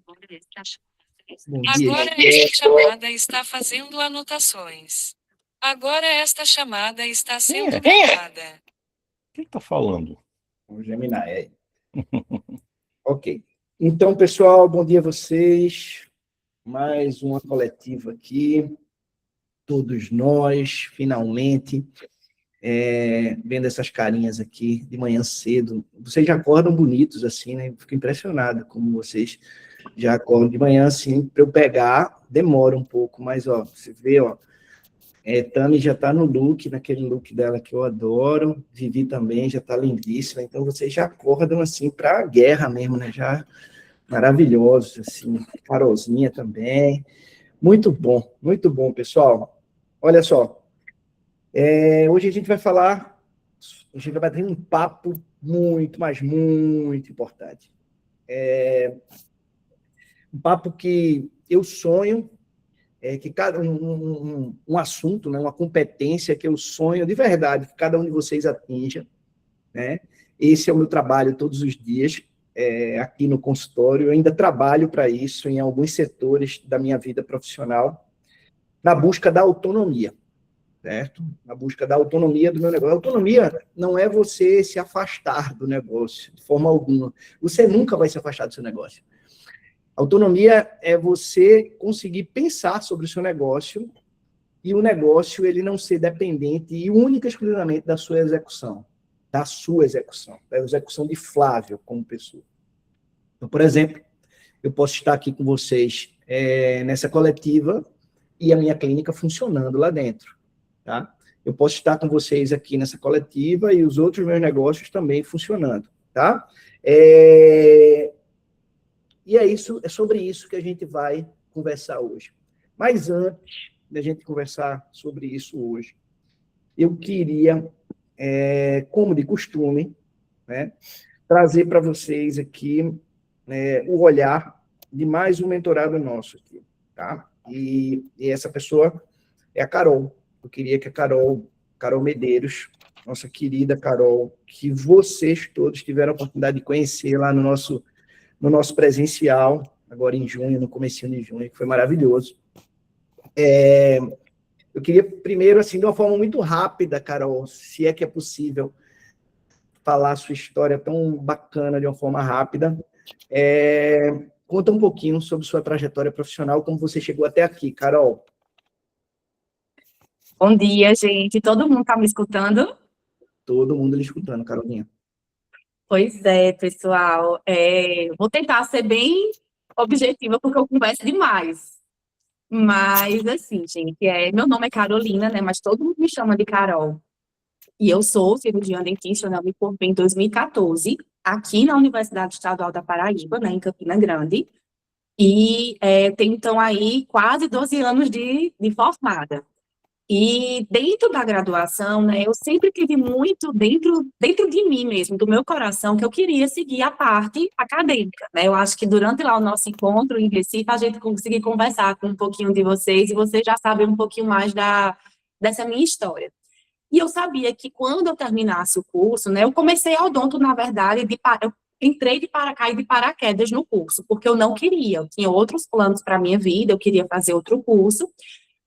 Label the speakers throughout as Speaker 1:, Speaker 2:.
Speaker 1: Bom dia,
Speaker 2: Agora esta chamada está fazendo anotações. Agora esta chamada está sendo gravada.
Speaker 3: Quem tá falando?
Speaker 1: o Gemini aí. Ok. Então, pessoal, bom dia a vocês. Mais uma coletiva aqui. Todos nós, finalmente, vendo essas carinhas aqui de manhã cedo. Vocês já acordam bonitos, assim, né? Fico impressionado como vocês já acordam de manhã, assim, para eu pegar, demora um pouco, mas, ó, você vê, ó, Tami já está no look, naquele look dela que eu adoro, Vivi também já está lindíssima, então vocês já acordam, assim, para a guerra mesmo, né? Já maravilhosos, assim, Carolzinha também. Muito bom, pessoal. Olha só, hoje a gente vai falar, a gente vai bater um papo muito, mas muito importante. Um papo que eu sonho, que cada um assunto, né, uma competência que eu sonho de verdade que cada um de vocês atinja, né? Esse é o meu trabalho todos os dias, aqui no consultório. Eu ainda trabalho para isso em alguns setores da minha vida profissional, na busca da autonomia, certo? Na busca da autonomia do meu negócio. A autonomia não é você se afastar do negócio, de forma alguma. Você nunca vai se afastar do seu negócio. Autonomia é você conseguir pensar sobre o seu negócio e o negócio ele não ser dependente e única e exclusivamente da sua execução, da execução de Flávio como pessoa. Então, por exemplo, eu posso estar aqui com vocês nessa coletiva e a minha clínica funcionando lá dentro, tá? Eu posso estar com vocês aqui nessa coletiva e os outros meus negócios também funcionando, tá? E é sobre isso que a gente vai conversar hoje. Mas antes da gente conversar sobre isso hoje, eu queria, como de costume, né, trazer para vocês aqui o olhar de mais um mentorado nosso aqui, tá? E essa pessoa é a Carol. Eu queria que a Carol Medeiros, nossa querida Carol, que vocês todos tiveram a oportunidade de conhecer lá no nosso presencial, agora em junho, no comecinho de junho, que foi maravilhoso. Eu queria primeiro, assim, de uma forma muito rápida, Carol, se é que é possível falar a sua história tão bacana de uma forma rápida. Conta um pouquinho sobre sua trajetória profissional, como você chegou até aqui, Carol.
Speaker 4: Bom dia, gente. Todo mundo está me escutando?
Speaker 1: Todo mundo lhe escutando, Carolinha.
Speaker 4: Pois é, pessoal. Vou tentar ser bem objetiva, porque eu converso demais. Mas, assim, gente, meu nome é Carolina, né? Mas todo mundo me chama de Carol. E eu sou cirurgiã dentista, né? Eu me formei em 2014, aqui na Universidade Estadual da Paraíba, né? Em Campina Grande. E tenho, então, aí quase 12 anos de formada. E dentro da graduação, né, eu sempre tive muito dentro de mim mesmo, do meu coração, que eu queria seguir a parte acadêmica, né? Eu acho que durante lá o nosso encontro em Recife, a gente conseguiu conversar com um pouquinho de vocês, e vocês já sabem um pouquinho mais dessa minha história. E eu sabia que quando eu terminasse o curso, né, eu comecei a odonto, na verdade, eu entrei de paracaídas de paraquedas no curso, porque eu não queria, eu tinha outros planos para a minha vida, eu queria fazer outro curso,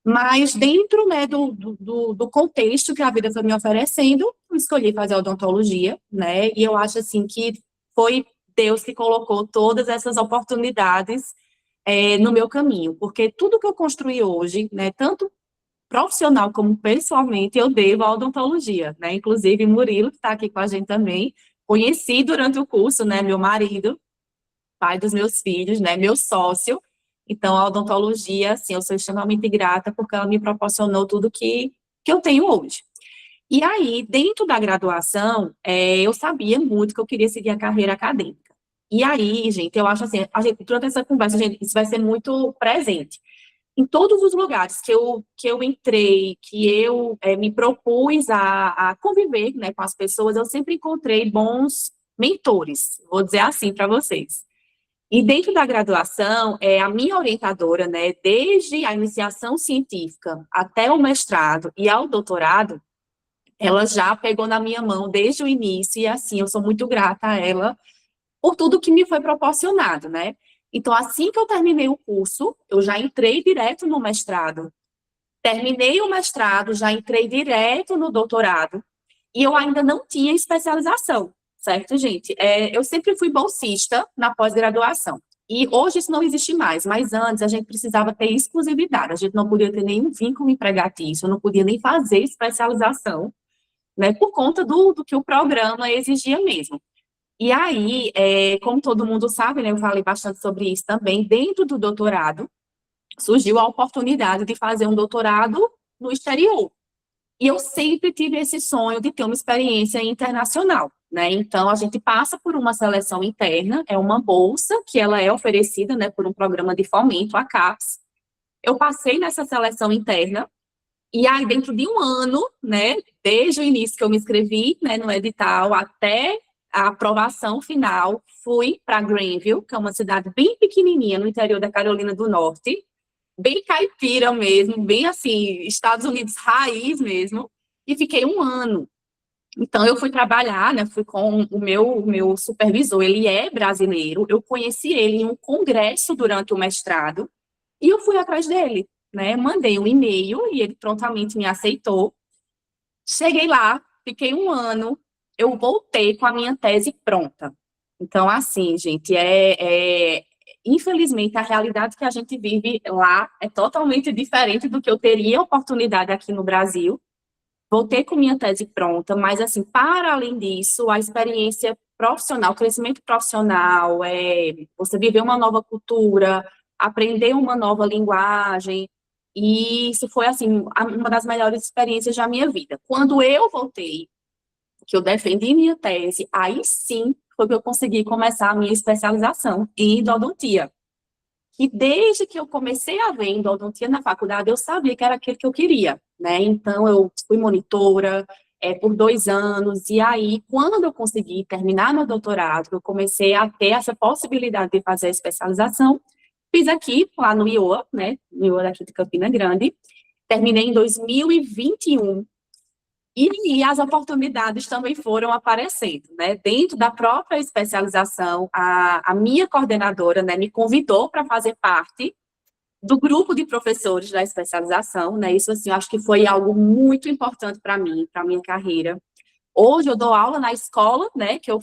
Speaker 4: mas dentro, né, do contexto que a vida foi me oferecendo, eu escolhi fazer odontologia, né, e eu acho, assim, que foi Deus que colocou todas essas oportunidades no meu caminho, porque tudo que eu construí hoje, né, tanto profissional como pessoalmente, eu devo à odontologia, né, inclusive Murilo, que está aqui com a gente também, conheci durante o curso, né, meu marido, pai dos meus filhos, né, meu sócio. Então, a odontologia, assim, eu sou extremamente grata porque ela me proporcionou tudo que eu tenho hoje. E aí, dentro da graduação, eu sabia muito que eu queria seguir a carreira acadêmica. E aí, gente, eu acho assim, durante essa conversa, gente, isso vai ser muito presente. Em todos os lugares que eu entrei, que eu me propus a conviver, né, com as pessoas, eu sempre encontrei bons mentores, vou dizer assim para vocês. E dentro da graduação, a minha orientadora, né, desde a iniciação científica até o mestrado e ao doutorado, ela já pegou na minha mão desde o início, e assim, eu sou muito grata a ela por tudo que me foi proporcionado, né? Então, assim que eu terminei o curso, eu já entrei direto no mestrado. Terminei o mestrado, já entrei direto no doutorado. E eu ainda não tinha especialização, certo, gente? Eu sempre fui bolsista na pós-graduação. E hoje isso não existe mais, mas antes a gente precisava ter exclusividade, a gente não podia ter nenhum vínculo empregatício, eu não podia nem fazer especialização, né, por conta do que o programa exigia mesmo. E aí, como todo mundo sabe, né, eu falei bastante sobre isso também, dentro do doutorado, surgiu a oportunidade de fazer um doutorado no exterior. E eu sempre tive esse sonho de ter uma experiência internacional, né? Então, a gente passa por uma seleção interna, é uma bolsa que ela é oferecida, né, por um programa de fomento, a CAPES. Eu passei nessa seleção interna, e aí, dentro de um ano, né, desde o início que eu me inscrevi, né, no edital, até a aprovação final, fui para Greenville, que é uma cidade bem pequenininha no interior da Carolina do Norte, bem caipira mesmo, bem assim, Estados Unidos raiz mesmo, e fiquei um ano. Então, eu fui trabalhar, né, fui com o meu supervisor, ele é brasileiro, eu conheci ele em um congresso durante o mestrado, e eu fui atrás dele, né, mandei um e-mail, e ele prontamente me aceitou. Cheguei lá, fiquei um ano, eu voltei com a minha tese pronta. Então, assim, gente, infelizmente, a realidade que a gente vive lá é totalmente diferente do que eu teria oportunidade aqui no Brasil. Voltei com minha tese pronta, mas, assim, para além disso, a experiência profissional, o crescimento profissional, você viver uma nova cultura, aprender uma nova linguagem, e isso foi, assim, uma das melhores experiências da minha vida. Quando eu voltei, que eu defendi minha tese, aí sim foi que eu consegui começar a minha especialização em endodontia. E desde que eu comecei a ver endodontia na faculdade, eu sabia que era aquilo que eu queria, né? Então, eu fui monitora por 2 anos, e aí, quando eu consegui terminar meu doutorado, eu comecei a ter essa possibilidade de fazer a especialização, fiz aqui, lá no IOA, né? No IOA daqui de Campina Grande, terminei em 2021, e as oportunidades também foram aparecendo, né? Dentro da própria especialização, a minha coordenadora, né, me convidou para fazer parte do grupo de professores da especialização, né? Isso, assim, eu acho que foi algo muito importante para mim, para a minha carreira. Hoje eu dou aula na escola, né, que eu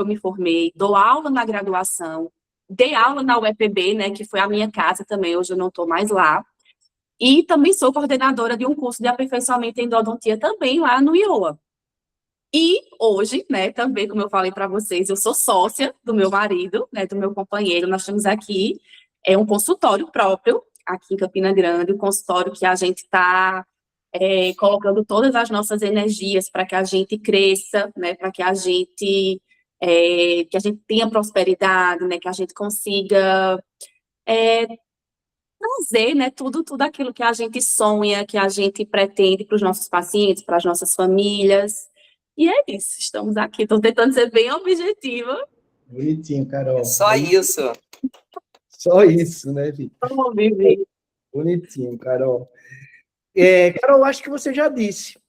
Speaker 4: me formei, dou aula na graduação, dei aula na UEPB, né, que foi a minha casa também, hoje eu não estou mais lá. E também sou coordenadora de um curso de aperfeiçoamento em endodontia também lá no IOA. E hoje, né, também, como eu falei para vocês, eu sou sócia do meu marido, né, do meu companheiro. Nós temos aqui um consultório próprio, aqui em Campina Grande, um consultório que a gente está colocando todas as nossas energias para que a gente cresça, né, para que a gente tenha prosperidade, né, que a gente consiga trazer, né, tudo aquilo que a gente sonha, que a gente pretende para os nossos pacientes, para as nossas famílias. E é isso, estamos aqui. Estou tentando ser bem objetiva.
Speaker 1: Bonitinho, Carol.
Speaker 5: Só isso.
Speaker 1: Só isso, né, Vitor?
Speaker 4: Vamos viver.
Speaker 1: Bonitinho, Carol. Carol, acho que você já disse,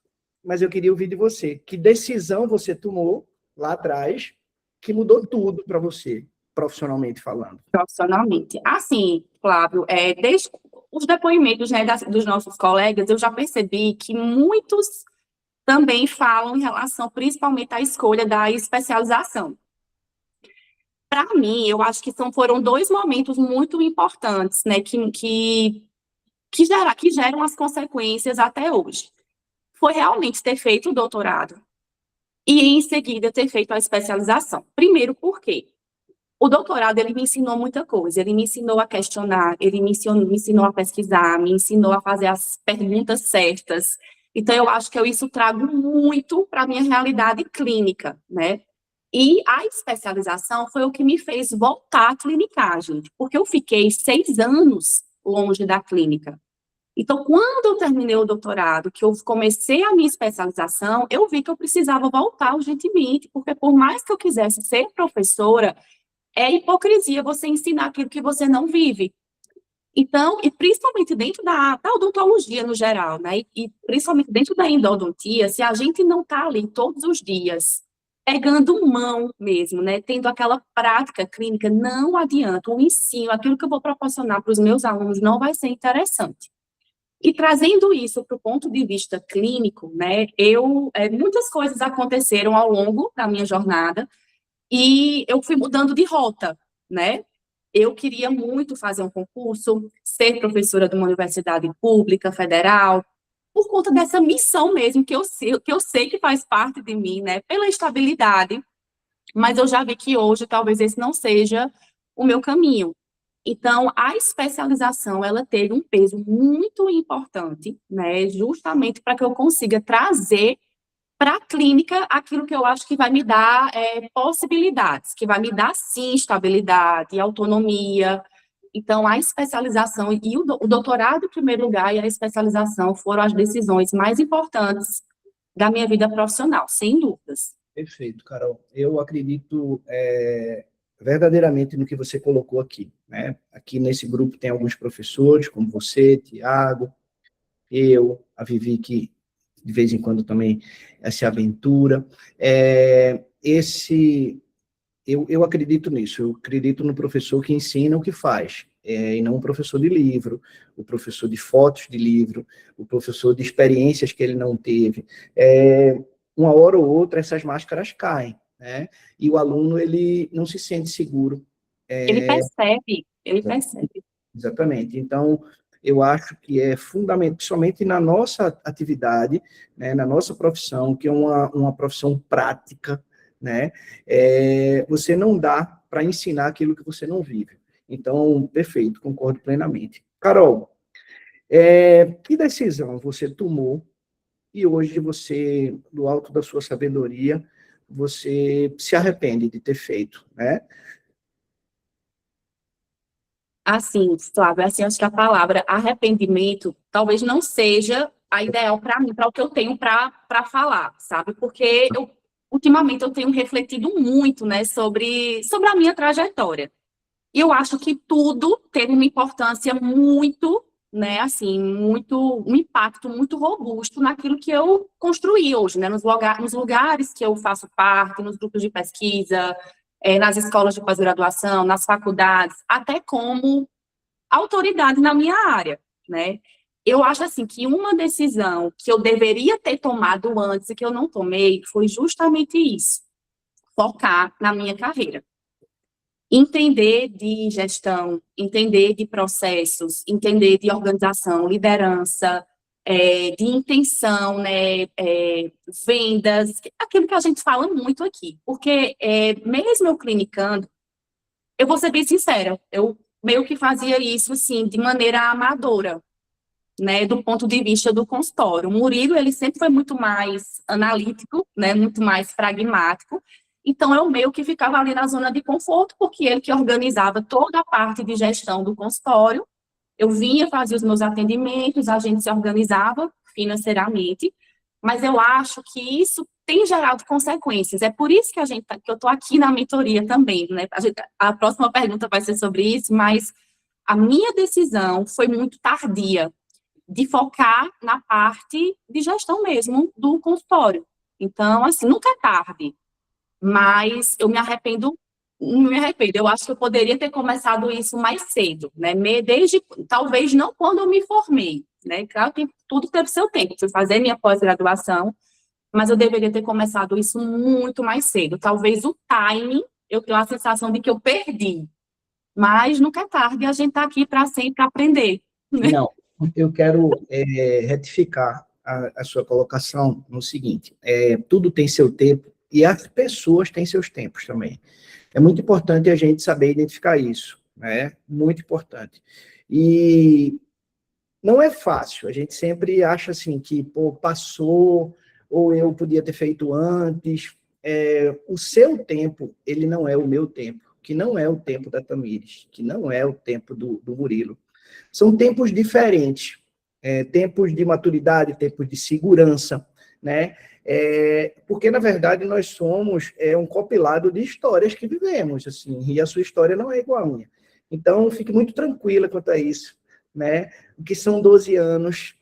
Speaker 1: mas eu queria ouvir de você. Que decisão você tomou lá atrás que mudou tudo para você, profissionalmente falando?
Speaker 4: Profissionalmente. Assim, Flávio, desde os depoimentos, né, dos nossos colegas, eu já percebi que muitos também falam em relação, principalmente, à escolha da especialização. Para mim, eu acho que foram 2 momentos muito importantes, né, que geram as consequências até hoje. Foi realmente ter feito o doutorado e, em seguida, ter feito a especialização. Primeiro, por quê? O doutorado, ele me ensinou muita coisa, ele me ensinou a questionar, ele me ensinou a pesquisar, me ensinou a fazer as perguntas certas. Então, eu acho que eu isso trago muito para a minha realidade clínica, né? E a especialização foi o que me fez voltar a clinicar, gente, porque eu fiquei 6 anos longe da clínica. Então, quando eu terminei o doutorado, que eu comecei a minha especialização, eu vi que eu precisava voltar urgentemente, porque por mais que eu quisesse ser professora, é hipocrisia você ensinar aquilo que você não vive. Então, e principalmente dentro da odontologia no geral, né? E principalmente dentro da endodontia, se a gente não está ali todos os dias, pegando mão mesmo, né? Tendo aquela prática clínica, não adianta. O ensino, aquilo que eu vou proporcionar para os meus alunos não vai ser interessante. E trazendo isso para o ponto de vista clínico, né? Muitas coisas aconteceram ao longo da minha jornada e eu fui mudando de rota, né? Eu queria muito fazer um concurso, ser professora de uma universidade pública, federal, por conta dessa missão mesmo, que eu sei que faz parte de mim, né? Pela estabilidade, mas eu já vi que hoje talvez esse não seja o meu caminho. Então, a especialização, ela teve um peso muito importante, né? Justamente para que eu consiga trazer para a clínica aquilo que eu acho que vai me dar possibilidades, que vai me dar, sim, estabilidade, autonomia. Então, a especialização e o doutorado, em primeiro lugar, e a especialização foram as decisões mais importantes da minha vida profissional, sem dúvidas.
Speaker 1: Perfeito, Carol. Eu acredito verdadeiramente no que você colocou aqui, né? Aqui nesse grupo tem alguns professores, como você, Tiago, eu, a Vivi, que de vez em quando também se aventura. Eu acredito nisso, eu acredito no professor que ensina o que faz, e não o professor de livro, o professor de fotos de livro, o professor de experiências que ele não teve. Uma hora ou outra essas máscaras caem, né? E o aluno, ele não se sente seguro.
Speaker 4: Ele percebe.
Speaker 1: Exatamente. Então, eu acho que é fundamental, principalmente na nossa atividade, né, na nossa profissão, que é uma profissão prática, né? Você não dá para ensinar aquilo que você não vive. Então, perfeito, concordo plenamente. Carol, que decisão você tomou e hoje você, do alto da sua sabedoria, você se arrepende de ter feito, né?
Speaker 4: Assim, Flávia, assim, acho que a palavra arrependimento talvez não seja a ideal para mim, para o que eu tenho para falar, sabe? Porque ultimamente eu tenho refletido muito, né, sobre a minha trajetória. E eu acho que tudo teve uma importância muito, né, assim, um impacto muito robusto naquilo que eu construí hoje, né, nos lugares que eu faço parte, nos grupos de pesquisa, nas escolas de pós-graduação, nas faculdades, até como autoridade na minha área, né? Eu acho, assim, que uma decisão que eu deveria ter tomado antes e que eu não tomei foi justamente isso, focar na minha carreira. Entender de gestão, entender de processos, entender de organização, liderança, de intenção, né, vendas, aquilo que a gente fala muito aqui. Porque, mesmo eu clinicando, eu vou ser bem sincera, eu meio que fazia isso, assim, de maneira amadora, né, do ponto de vista do consultório. O Murilo, ele sempre foi muito mais analítico, né, muito mais pragmático, então eu meio que ficava ali na zona de conforto, porque ele que organizava toda a parte de gestão do consultório, eu vinha, fazia os meus atendimentos, a gente se organizava financeiramente, mas eu acho que isso tem gerado consequências. É por isso que que eu estou aqui na mentoria também, né? A próxima pergunta vai ser sobre isso, mas a minha decisão foi muito tardia, de focar na parte de gestão mesmo do consultório. Então, assim, nunca é tarde, mas eu me arrependo. Não me arrependo, eu acho que eu poderia ter começado isso mais cedo, né? Talvez não quando eu me formei, né? Claro que tudo teve seu tempo. Fui fazer minha pós-graduação, mas eu deveria ter começado isso muito mais cedo. Talvez o timing, eu tenho a sensação de que eu perdi. Mas nunca é tarde, a gente está aqui para sempre aprender. Né?
Speaker 1: Não, eu quero retificar a sua colocação no seguinte: tudo tem seu tempo e as pessoas têm seus tempos também. É muito importante a gente saber identificar isso, né? Muito importante. E não é fácil, a gente sempre acha assim que, pô, passou, ou eu podia ter feito antes. O seu tempo, ele não é o meu tempo, que não é o tempo da Tamires, que não é o tempo do Murilo. São tempos diferentes, tempos de maturidade, tempos de segurança, né? Porque, na verdade, nós somos um compilado de histórias que vivemos, assim, e a sua história não é igual à minha. Então, fique muito tranquila quanto a isso, né? O que são 12 anos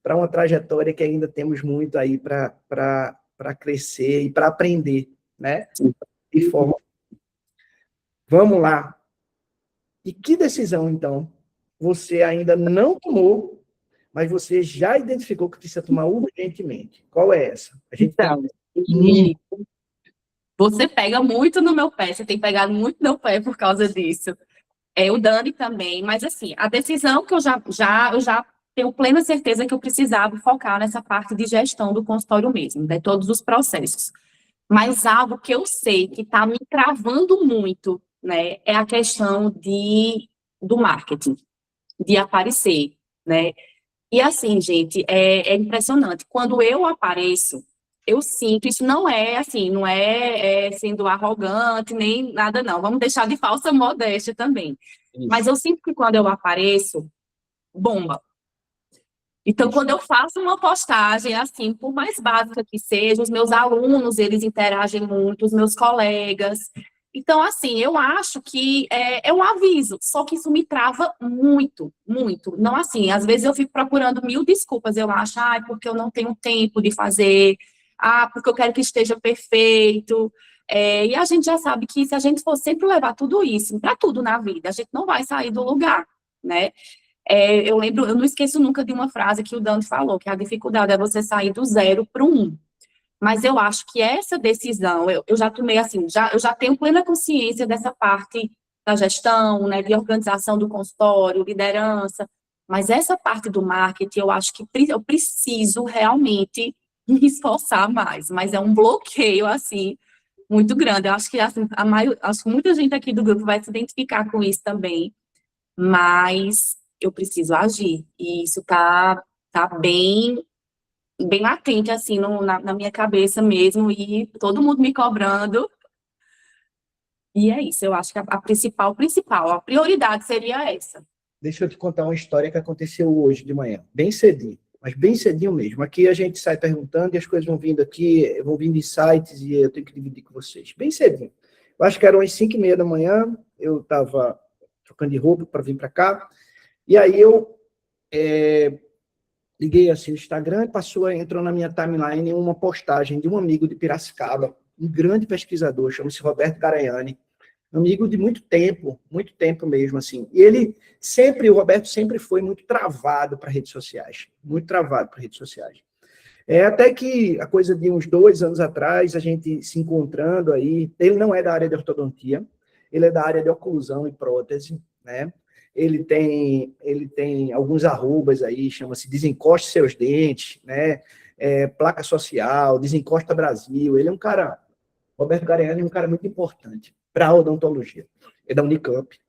Speaker 1: para uma trajetória que ainda temos muito aí para crescer e para aprender, né? De forma... Vamos lá. E que decisão, então, você ainda não tomou, mas você já identificou que precisa tomar urgentemente? Qual é essa? A gente
Speaker 4: Então, e você pega muito no meu pé, você tem pegado muito no meu pé por causa disso. O Dani também, mas assim, a decisão que eu já tenho plena certeza que eu precisava focar nessa parte de gestão do consultório mesmo, de todos os processos. Mas algo que eu sei que está me travando muito, né, é a questão do marketing, de aparecer, né? E assim, gente, é impressionante. Quando eu apareço, eu sinto, isso não é assim, não é sendo arrogante, nem nada, não. Vamos deixar de falsa modéstia também. Mas eu sinto que quando eu apareço, bomba. Então, quando eu faço uma postagem, assim, por mais básica que seja, os meus alunos, eles interagem muito, os meus colegas. Então, assim, eu acho que é um aviso, só que isso me trava muito, muito. Não assim, às vezes eu fico procurando mil desculpas, eu acho, porque eu não tenho tempo de fazer, porque eu quero que esteja perfeito. E a gente já sabe que se a gente for sempre levar tudo isso, para tudo na vida, a gente não vai sair do lugar, né? Eu não esqueço nunca de uma frase que o Dante falou, que a dificuldade é você sair do 0 para o 1. Mas eu acho que essa decisão, eu já tomei assim, eu já tenho plena consciência dessa parte da gestão, né, de organização do consultório, liderança, mas essa parte do marketing, eu acho que eu preciso realmente me esforçar mais, mas é um bloqueio, assim, muito grande. Eu acho que, assim, acho que muita gente aqui do grupo vai se identificar com isso também, mas eu preciso agir, e isso tá bem latente, assim, na minha cabeça mesmo, e todo mundo me cobrando, e é isso, eu acho que a principal, a prioridade seria essa.
Speaker 1: Deixa eu te contar uma história que aconteceu hoje de manhã, bem cedinho, mas bem cedinho mesmo. Aqui a gente sai perguntando e as coisas vão vindo aqui, vão vindo em sites e eu tenho que dividir com vocês. Bem cedinho. Eu acho que eram as 5h30 da manhã, eu estava trocando de roupa para vir para cá, e aí eu liguei assim o Instagram e entrou na minha timeline uma postagem de um amigo de Piracicaba, um grande pesquisador, chama-se Roberto Garaiani, amigo de muito tempo mesmo, assim. E o Roberto sempre foi muito travado para redes sociais, muito travado para redes sociais. Até que a coisa de uns 2 anos atrás, a gente se encontrando aí, ele não é da área de ortodontia, ele é da área de oclusão e prótese, né? Ele tem alguns arrobas aí, chama-se Desencoste Seus Dentes, né? Placa Social, Desencosta Brasil. Ele é um cara, Roberto Garaiani é um cara muito importante para a odontologia. É da Unicamp.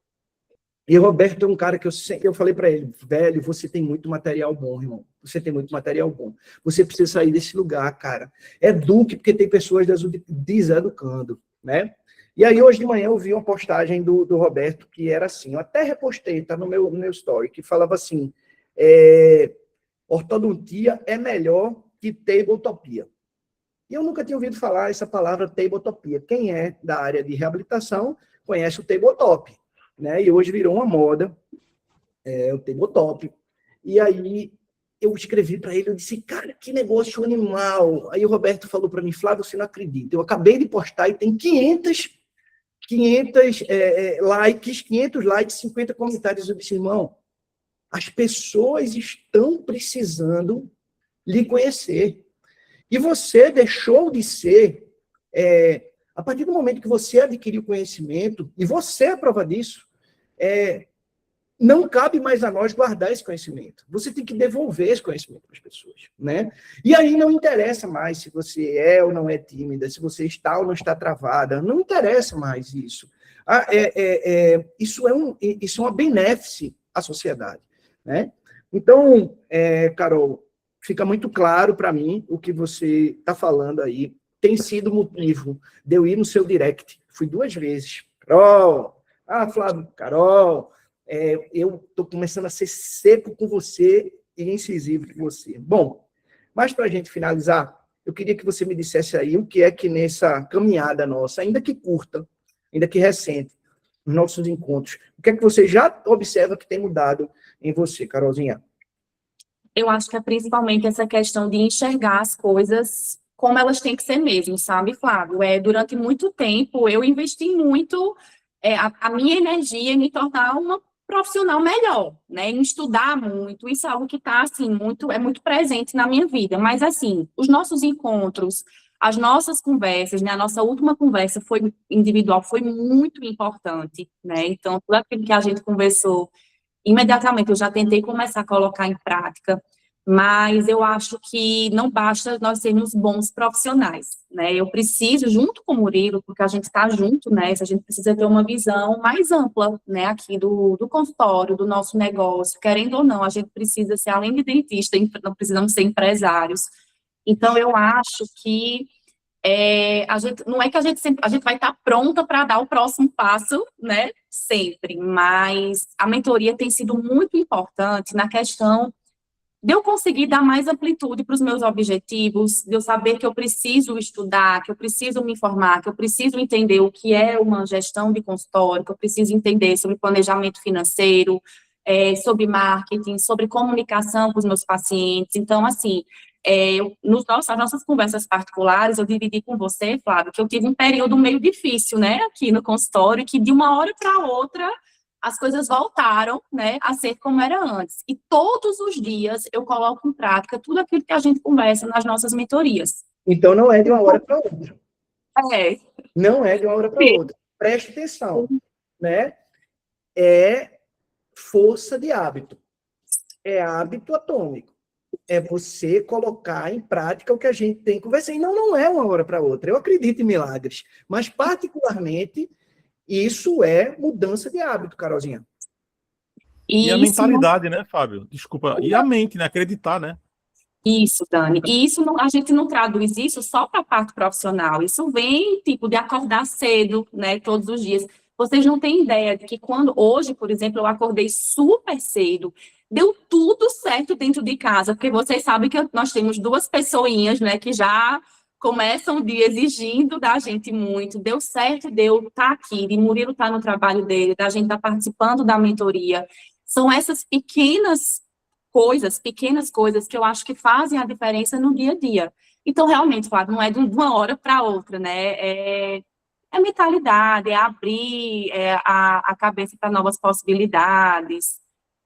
Speaker 1: E o Roberto é um cara que eu falei para ele, velho, você tem muito material bom, irmão. Você tem muito material bom. Você precisa sair desse lugar, cara. Eduque, porque tem pessoas deseducando, né? E aí, hoje de manhã, eu vi uma postagem do Roberto, que era assim, eu até repostei, tá no meu story, que falava assim, ortodontia é melhor que tabletopia. E eu nunca tinha ouvido falar essa palavra tabletopia. Quem é da área de reabilitação conhece o tabletop, né? E hoje virou uma moda, o tabletop. E aí, eu escrevi para ele, eu disse, cara, que negócio animal. Aí o Roberto falou para mim, Flávio, você não acredita, eu acabei de postar e tem 500 likes, 50 comentários. Eu disse, irmão, as pessoas estão precisando lhe conhecer. E você deixou de ser, a partir do momento que você adquiriu conhecimento, e você é a prova disso, não cabe mais a nós guardar esse conhecimento. Você tem que devolver esse conhecimento para as pessoas, né? E aí não interessa mais se você é ou não é tímida, se você está ou não está travada, não interessa mais isso. Isso é uma benéfice à sociedade, né? Então, Carol, fica muito claro para mim o que você está falando aí. Tem sido motivo de eu ir no seu direct. Fui 2 vezes. Carol, Flávio, Carol, eu estou começando a ser seco com você e incisivo com você. Bom, mas para a gente finalizar, eu queria que você me dissesse aí o que é que nessa caminhada nossa, ainda que curta, ainda que recente, nos nossos encontros, o que é que você já observa que tem mudado em você, Carolzinha?
Speaker 4: Eu acho que é principalmente essa questão de enxergar as coisas como elas têm que ser mesmo, sabe, Flávio? Durante muito tempo, eu investi muito a minha energia em me tornar uma profissional melhor, né? Em estudar muito. Isso é algo que está, assim, muito presente na minha vida. Mas, assim, os nossos encontros, as nossas conversas, né? A nossa última conversa foi individual, foi muito importante, né? Então, tudo aquilo que a gente conversou, imediatamente eu já tentei começar a colocar em prática, mas eu acho que não basta nós sermos bons profissionais, né? Eu preciso, junto com o Murilo, porque a gente está junto, né? A gente precisa ter uma visão mais ampla, né? Aqui do consultório, do nosso negócio, querendo ou não, a gente precisa ser, além de dentista, não precisamos ser empresários. Então, eu acho que não é que a gente vai estar pronta para dar o próximo passo, né? Sempre, mas a mentoria tem sido muito importante na questão de eu conseguir dar mais amplitude para os meus objetivos, de eu saber que eu preciso estudar, que eu preciso me informar, que eu preciso entender o que é uma gestão de consultório, que eu preciso entender sobre planejamento financeiro, sobre marketing, sobre comunicação com os meus pacientes. Então, assim, as nossas conversas particulares, eu dividi com você, Flávio, que eu tive um período meio difícil, né, aqui no consultório, que de uma hora para outra as coisas voltaram, né, a ser como era antes. E todos os dias eu coloco em prática tudo aquilo que a gente conversa nas nossas mentorias.
Speaker 1: Então, não é de uma hora para outra.
Speaker 4: É.
Speaker 1: Não é de uma hora para outra. Preste atenção, né? É força de hábito. É hábito atômico. É você colocar em prática o que a gente tem conversado. E não é uma hora para outra. Eu acredito em milagres. Mas, particularmente, isso é mudança de hábito, Carolzinha.
Speaker 3: E a mentalidade, né, Fábio? Desculpa. E a mente, né? Acreditar, né?
Speaker 4: Isso, Dani. E isso a gente não traduz isso só para a parte profissional. Isso vem, tipo, de acordar cedo, né, todos os dias. Vocês não têm ideia de que hoje, por exemplo, eu acordei super cedo, deu tudo certo dentro de casa, porque vocês sabem que nós temos duas pessoinhas, né, que já começam o dia exigindo da gente muito. Deu certo, tá aqui, de Murilo tá no trabalho dele, da gente tá participando da mentoria. São essas pequenas coisas que eu acho que fazem a diferença no dia a dia. Então, realmente, Flávio, não é de uma hora para outra, né? É mentalidade, é abrir a cabeça para novas possibilidades.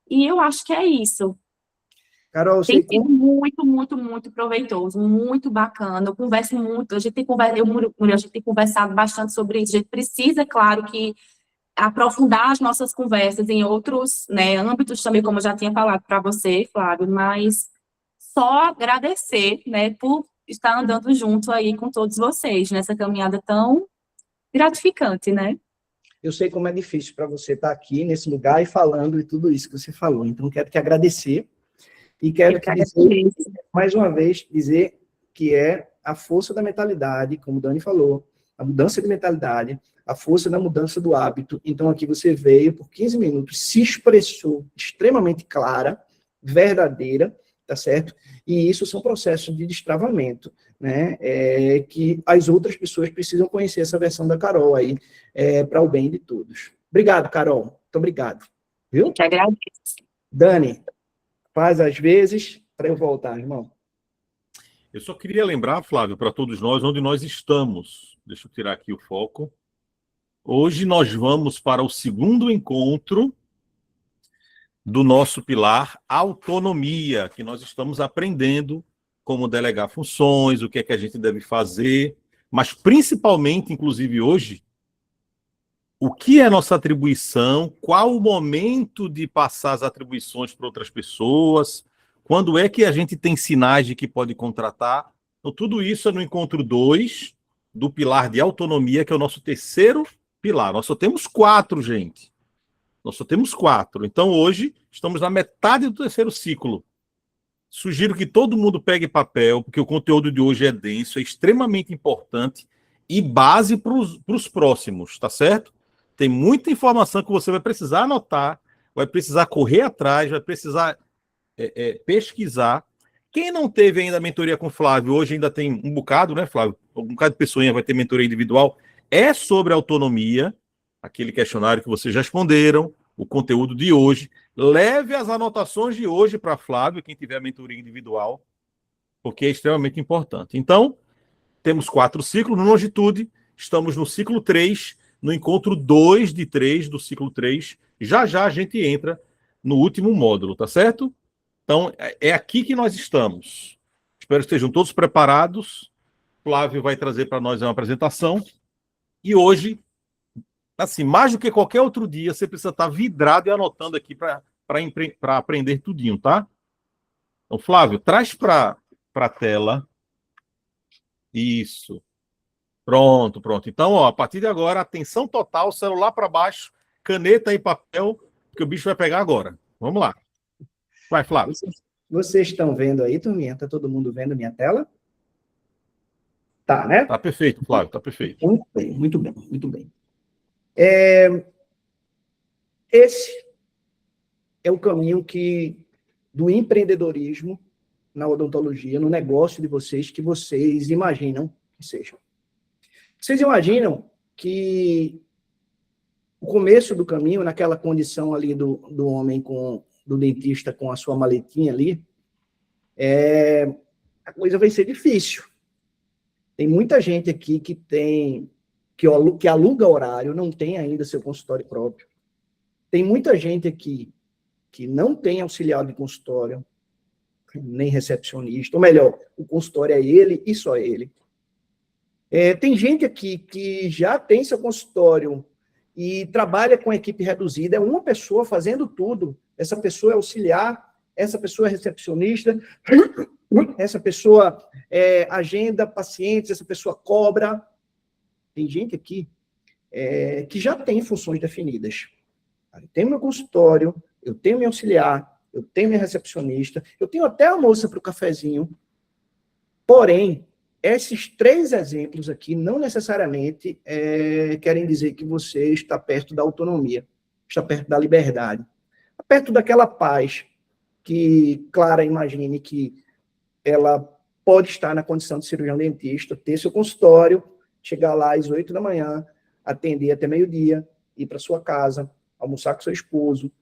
Speaker 4: E eu acho que é isso.
Speaker 1: Carol,
Speaker 4: tem sido muito, muito, muito proveitoso, muito bacana. Eu converso muito, a gente tem conversado bastante sobre isso. A gente precisa, claro, que aprofundar as nossas conversas em outros, né, âmbitos também, como eu já tinha falado para você, Flávio, mas só agradecer, né, por estar andando junto aí com todos vocês nessa caminhada tão gratificante, né?
Speaker 1: Eu sei como é difícil para você estar aqui nesse lugar e falando e tudo isso que você falou. Então, quero te agradecer e quero te dizer, mais uma vez, dizer que é a força da mentalidade, como o Dani falou, a mudança de mentalidade, a força da mudança do hábito. Então, aqui você veio por 15 minutos, se expressou extremamente clara, verdadeira, tá certo? E isso são processos de destravamento, né? Que as outras pessoas precisam conhecer essa versão da Carol aí, para o bem de todos. Obrigado, Carol. Muito obrigado. Viu?
Speaker 4: Eu te agradeço.
Speaker 1: Dani, faz às vezes para eu voltar, irmão.
Speaker 3: Eu só queria lembrar, Flávio, para todos nós, onde nós estamos. Deixa eu tirar aqui o foco. Hoje nós vamos para o segundo encontro do nosso pilar autonomia, que nós estamos aprendendo como delegar funções, o que é que a gente deve fazer, mas principalmente, inclusive hoje, o que é nossa atribuição, qual o momento de passar as atribuições para outras pessoas, quando é que a gente tem sinais de que pode contratar. Então, tudo isso é no encontro 2 do pilar de autonomia, que é o nosso terceiro pilar. Nós só temos 4, gente. Nós só temos 4. Então, hoje, estamos na metade do terceiro ciclo. Sugiro que todo mundo pegue papel, porque o conteúdo de hoje é denso, é extremamente importante e base para os próximos, tá certo? Tem muita informação que você vai precisar anotar, vai precisar correr atrás, vai precisar pesquisar. Quem não teve ainda a mentoria com o Flávio, hoje ainda tem um bocado, né, Flávio? Um bocado de pessoinha vai ter mentoria individual. É sobre autonomia, aquele questionário que vocês já responderam, o conteúdo de hoje. Leve as anotações de hoje para Flávio, quem tiver a mentoria individual, porque é extremamente importante. Então, temos 4 ciclos. No Longitude, estamos no ciclo 3, no encontro 2 de 3 do ciclo 3. Já já a gente entra no último módulo, tá certo? Então, é aqui que nós estamos. Espero que estejam todos preparados. Flávio vai trazer para nós uma apresentação. E hoje, assim, mais do que qualquer outro dia, você precisa estar vidrado e anotando aqui para aprender tudinho, tá? Então, Flávio, traz para a tela. Isso. Pronto. Então, ó, a partir de agora, atenção total, celular para baixo, caneta e papel, que o bicho vai pegar agora. Vamos lá. Vai, Flávio.
Speaker 1: Vocês estão vendo aí, turminha? Tá todo mundo vendo minha tela? Tá, né?
Speaker 3: Tá perfeito, Flávio, tá perfeito.
Speaker 1: Muito bem, muito bem, muito bem. Esse é o caminho do empreendedorismo na odontologia, no negócio de vocês, que vocês imaginam que sejam. Vocês imaginam que o começo do caminho, naquela condição ali do homem do dentista com a sua maletinha ali, a coisa vai ser difícil. Tem muita gente aqui que aluga horário, não tem ainda seu consultório próprio. Tem muita gente aqui que não tem auxiliar de consultório, nem recepcionista, ou melhor, o consultório é ele e só ele. Tem gente aqui que já tem seu consultório e trabalha com equipe reduzida, é uma pessoa fazendo tudo. Essa pessoa é auxiliar, essa pessoa é recepcionista, essa pessoa agenda pacientes, essa pessoa cobra. Tem gente aqui que já tem funções definidas. Eu tenho meu consultório, eu tenho meu auxiliar, eu tenho minha recepcionista, eu tenho até a moça para o cafezinho. Porém, esses 3 exemplos aqui não necessariamente querem dizer que você está perto da autonomia, está perto da liberdade, está perto daquela paz que Clara imagine que ela pode estar na condição de cirurgião dentista, ter seu consultório, chegar lá às 8 da manhã, atender até meio-dia, ir para sua casa, almoçar com seu esposo,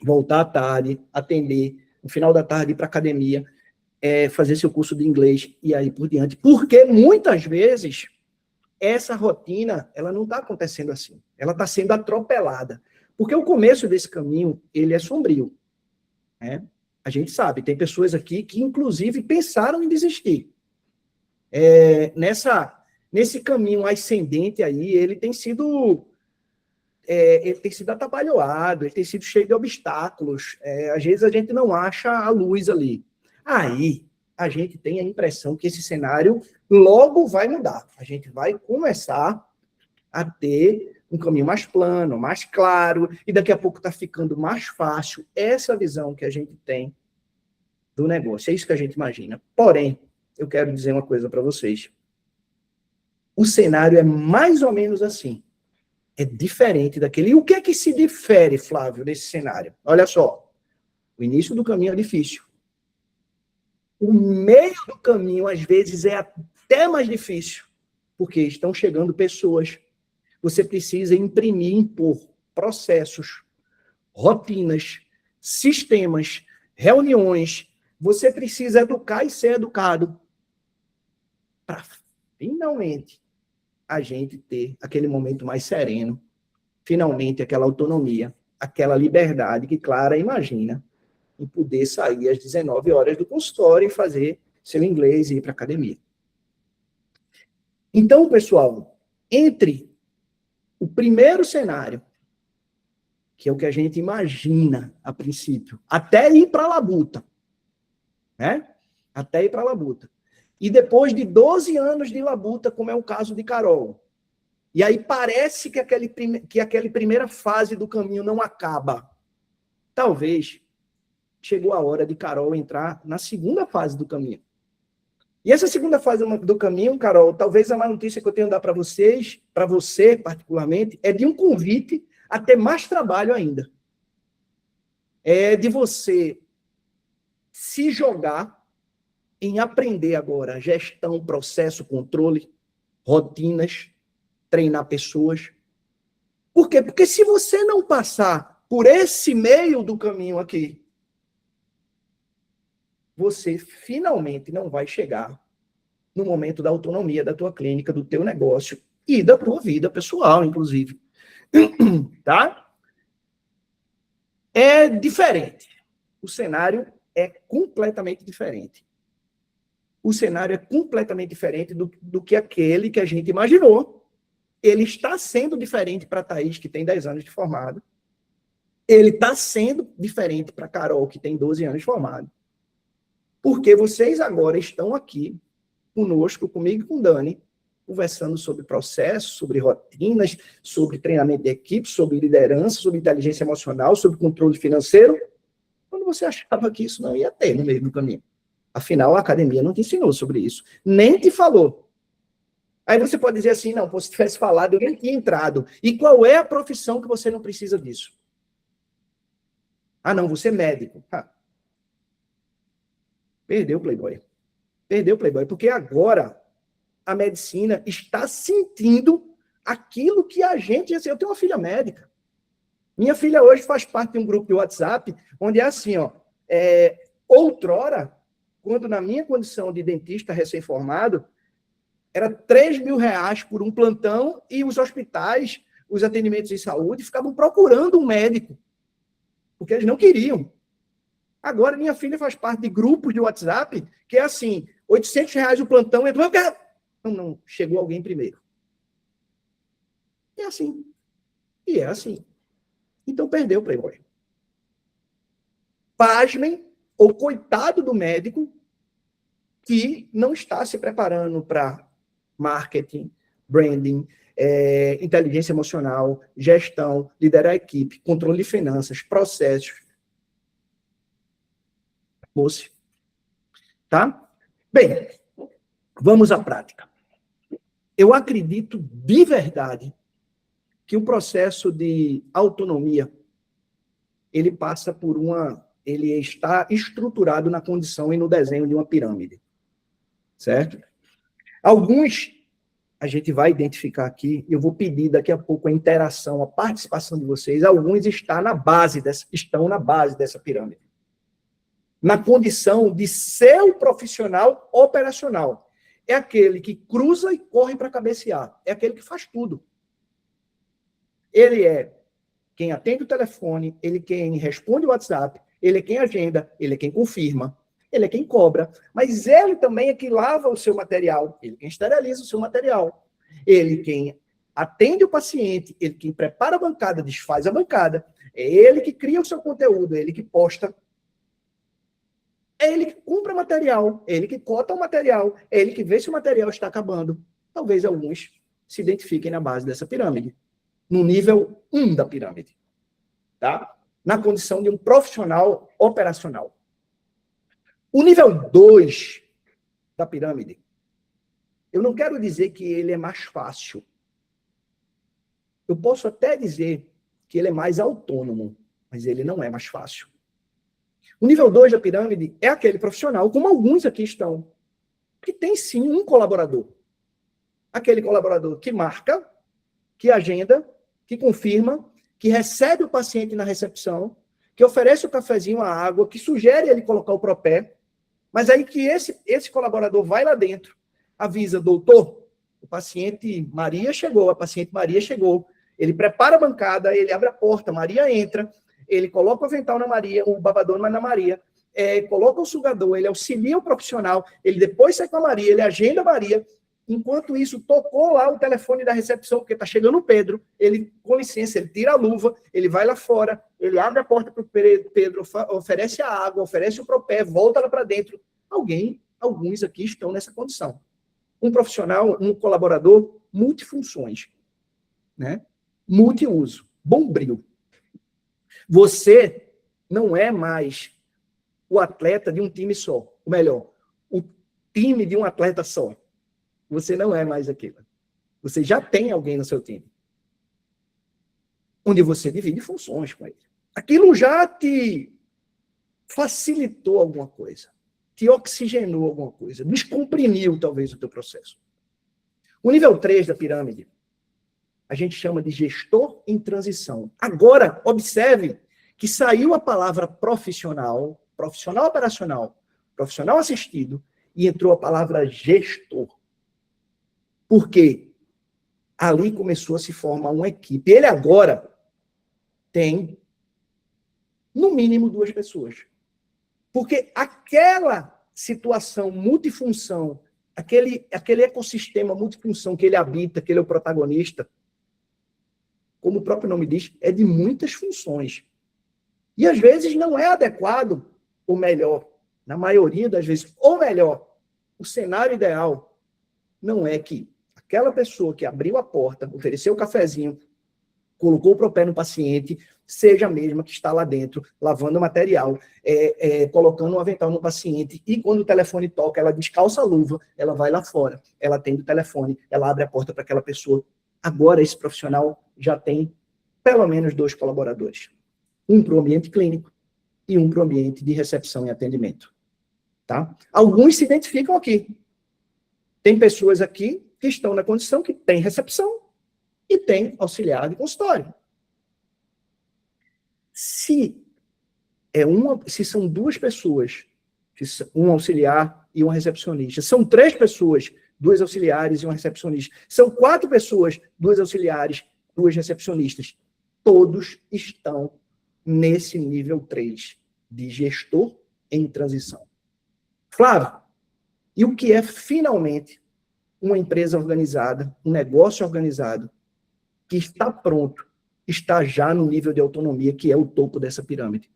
Speaker 1: voltar à tarde, atender, no final da tarde ir para a academia, fazer seu curso de inglês e aí por diante. Porque muitas vezes essa rotina ela não está acontecendo assim. Ela está sendo atropelada. Porque o começo desse caminho ele é sombrio. Né? A gente sabe, tem pessoas aqui que inclusive pensaram em desistir. Nesse caminho ascendente aí, ele tem sido atabalhoado, ele tem sido cheio de obstáculos. Às vezes a gente não acha a luz ali. Aí, a gente tem a impressão que esse cenário logo vai mudar. A gente vai começar a ter um caminho mais plano, mais claro, e daqui a pouco está ficando mais fácil essa visão que a gente tem do negócio. É isso que a gente imagina. Porém, eu quero dizer uma coisa para vocês. O cenário é mais ou menos assim. É diferente daquele. E o que é que se difere, Flávio, desse cenário? Olha só. O início do caminho é difícil. O meio do caminho, às vezes, é até mais difícil, porque estão chegando pessoas. Você precisa impor processos, rotinas, sistemas, reuniões. Você precisa educar e ser educado para, finalmente, a gente ter aquele momento mais sereno, finalmente, aquela autonomia, aquela liberdade que Clara imagina em poder sair às 19 horas do consultório e fazer seu inglês e ir para a academia. Então, pessoal, entre o primeiro cenário, que é o que a gente imagina a princípio, até ir para a labuta, né? Até ir para a labuta. E depois de 12 anos de labuta, como é o caso de Carol. E aí parece que aquela primeira fase do caminho não acaba. Talvez chegou a hora de Carol entrar na segunda fase do caminho. E essa segunda fase do caminho, Carol, talvez a má notícia que eu tenho a dar para vocês, para você particularmente, é de um convite a ter mais trabalho ainda. É de você se jogar em aprender agora gestão, processo, controle, rotinas, treinar pessoas. Por quê? Porque se você não passar por esse meio do caminho aqui, você finalmente não vai chegar no momento da autonomia da tua clínica, do teu negócio e da tua vida pessoal, inclusive. Tá? É diferente. O cenário é completamente diferente. O cenário é completamente diferente do que aquele que a gente imaginou. Ele está sendo diferente para a Thaís, que tem 10 anos de formado. Ele está sendo diferente para a Carol, que tem 12 anos de formado. Porque vocês agora estão aqui conosco, comigo e com o Dani, conversando sobre processos, sobre rotinas, sobre treinamento de equipe, sobre liderança, sobre inteligência emocional, sobre controle financeiro, quando você achava que isso não ia ter no meio do caminho. Afinal, a academia não te ensinou sobre isso, nem te falou. Aí você pode dizer assim, não, se tivesse falado, eu nem tinha entrado. E qual é a profissão que você não precisa disso? Ah, não, você é médico. Perdeu o Playboy. Perdeu o Playboy, porque agora a medicina está sentindo aquilo que a gente... Assim, eu tenho uma filha médica. Minha filha hoje faz parte de um grupo de WhatsApp, onde é assim, ó, outrora, quando na minha condição de dentista recém-formado, era 3 mil reais por um plantão e os hospitais, os atendimentos de saúde, ficavam procurando um médico, porque eles não queriam. Agora, minha filha faz parte de grupos de WhatsApp, que é assim, 800 reais o plantão, não, chegou alguém primeiro. É assim. E é assim. Então, perdeu o Playboy. Pasmem, ou coitado do médico, que não está se preparando para marketing, branding, inteligência emocional, gestão, liderar a equipe, controle de finanças, processos. Moça. Tá? Bem, vamos à prática. Eu acredito de verdade que o processo de autonomia, ele passa por ele está estruturado na condição e no desenho de uma pirâmide. Certo? Alguns a gente vai identificar aqui, eu vou pedir daqui a pouco a interação, a participação de vocês, alguns estão na base dessa pirâmide. Na condição de ser o profissional operacional. É aquele que cruza e corre para cabecear. É aquele que faz tudo. Ele é quem atende o telefone, ele é quem responde o WhatsApp, ele é quem agenda, ele é quem confirma, ele é quem cobra, mas ele também é quem lava o seu material, ele é quem esteriliza o seu material, ele é quem atende o paciente, ele é quem prepara a bancada, desfaz a bancada, é ele que cria o seu conteúdo, é ele que posta, é ele que compra material, é ele que cota o material, é ele que vê se o material está acabando. Talvez alguns se identifiquem na base dessa pirâmide, no nível 1 da pirâmide, tá? Na condição de um profissional operacional. O nível 2 da pirâmide, eu não quero dizer que ele é mais fácil. Eu posso até dizer que ele é mais autônomo, mas ele não é mais fácil. O nível 2 da pirâmide é aquele profissional, como alguns aqui estão, que tem sim um colaborador. Aquele colaborador que marca, que agenda, que confirma, que recebe o paciente na recepção, que oferece o cafezinho, a água, que sugere ele colocar o propé, mas aí que esse colaborador vai lá dentro, avisa, doutor, o paciente Maria chegou, a paciente Maria chegou, ele prepara a bancada, ele abre a porta, Maria entra, ele coloca o avental na Maria, o babador na Maria, coloca o sugador, ele auxilia o profissional, ele depois sai com a Maria, ele agenda a Maria. Enquanto isso, tocou lá o telefone da recepção, porque está chegando o Pedro, ele, com licença, ele tira a luva, ele vai lá fora, ele abre a porta para o Pedro, oferece a água, oferece o propé, volta lá para dentro. Alguns aqui estão nessa condição. Um profissional, um colaborador, multifunções, né? Multiuso, bombril. Você não é mais o atleta de um time só. Ou melhor, o time de um atleta só. Você não é mais aquilo. Você já tem alguém no seu time. Onde você divide funções com ele. Aquilo já te facilitou alguma coisa. Te oxigenou alguma coisa. Descomprimiu, talvez, o teu processo. O nível 3 da pirâmide, a gente chama de gestor em transição. Agora, observe que saiu a palavra profissional, profissional operacional, profissional assistido, e entrou a palavra gestor. Por quê? Ali começou a se formar uma equipe. Ele agora tem, no mínimo, 2 pessoas. Porque aquela situação multifunção, aquele ecossistema multifunção que ele habita, que ele é o protagonista, como o próprio nome diz, é de muitas funções. E às vezes não é adequado o melhor. Na maioria das vezes, ou melhor, o cenário ideal não é que aquela pessoa que abriu a porta, ofereceu o cafezinho, colocou o propé no paciente, seja a mesma que está lá dentro, lavando o material, colocando um avental no paciente, e quando o telefone toca, ela descalça a luva, ela vai lá fora, ela atende o telefone, ela abre a porta para aquela pessoa. Agora, esse profissional já tem pelo menos 2 colaboradores. Um para o ambiente clínico e um para o ambiente de recepção e atendimento. Tá? Alguns se identificam aqui. Tem pessoas aqui que estão na condição que tem recepção e tem auxiliar de consultório. Se são 2 pessoas, um auxiliar e uma recepcionista, são 3 pessoas, 2 auxiliares e uma recepcionista, são 4 pessoas, 2 auxiliares, 2 recepcionistas, todos estão nesse nível 3 de gestor em transição. Flávio, e o que é finalmente uma empresa organizada, um negócio organizado, que está pronto, está já no nível de autonomia, que é o topo dessa pirâmide?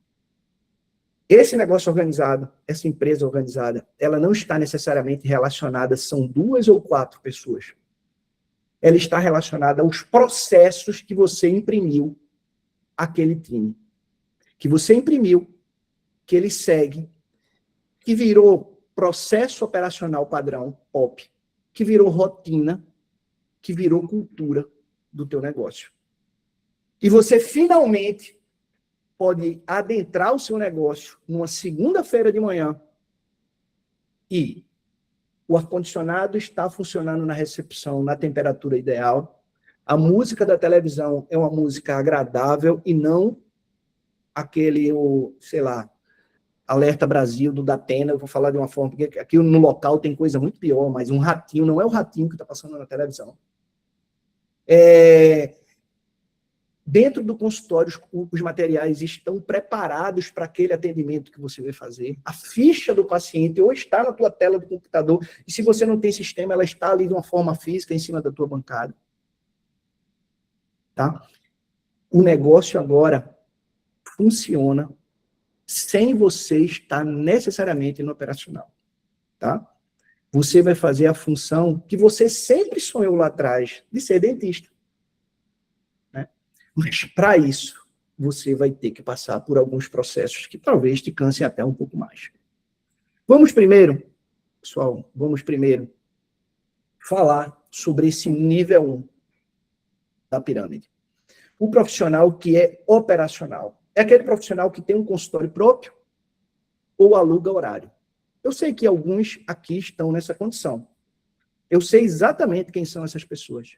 Speaker 1: Esse negócio organizado, essa empresa organizada, ela não está necessariamente relacionada, são 2 ou 4 pessoas. Ela está relacionada aos processos que você imprimiu àquele time. Que você imprimiu, que ele segue, que virou processo operacional padrão, POP, que virou rotina, que virou cultura do teu negócio. E você finalmente pode adentrar o seu negócio numa segunda-feira de manhã e o ar-condicionado está funcionando na recepção, na temperatura ideal, a música da televisão é uma música agradável e não aquele, sei lá, Alerta Brasil, do Datena, eu vou falar de uma forma, porque aqui no local tem coisa muito pior, mas um ratinho, não é o ratinho que está passando na televisão. Dentro do consultório, os materiais estão preparados para aquele atendimento que você vai fazer. A ficha do paciente ou está na tua tela do computador, e se você não tem sistema, ela está ali de uma forma física em cima da tua bancada. Tá? O negócio agora funciona sem você estar necessariamente no operacional. Tá? Você vai fazer a função que você sempre sonhou lá atrás, de ser dentista. Né? Mas, para isso, você vai ter que passar por alguns processos que talvez te cansem até um pouco mais. Vamos primeiro, pessoal, falar sobre esse nível 1 da pirâmide. O profissional que é operacional. É aquele profissional que tem um consultório próprio ou aluga horário. Eu sei que alguns aqui estão nessa condição. Eu sei exatamente quem são essas pessoas.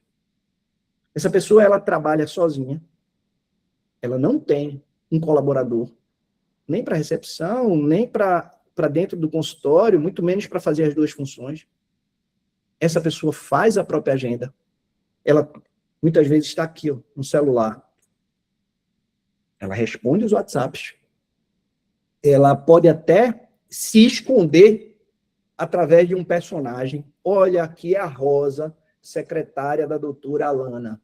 Speaker 1: Essa pessoa, ela trabalha sozinha. Ela não tem um colaborador, nem para recepção, nem para dentro do consultório, muito menos para fazer as 2 funções. Essa pessoa faz a própria agenda. Ela, muitas vezes, está aqui, ó, no celular. Ela responde os WhatsApps. Ela pode até se esconder através de um personagem. Olha, aqui é a Rosa, secretária da doutora Alana.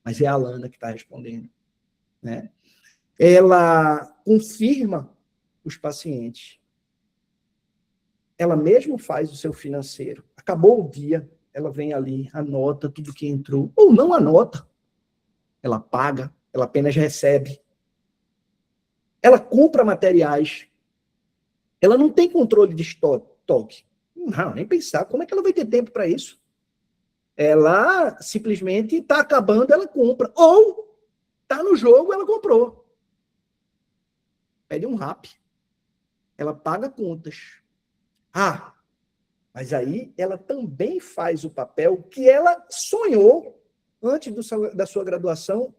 Speaker 1: Mas é a Alana que está respondendo. Né? Ela confirma os pacientes. Ela mesmo faz o seu financeiro. Acabou o dia, ela vem ali, anota tudo que entrou. Ou não anota. Ela paga, ela apenas recebe. Ela compra materiais. Ela não tem controle de estoque. Não, nem pensar. Como é que ela vai ter tempo para isso? Ela simplesmente está acabando, ela compra. Ou está no jogo, ela comprou. Pede um rap. Ela paga contas. Ah, mas aí ela também faz o papel que ela sonhou antes da sua graduação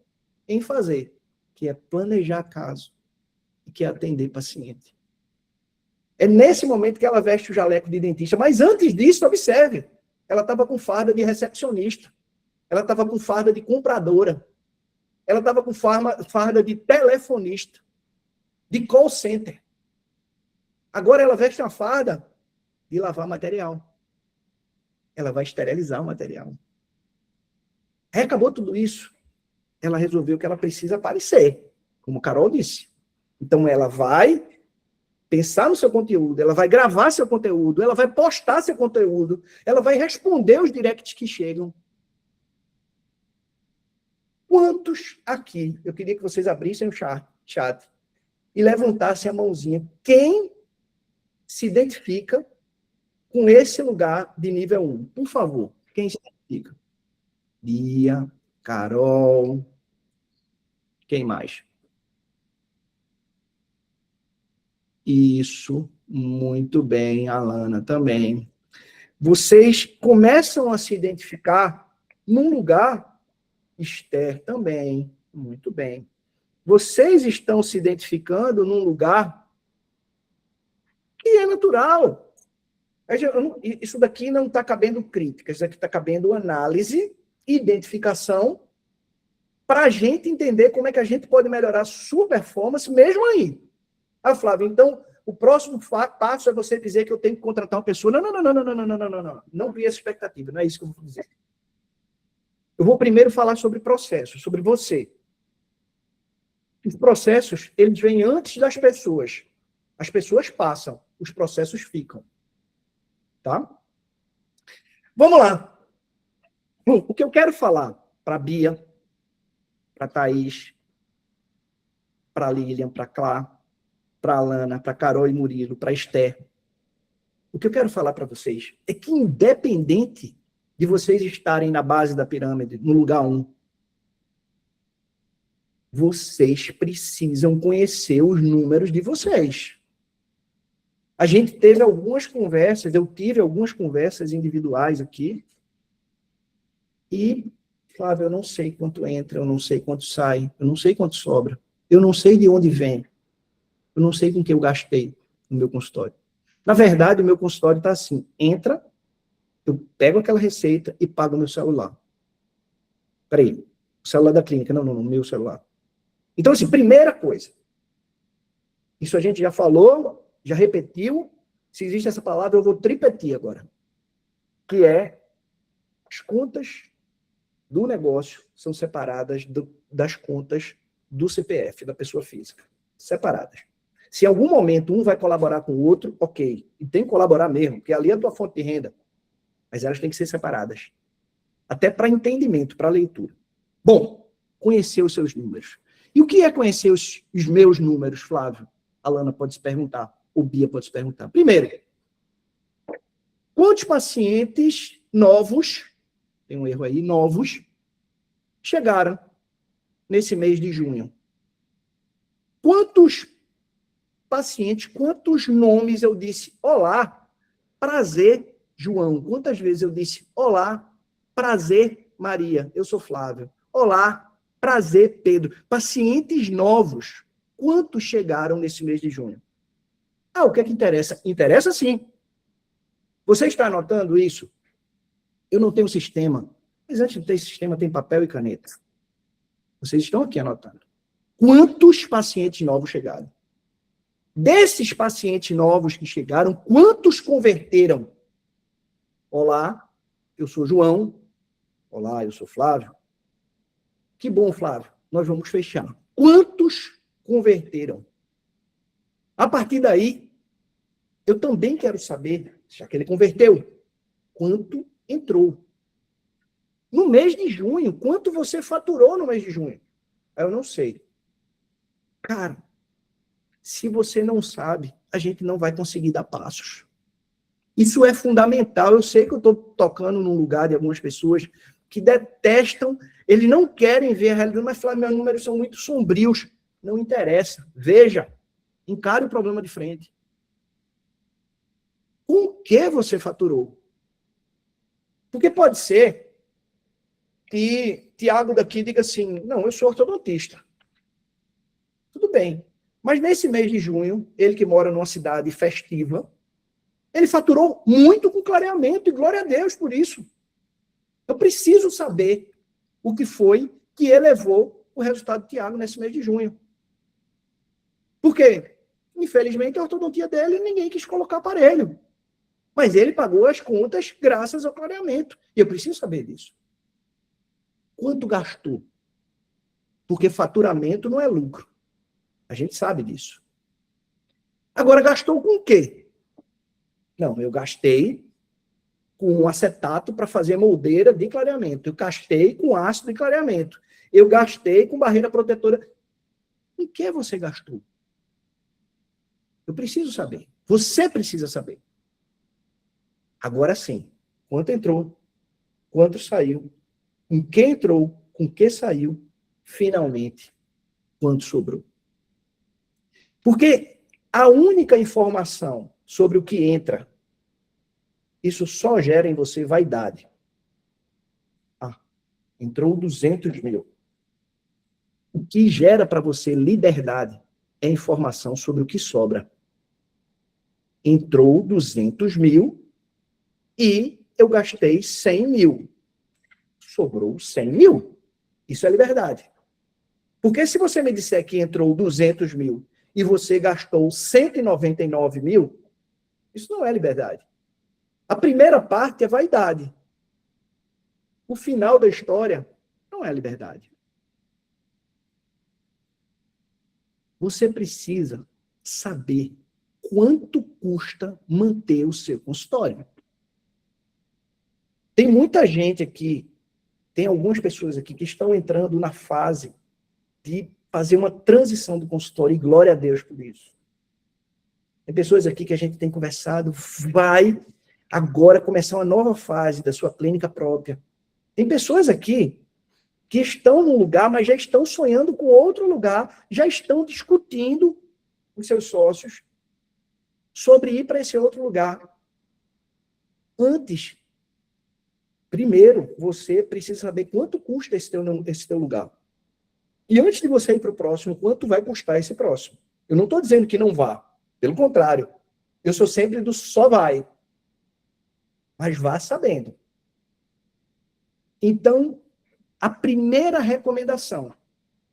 Speaker 1: em fazer, que é planejar caso. Que é atender paciente. É nesse momento que ela veste o jaleco de dentista. Mas antes disso, observe, ela estava com farda de recepcionista. Ela estava com farda de compradora. Ela estava com farda de telefonista, de call center. Agora ela veste uma farda de lavar material. Ela vai esterilizar o material. Acabou tudo isso. Ela resolveu que ela precisa aparecer, como Carol disse. Então ela vai pensar no seu conteúdo, ela vai gravar seu conteúdo, ela vai postar seu conteúdo, ela vai responder os directs que chegam. Quantos aqui, eu queria que vocês abrissem o chat e levantassem a mãozinha. Quem se identifica com esse lugar de nível 1? Por favor, quem se identifica? Bia, Carol, quem mais? Isso, muito bem, Alana também. Vocês começam a se identificar num lugar, Esther também, muito bem. Vocês estão se identificando num lugar que é natural. Isso daqui não está cabendo crítica, isso aqui está cabendo análise, identificação, para a gente entender como é que a gente pode melhorar a sua performance mesmo aí. Ah, Flávio, então o próximo passo é você dizer que eu tenho que contratar uma pessoa. Não. Não cria essa expectativa, não é isso que eu vou dizer. Eu vou primeiro falar sobre processos, sobre você. Os processos, eles vêm antes das pessoas. As pessoas passam, os processos ficam. Tá? Vamos lá. O que eu quero falar para a Bia, para a Thaís, para a Lilian, para a Clá, para a Alana, para a Carol e Murilo, para a Esther. O que eu quero falar para vocês é que, independente de vocês estarem na base da pirâmide, no lugar 1, vocês precisam conhecer os números de vocês. A gente teve algumas conversas, eu tive algumas conversas individuais aqui, e, Flávio, eu não sei quanto entra, eu não sei quanto sai, eu não sei quanto sobra, eu não sei de onde vem, eu não sei com que eu gastei no meu consultório. Na verdade, o meu consultório está assim, entra, eu pego aquela receita e pago o meu celular. Peraí, o celular da clínica, não, meu celular. Então, assim, primeira coisa, isso a gente já falou, já repetiu, se existe essa palavra, eu vou tripetir agora, que é as contas do negócio são separadas das contas do CPF, da pessoa física. Separadas. Se em algum momento um vai colaborar com o outro, ok. E tem que colaborar mesmo, porque ali é a tua fonte de renda. Mas elas têm que ser separadas. Até para entendimento, para leitura. Bom, conhecer os seus números. E o que é conhecer os meus números, Flávio? A Alana pode se perguntar, ou Bia pode se perguntar. Primeiro, quantos pacientes novos, tem um erro aí, novos, chegaram nesse mês de junho? Quantos pacientes, quantos nomes eu disse, olá, prazer, João? Quantas vezes eu disse, olá, prazer, Maria? Eu sou Flávio. Olá, prazer, Pedro. Pacientes novos, quantos chegaram nesse mês de junho? Ah, o que é que interessa? Interessa sim. Você está anotando isso? Eu não tenho sistema. Mas antes de ter sistema, tem papel e caneta. Vocês estão aqui anotando. Quantos pacientes novos chegaram? Desses pacientes novos que chegaram, quantos converteram? Olá, eu sou João. Olá, eu sou Flávio. Que bom, Flávio. Nós vamos fechar. Quantos converteram? A partir daí, eu também quero saber, já que ele converteu, quanto entrou. No mês de junho, quanto você faturou no mês de junho? Eu não sei. Cara, se você não sabe, a gente não vai conseguir dar passos. Isso é fundamental. Eu sei que eu estou tocando num lugar de algumas pessoas que detestam, eles não querem ver a realidade, mas falam, meus números são muito sombrios. Não interessa. Veja, encare o problema de frente. Com o que você faturou? Porque pode ser que Tiago daqui diga assim, não, eu sou ortodontista. Tudo bem. Mas nesse mês de junho, ele que mora numa cidade festiva, ele faturou muito com clareamento, e glória a Deus por isso. Eu preciso saber o que foi que elevou o resultado do Tiago nesse mês de junho. Por quê? Infelizmente, a ortodontia dele, ninguém quis colocar aparelho. Mas ele pagou as contas graças ao clareamento. E eu preciso saber disso. Quanto gastou? Porque faturamento não é lucro. A gente sabe disso. Agora, gastou com o quê? Não, eu gastei com acetato para fazer moldeira de clareamento. Eu gastei com ácido de clareamento. Eu gastei com barreira protetora. Em que você gastou? Eu preciso saber. Você precisa saber. Agora sim. Quanto entrou? Quanto saiu? Em que entrou? Com que saiu? Finalmente, quanto sobrou? Porque a única informação sobre o que entra, isso só gera em você vaidade. Ah, entrou 200 mil. O que gera para você liberdade é informação sobre o que sobra. Entrou 200 mil e eu gastei 100 mil. Sobrou 100 mil. Isso é liberdade. Porque se você me disser que entrou 200 mil e você gastou 199 mil, isso não é liberdade. A primeira parte é vaidade. O final da história não é liberdade. Você precisa saber quanto custa manter o seu consultório. Tem muita gente aqui, tem algumas pessoas aqui que estão entrando na fase de fazer uma transição do consultório, e glória a Deus por isso. Tem pessoas aqui que a gente tem conversado, vai agora começar uma nova fase da sua clínica própria. Tem pessoas aqui que estão num lugar, mas já estão sonhando com outro lugar, já estão discutindo com seus sócios sobre ir para esse outro lugar. Antes, primeiro, você precisa saber quanto custa esse teu lugar. E antes de você ir para o próximo, quanto vai custar esse próximo? Eu não estou dizendo que não vá. Pelo contrário, eu sou sempre do só vai. Mas vá sabendo. Então, a primeira recomendação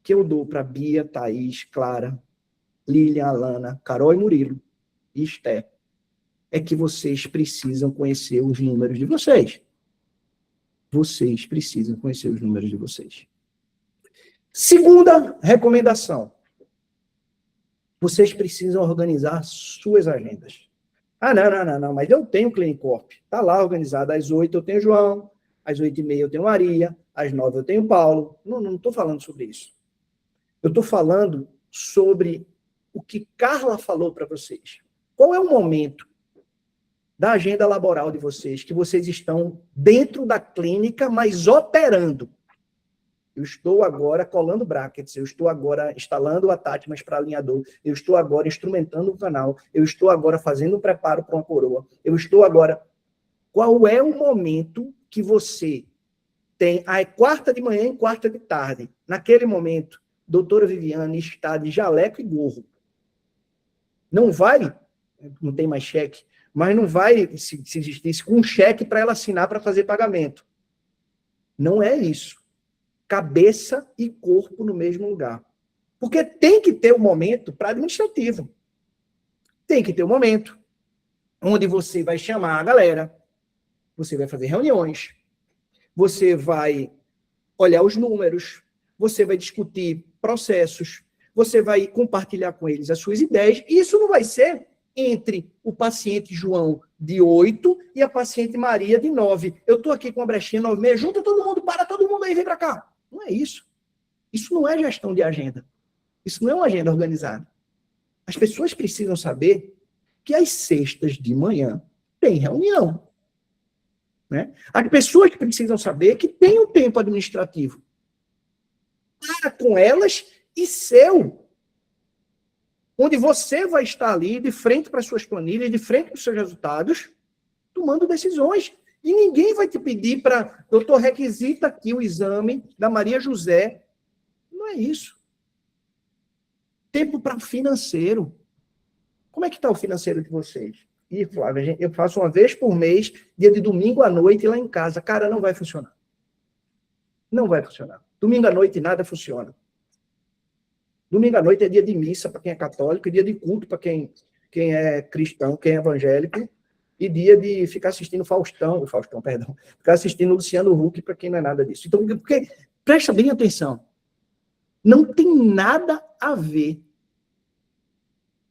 Speaker 1: que eu dou para Bia, Thaís, Clara, Lilian, Alana, Carol e Murilo e Esté é que vocês precisam conhecer os números de vocês. Vocês precisam conhecer os números de vocês. Segunda recomendação. Vocês precisam organizar suas agendas. Ah, não, mas eu tenho Clinicorp. Está lá organizado. Às 8 eu tenho João, às 8h30 eu tenho Maria, às 9 eu tenho Paulo. Não estou falando sobre isso. Eu estou falando sobre o que Carla falou para vocês. Qual é o momento da agenda laboral de vocês que vocês estão dentro da clínica, mas operando? Eu estou agora colando brackets, eu estou agora instalando o attachments para alinhador, eu estou agora instrumentando o canal, eu estou agora fazendo um preparo para uma coroa, eu estou agora... Qual é o momento que você tem a quarta de manhã e quarta de tarde? Naquele momento, doutora Viviane está de jaleco e gorro. Não vai, não tem mais cheque, mas não vai se existisse com um cheque para ela assinar para fazer pagamento. Não é isso. Cabeça e corpo no mesmo lugar. Porque tem que ter um momento para administrativo. Tem que ter um momento onde você vai chamar a galera, você vai fazer reuniões, você vai olhar os números, você vai discutir processos, você vai compartilhar com eles as suas ideias, e isso não vai ser entre o paciente João de 8 e a paciente Maria de 9. Eu estou aqui com a brechinha 9h30, junta todo mundo, para todo mundo aí, vem para cá. Não é isso. Isso não é gestão de agenda. Isso não é uma agenda organizada. As pessoas precisam saber que às sextas de manhã tem reunião. Né? As pessoas precisam saber que tem um tempo administrativo. Para com elas e seu. Onde você vai estar ali, de frente para as suas planilhas, de frente para os seus resultados, tomando decisões. E ninguém vai te pedir para, doutor, requisita aqui o exame da Maria José. Não é isso. Tempo para financeiro. Como é que está o financeiro de vocês? E, Flávia, eu faço uma vez por mês, dia de domingo à noite, lá em casa. Cara, não vai funcionar. Não vai funcionar. Domingo à noite nada funciona. Domingo à noite é dia de missa para quem é católico, dia de culto para quem é cristão, quem é evangélico, e dia de ficar assistindo Faustão, perdão, ficar assistindo Luciano Huck para quem não é nada disso. Então, porque, presta bem atenção, não tem nada a ver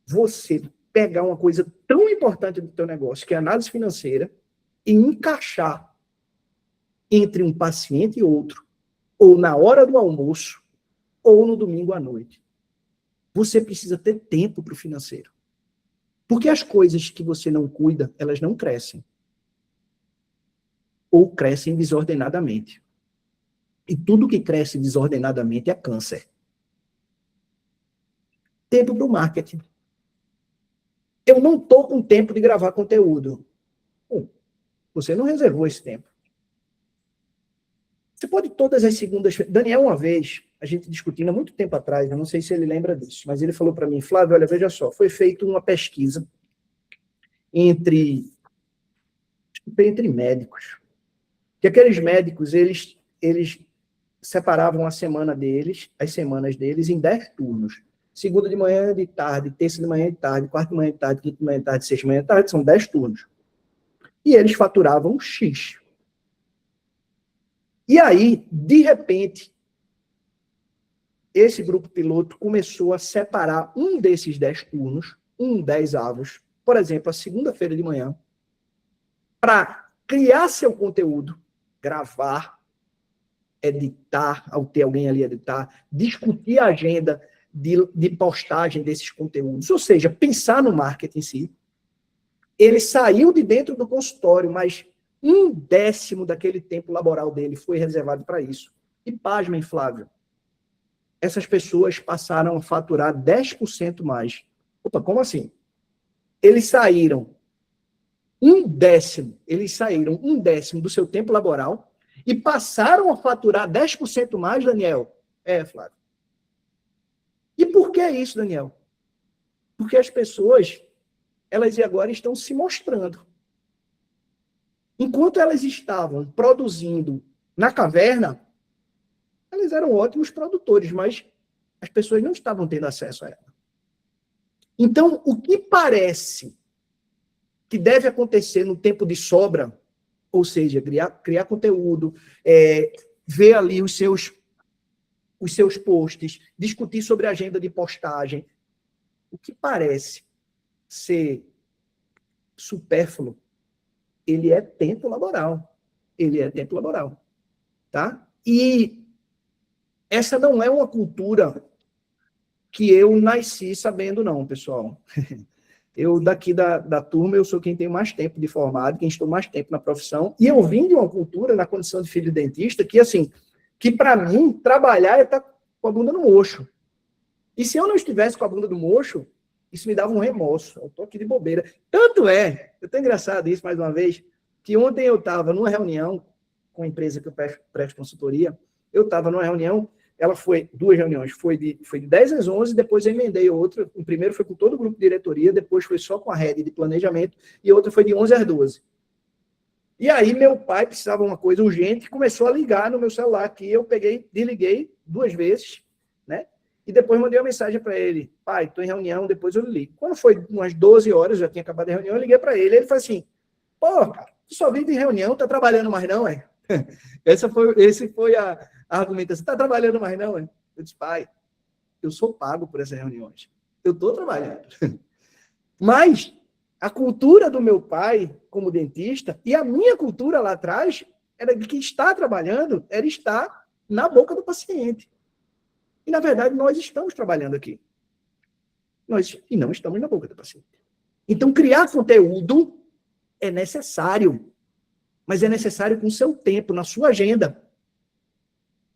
Speaker 1: você pegar uma coisa tão importante do teu negócio, que é a análise financeira, e encaixar entre um paciente e outro, ou na hora do almoço, ou no domingo à noite. Você precisa ter tempo para o financeiro. Porque as coisas que você não cuida, elas não crescem. Ou crescem desordenadamente. E tudo que cresce desordenadamente é câncer. Tempo para o marketing. Eu não estou com tempo de gravar conteúdo. Você não reservou esse tempo. Você pode todas as segundas-feiras... Daniel, uma vez, a gente discutindo há muito tempo atrás, eu não sei se ele lembra disso, mas ele falou para mim, Flávio, olha, veja só, foi feita uma pesquisa entre médicos. Que aqueles médicos, eles separavam a semana deles, as semanas deles, em 10 turnos. Segunda de manhã, de tarde, terça de manhã de tarde, quarta de manhã de tarde, quinta de manhã de tarde, sexta de manhã de tarde, são 10 turnos. E eles faturavam X. E aí, de repente, esse grupo piloto começou a separar um desses 10 turnos, 10 avos, por exemplo, a segunda-feira de manhã, para criar seu conteúdo, gravar, editar, ao ter alguém ali editar, discutir a agenda de postagem desses conteúdos, ou seja, pensar no marketing em si. Ele saiu de dentro do consultório, mas 1/10 daquele tempo laboral dele foi reservado para isso. E pasmem, Flávio, essas pessoas passaram a faturar 10% mais. Opa, como assim? Eles saíram 1/10 do seu tempo laboral e passaram a faturar 10% mais, Daniel? Flávio. E por que isso, Daniel? Porque as pessoas, elas agora estão se mostrando. Enquanto elas estavam produzindo na caverna, elas eram ótimos produtores, mas as pessoas não estavam tendo acesso a ela. Então, o que parece que deve acontecer no tempo de sobra, ou seja, criar conteúdo, ver ali os seus posts, discutir sobre a agenda de postagem, o que parece ser supérfluo, ele é tempo laboral. Tá? E essa não é uma cultura que eu nasci sabendo, não, pessoal. Eu, daqui da turma, eu sou quem tem mais tempo de formado, quem estou mais tempo na profissão, e eu vim de uma cultura, na condição de filho de dentista, que, assim, que para mim, trabalhar é estar com a bunda no mocho. E se eu não estivesse com a bunda no mocho, isso me dava um remorso. Eu estou aqui de bobeira. Tanto é, eu tô engraçado isso mais uma vez, que ontem eu estava numa reunião com a empresa que eu presto consultoria, eu estava numa reunião, ela foi 2 reuniões, foi de 10 às 11, depois eu emendei outra, o primeiro foi com todo o grupo de diretoria, depois foi só com a rede de planejamento, e outra foi de 11 às 12. E aí meu pai precisava de uma coisa urgente, começou a ligar no meu celular, que eu peguei, desliguei 2 vezes, né? E depois mandei uma mensagem para ele, pai, estou em reunião, depois eu ligo. Quando foi umas 12 horas, já tinha acabado a reunião, eu liguei para ele, ele falou assim, pô, cara, tu só vive em reunião, tá trabalhando mais não, é? Esse foi a argumentação, tá trabalhando mais não, é? Eu disse, pai, eu sou pago por essas reuniões, eu estou trabalhando. Mas a cultura do meu pai, como dentista, e a minha cultura lá atrás, era de que estar trabalhando era estar na boca do paciente. E, na verdade, nós estamos trabalhando aqui. E não estamos na boca do paciente. Então, criar conteúdo é necessário, mas é necessário com o seu tempo, na sua agenda.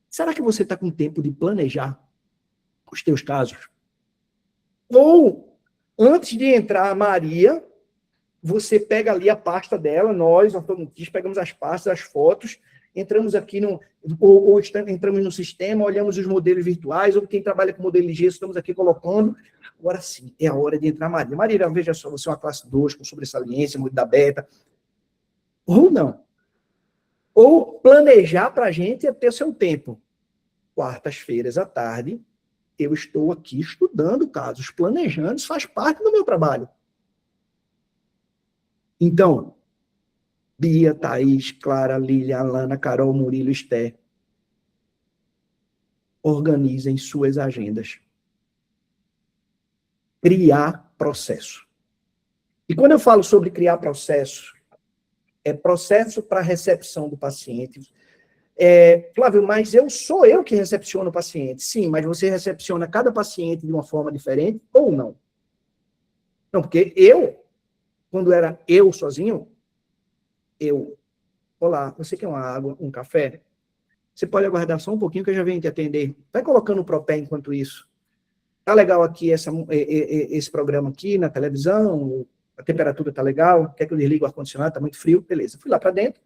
Speaker 1: Será que você está com tempo de planejar os teus casos? Ou, antes de entrar a Maria, você pega ali a pasta dela, nós, ortodontistas, pegamos as pastas, as fotos, entramos aqui entramos no sistema, olhamos os modelos virtuais, ou quem trabalha com modelo de gesso, estamos aqui colocando. Agora sim, é a hora de entrar, Maria. Maria, veja só, você é uma classe 2, com sobressaliência, muito da beta. Ou não. Ou planejar para a gente é ter seu tempo. Quartas-feiras à tarde, eu estou aqui estudando casos, planejando, isso faz parte do meu trabalho. Então, Bia, Thaís, Clara, Lília, Alana, Carol, Murilo, Esté, organizem suas agendas. Criar processo. E quando eu falo sobre criar processo, é processo para recepção do paciente. Flávio, mas sou eu que recepciono o paciente. Sim, mas você recepciona cada paciente de uma forma diferente ou não? Não, porque quando era eu sozinho, olá, você quer uma água, um café? Você pode aguardar só um pouquinho que eu já venho te atender. Vai colocando o Propé enquanto isso. Tá legal aqui esse programa aqui na televisão, a temperatura tá legal, quer que eu desligue o ar-condicionado, tá muito frio, beleza. Fui lá para dentro.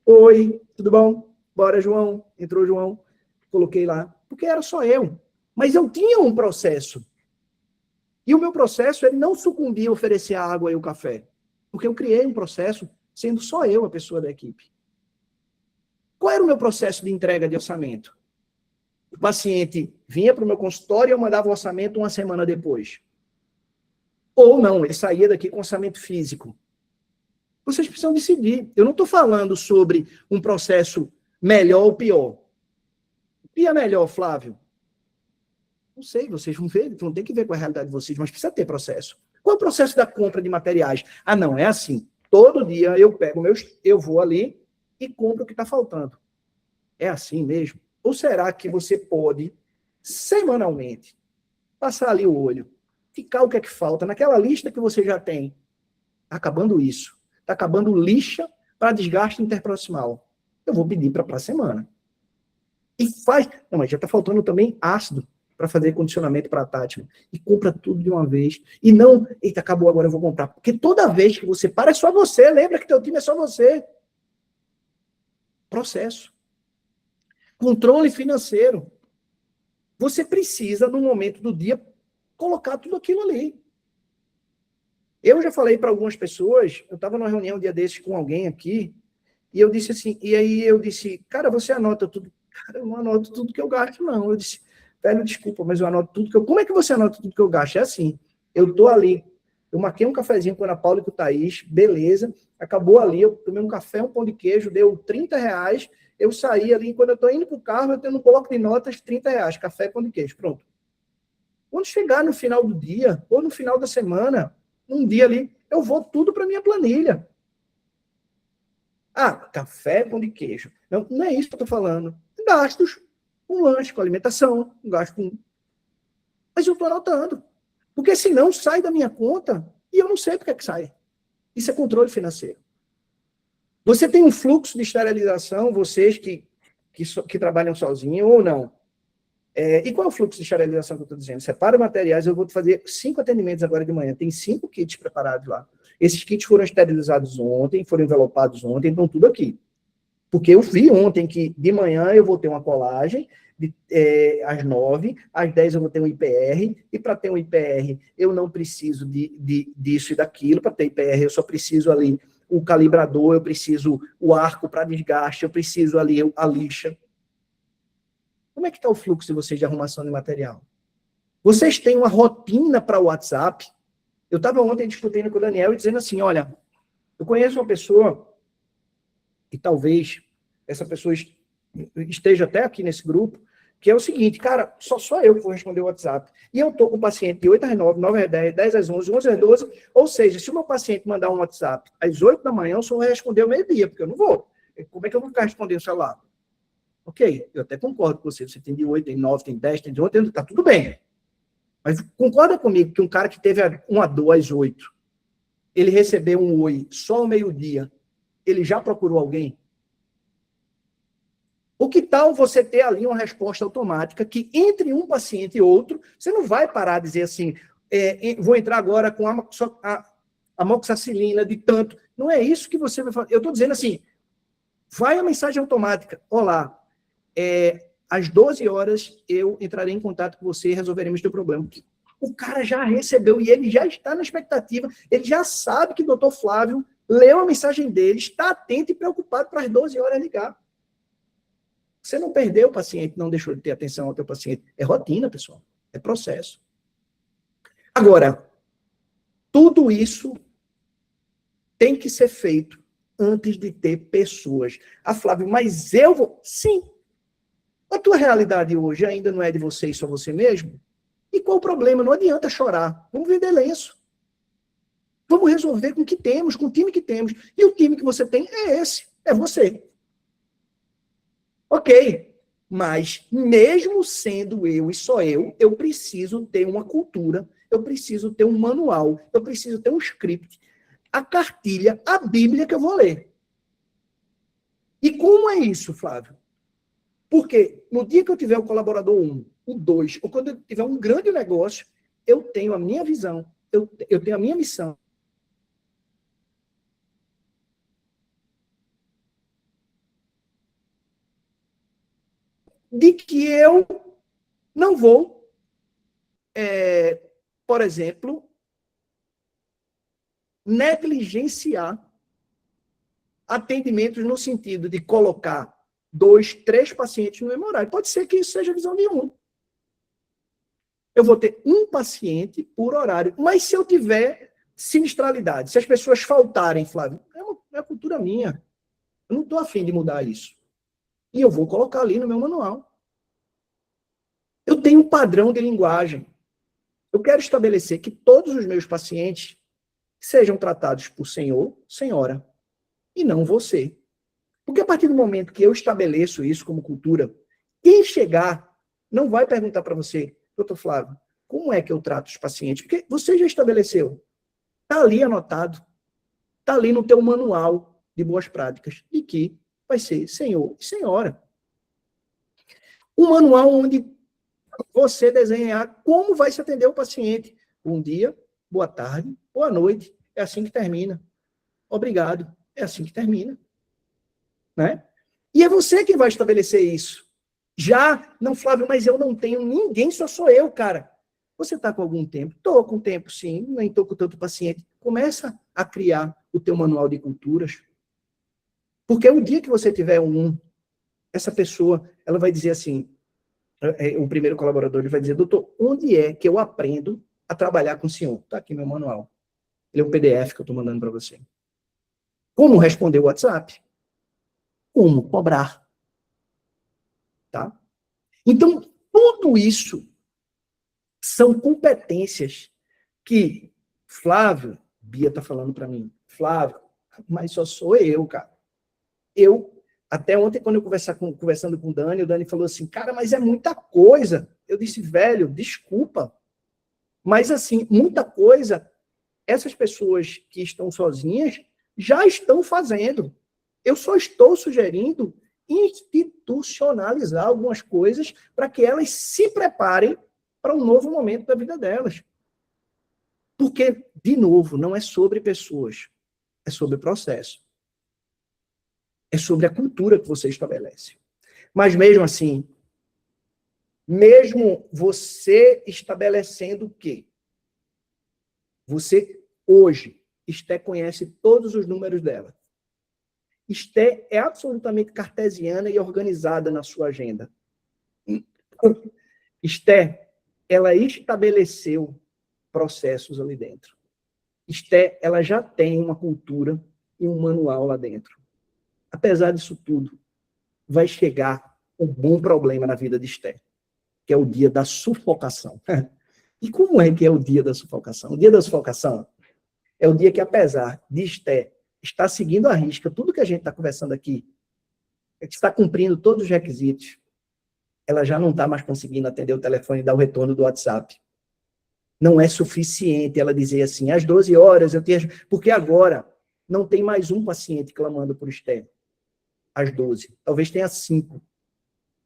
Speaker 1: Oi, tudo bom? Bora, João. Entrou João. Coloquei lá. Porque era só eu. Mas eu tinha um processo. E o meu processo é não sucumbir a oferecer a água e o café. Porque eu criei um processo sendo só eu a pessoa da equipe. Qual era o meu processo de entrega de orçamento? O paciente vinha para o meu consultório e eu mandava o orçamento uma semana depois. Ou não, ele saía daqui com orçamento físico. Vocês precisam decidir. Eu não estou falando sobre um processo melhor ou pior. O que é melhor, Flávio? Não sei, vocês vão ver, vão ter que ver com a realidade de vocês, mas precisa ter processo. Qual é o processo da compra de materiais? Ah, não, é assim. Todo dia eu vou ali e compro o que está faltando. É assim mesmo? Ou será que você pode, semanalmente, passar ali o olho, ficar o que é que falta naquela lista que você já tem? Está acabando isso. Está acabando lixa para desgaste interproximal. Eu vou pedir para a semana. E faz... Não, mas já está faltando também ácido para fazer condicionamento para tátil. E compra tudo de uma vez. E não, eita, acabou, agora eu vou comprar. Porque toda vez que você para, é só você. Lembra que teu time é só você. Processo. Controle financeiro. Você precisa, no momento do dia, colocar tudo aquilo ali. Eu já falei para algumas pessoas, eu estava numa reunião um dia desses com alguém aqui, e eu disse assim, e aí eu disse, cara, você anota tudo? Cara, eu não anoto tudo que eu gasto, não. Eu disse, velho, desculpa, mas eu anoto tudo que eu... Como é que você anota tudo que eu gasto? É assim, eu tô ali, eu marquei um cafezinho com a Ana Paula e com o Thaís, beleza, acabou ali, eu tomei um café, um pão de queijo, deu R$30, eu saí ali, quando eu tô indo pro carro, eu não coloco de notas R$30, café e pão de queijo, pronto. Quando chegar no final do dia, ou no final da semana, um dia ali, eu vou tudo para minha planilha. Ah, café, pão de queijo. Não é isso que eu estou falando. Gastos com lanche, com alimentação, gasto com... Mas eu estou anotando. Porque senão sai da minha conta e eu não sei porque é que sai. Isso é controle financeiro. Você tem um fluxo de esterilização, vocês que trabalham sozinhos ou não? E qual é o fluxo de esterilização que eu estou dizendo? Separa materiais, eu vou fazer 5 atendimentos agora de manhã. Tem 5 kits preparados lá. Esses kits foram esterilizados ontem, foram envelopados ontem, estão tudo aqui. Porque eu vi ontem que de manhã eu vou ter uma colagem, às 9, às 10 eu vou ter um IPR, e para ter um IPR eu não preciso disso e daquilo, para ter IPR eu só preciso ali o calibrador, eu preciso o arco para desgaste, eu preciso ali a lixa. Como é que está o fluxo de vocês de arrumação de material? Vocês têm uma rotina para o WhatsApp? Eu estava ontem discutindo com o Daniel e dizendo assim, olha, eu conheço uma pessoa, e talvez essa pessoa esteja até aqui nesse grupo, que é o seguinte, cara, só eu que vou responder o WhatsApp. E eu estou com o paciente de 8 às 9, 9 às 10, 10 às 11, 11 às 12, ou seja, se o meu paciente mandar um WhatsApp às 8 da manhã, eu só vou responder ao meio-dia, porque eu não vou. Como é que eu vou ficar respondendo o celular? Ok, eu até concordo com você. Você tem de 8, tem 9, tem 10, tem de 11, está tudo bem. Mas concorda comigo que um cara que teve uma dor às 8, ele recebeu um oi só ao meio-dia, ele já procurou alguém? O que tal você ter ali uma resposta automática que entre um paciente e outro, você não vai parar de dizer assim, vou entrar agora com a amoxicilina de tanto. Não é isso que você vai fazer. Eu estou dizendo assim, vai a mensagem automática. Olá, às 12 horas eu entrarei em contato com você e resolveremos o teu problema. O cara já recebeu e ele já está na expectativa, ele já sabe que o doutor Flávio leu a mensagem dele, está atento e preocupado para as 12 horas ligar. Você não perdeu o paciente, não deixou de ter atenção ao teu paciente. É rotina, pessoal. É processo. Agora, tudo isso tem que ser feito antes de ter pessoas. Ah, Flávio, mas eu vou... Sim. A tua realidade hoje ainda não é de você e só você mesmo? E qual o problema? Não adianta chorar. Vamos vender lenço. Vamos resolver com o que temos, com o time que temos. E o time que você tem é esse. É você. Ok. Mas, mesmo sendo eu e só eu preciso ter uma cultura, eu preciso ter um manual, eu preciso ter um script, a cartilha, a Bíblia que eu vou ler. E como é isso, Flávio? Porque no dia que eu tiver o colaborador 1, o 2, ou quando eu tiver um grande negócio, eu tenho a minha visão, eu tenho a minha missão. De que eu não vou, por exemplo, negligenciar atendimentos no sentido de colocar 2, 3 pacientes no mesmo horário. Pode ser que isso seja a visão de um. Eu vou ter um paciente por horário. Mas se eu tiver sinistralidade, se as pessoas faltarem, Flávio, é uma cultura minha. Eu não estou afim de mudar isso. E eu vou colocar ali no meu manual. Eu tenho um padrão de linguagem. Eu quero estabelecer que todos os meus pacientes sejam tratados por senhor, senhora, e não você. Porque a partir do momento que eu estabeleço isso como cultura, quem chegar não vai perguntar para você, doutor Flávio, como é que eu trato os pacientes? Porque você já estabeleceu. Está ali anotado. Está ali no teu manual de boas práticas, de que vai ser senhor e senhora. Um manual onde você desenhar como vai se atender o paciente. Bom dia, boa tarde, boa noite. É assim que termina. Obrigado. É assim que termina. Né? E é você quem vai estabelecer isso. Já, não, Flávio, mas eu não tenho ninguém, só sou eu, cara. Você está com algum tempo? Estou com tempo, sim, nem estou com tanto paciente. Começa a criar o teu manual de culturas. Porque o dia que você tiver essa pessoa, ela vai dizer assim, o primeiro colaborador, ele vai dizer, doutor, onde é que eu aprendo a trabalhar com o senhor? Está aqui meu manual. Ele é um PDF que eu estou mandando para você. Como responder o WhatsApp? Como cobrar? Tá? Então, tudo isso são competências que Flávio, Bia está falando para mim, Flávio, mas só sou eu, cara. Até ontem, quando eu conversando com o Dani falou assim, cara, mas é muita coisa. Eu disse, velho, desculpa. Mas, assim, muita coisa, essas pessoas que estão sozinhas já estão fazendo. Eu só estou sugerindo institucionalizar algumas coisas para que elas se preparem para um novo momento da vida delas. Porque, de novo, não é sobre pessoas, é sobre processo. É sobre a cultura que você estabelece. Mas mesmo assim, mesmo você estabelecendo o quê? Você, hoje, Esté conhece todos os números dela. Esté é absolutamente cartesiana e organizada na sua agenda. Esté, ela estabeleceu processos ali dentro. Esté, ela já tem uma cultura e um manual lá dentro. Apesar disso tudo, vai chegar um bom problema na vida de Esté, que é o dia da sufocação. E como é que é o dia da sufocação? O dia da sufocação é o dia que, apesar de Esté estar seguindo à risca tudo que a gente está conversando aqui, está cumprindo todos os requisitos, ela já não está mais conseguindo atender o telefone e dar o retorno do WhatsApp. Não é suficiente ela dizer assim, às 12 horas eu tenho... Porque agora não tem mais um paciente clamando por Esté às 12. Talvez tenha 5.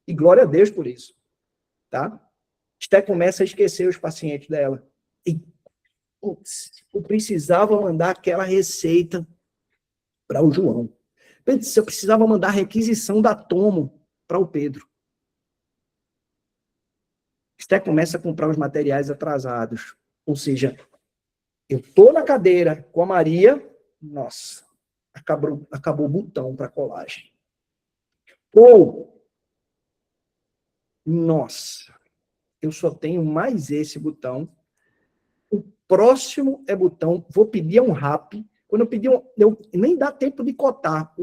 Speaker 1: E glória a Deus por isso. Tá? Esté começa a esquecer os pacientes dela. E putz, eu precisava mandar aquela receita para o João. Se eu precisava mandar a requisição da Tomo para o Pedro. Até começa a comprar os materiais atrasados. Ou seja, eu estou na cadeira com a Maria, nossa, acabou o botão para colagem. Ou, nossa, eu só tenho mais esse botão. O próximo é botão, vou pedir um rap. Quando eu pedir nem dá tempo de cotar.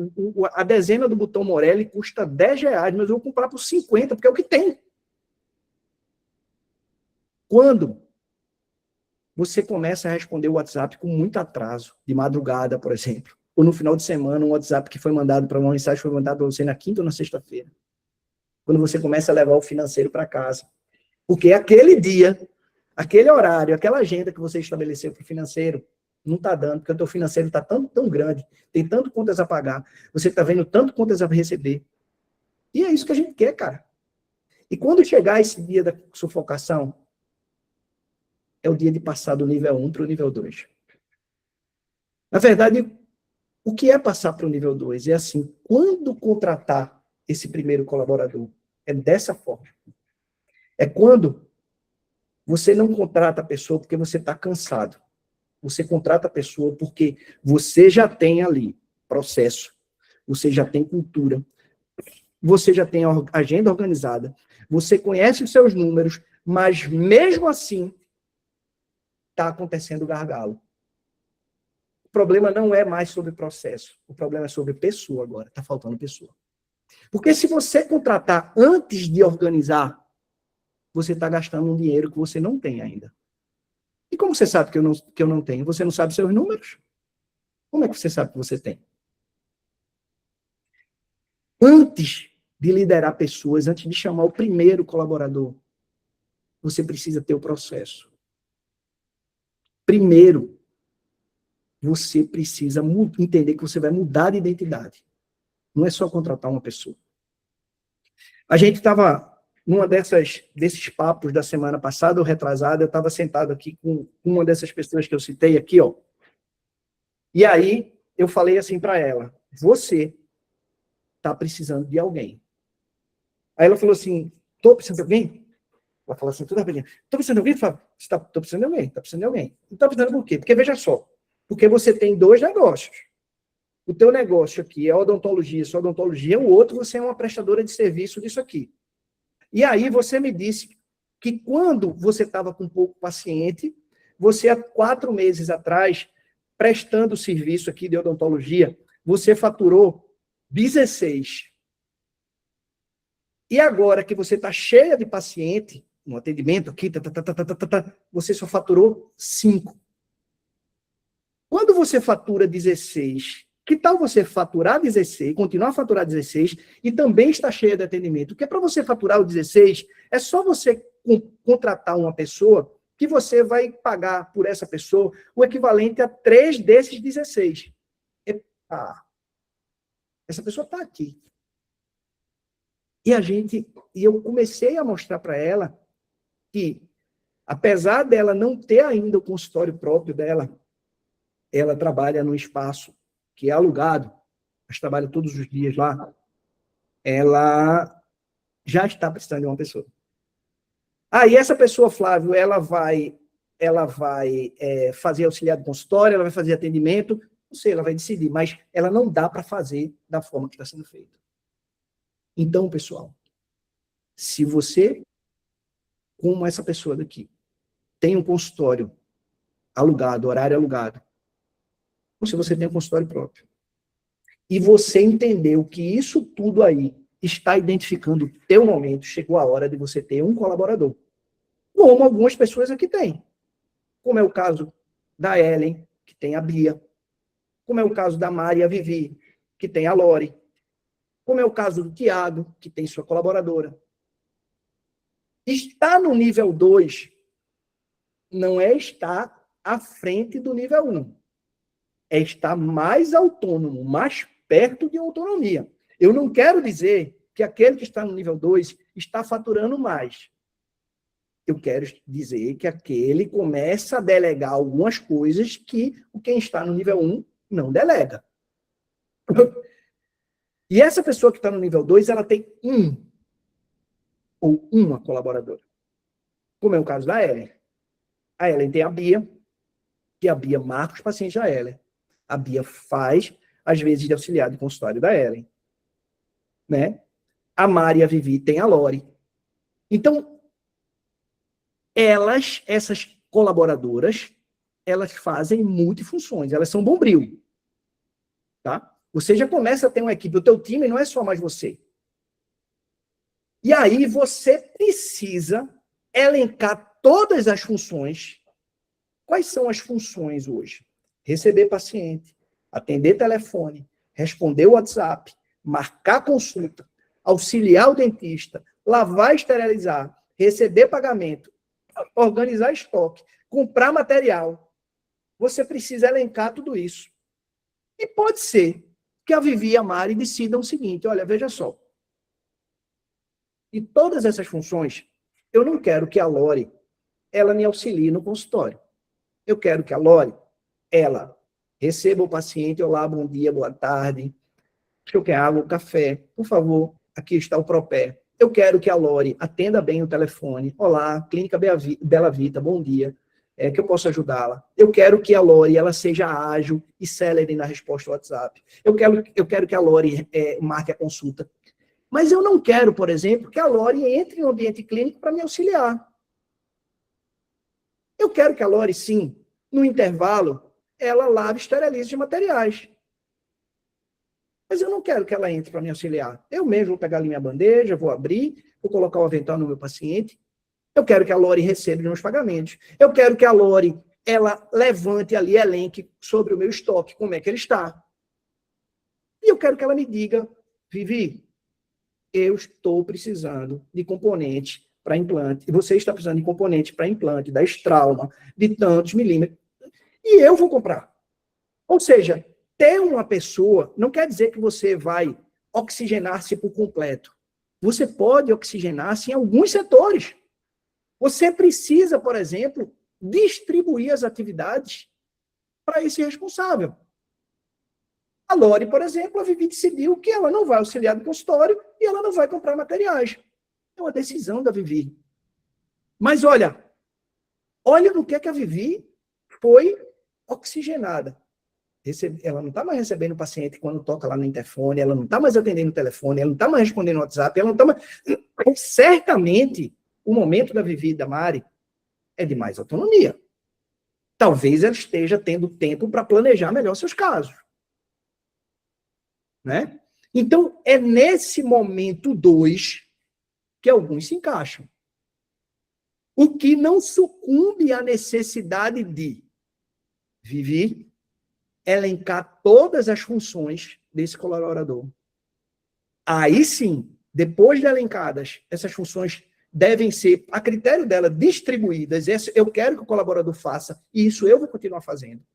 Speaker 1: A dezena do botão Morelli custa R$10, mas eu vou comprar por 50, porque é o que tem. Quando você começa a responder o WhatsApp com muito atraso, de madrugada, por exemplo, ou no final de semana, um WhatsApp que foi mandado para uma mensagem foi mandado para você na quinta ou na sexta-feira. Quando você começa a levar o financeiro para casa. Porque aquele dia, aquele horário, aquela agenda que você estabeleceu para o financeiro, não está dando, porque o teu financeiro está tão grande, tem tanto contas a pagar, você está vendo tanto contas a receber. E é isso que a gente quer, cara. E quando chegar esse dia da sufocação, é o dia de passar do nível 1 para o nível 2. Na verdade, o que é passar para o nível 2? É assim, quando contratar esse primeiro colaborador, é dessa forma. É quando você não contrata a pessoa porque você está cansado. Você contrata a pessoa porque você já tem ali processo, você já tem cultura, você já tem a agenda organizada, você conhece os seus números, mas mesmo assim, está acontecendo gargalo. O problema não é mais sobre processo. O problema é sobre pessoa agora. Está faltando pessoa. Porque se você contratar antes de organizar, você está gastando um dinheiro que você não tem ainda. E como você sabe que eu não tenho? Você não sabe seus números? Como é que você sabe que você tem? Antes de liderar pessoas, antes de chamar o primeiro colaborador, você precisa ter o processo. Primeiro, você precisa entender que você vai mudar de identidade. Não é só contratar uma pessoa. A gente estava numa desses papos da semana passada, ou retrasada, eu estava sentado aqui com uma dessas pessoas que eu citei aqui, ó. E aí, eu falei assim para ela, você está precisando de alguém. Aí ela falou assim, estou precisando de alguém? Ela falou assim, tudo bem. Estou precisando de alguém? Fábio? Estou precisando de alguém, está precisando de alguém. Não está precisando por quê? Porque, veja só, porque você tem dois negócios. O teu negócio aqui é odontologia, sua odontologia, o outro você é uma prestadora de serviço disso aqui. E aí você me disse que quando você estava com pouco paciente, você há 4 meses atrás, prestando serviço aqui de odontologia, você faturou 16. E agora que você está cheia de paciente, no atendimento aqui, você só faturou 5. Quando você fatura 16, que tal você faturar 16, continuar a faturar 16 e também estar cheia de atendimento? Porque para você faturar o 16, é só você contratar uma pessoa que você vai pagar por essa pessoa o equivalente a 3 desses 16. Epa! Essa pessoa está aqui. E eu comecei a mostrar para ela que, apesar dela não ter ainda o consultório próprio dela, ela trabalha num espaço que é alugado, mas trabalha todos os dias lá, ela já está precisando de uma pessoa. E essa pessoa, Flávio, ela vai fazer auxiliar de consultório, ela vai fazer atendimento, não sei, ela vai decidir, mas ela não dá para fazer da forma que está sendo feita. Então, pessoal, se você, como essa pessoa daqui, tem um consultório alugado, horário alugado, ou se você tem um consultório próprio, e você entendeu que isso tudo aí está identificando o teu momento, chegou a hora de você ter um colaborador. Como algumas pessoas aqui têm. Como é o caso da Ellen, que tem a Bia. Como é o caso da Mari e a Vivi, que tem a Lore. Como é o caso do Tiago, que tem sua colaboradora. Estar no nível 2 não é estar à frente do nível 1. É estar mais autônomo, mais perto de autonomia. Eu não quero dizer que aquele que está no nível 2 está faturando mais. Eu quero dizer que aquele começa a delegar algumas coisas que quem está no nível 1 não delega. E essa pessoa que está no nível 2, ela tem um ou uma colaboradora. Como é o caso da Ellen. A Ellen tem a Bia, que a Bia marca os pacientes da Ellen. A Bia faz, às vezes, de auxiliar de consultório da Ellen. Né? A Mari e a Vivi tem a Lori. Então, essas colaboradoras, elas fazem multifunções, elas são bombril. Tá? Você já começa a ter uma equipe, o teu time não é só mais você. E aí você precisa elencar todas as funções. Quais são as funções hoje? Receber paciente, atender telefone, responder o WhatsApp, marcar consulta, auxiliar o dentista, lavar e esterilizar, receber pagamento, organizar estoque, comprar material. Você precisa elencar tudo isso. E pode ser que a Vivi e a Mari decidam o seguinte, olha, veja só. E todas essas funções, eu não quero que a Lori, ela me auxilie no consultório. Eu quero que a Lori, ela receba o paciente, olá, bom dia, boa tarde, eu quero água, café, por favor, aqui está o Propé. Eu quero que a Lori atenda bem o telefone, olá, Clínica Bela Vita, bom dia, que eu posso ajudá-la. Eu quero que a Lori, ela seja ágil e célere na resposta ao WhatsApp. Eu quero que a Lori marque a consulta. Mas eu não quero, por exemplo, que a Lori entre no ambiente clínico para me auxiliar. Eu quero que a Lori, sim, no intervalo, ela lave e esterilize de materiais. Mas eu não quero que ela entre para me auxiliar. Eu mesmo vou pegar ali minha bandeja, vou abrir, vou colocar o avental no meu paciente. Eu quero que a Lori receba os meus pagamentos. Eu quero que a Lori, ela levante ali, elenque sobre o meu estoque, como é que ele está. E eu quero que ela me diga, Vivi, eu estou precisando de componente para implante, e você está precisando de componente para implante, da Strauma, de tantos milímetros, e eu vou comprar. Ou seja, ter uma pessoa não quer dizer que você vai oxigenar-se por completo. Você pode oxigenar-se em alguns setores. Você precisa, por exemplo, distribuir as atividades para esse responsável. A Lori, por exemplo, a Vivi decidiu que ela não vai auxiliar no consultório e ela não vai comprar materiais. É uma decisão da Vivi. Mas olha no que a Vivi foi oxigenada. Ela não está mais recebendo o paciente quando toca lá no interfone, ela não está mais atendendo o telefone, ela não está mais respondendo o WhatsApp, ela não está mais... Certamente, o momento da Vivi e da Mari é de mais autonomia. Talvez ela esteja tendo tempo para planejar melhor seus casos. Né? Então, é nesse momento 2 que alguns se encaixam. O que não sucumbe à necessidade de Vivi, elencar todas as funções desse colaborador. Aí sim, depois de elencadas, essas funções devem ser, a critério dela, distribuídas. Eu quero que o colaborador faça, e isso eu vou continuar fazendo.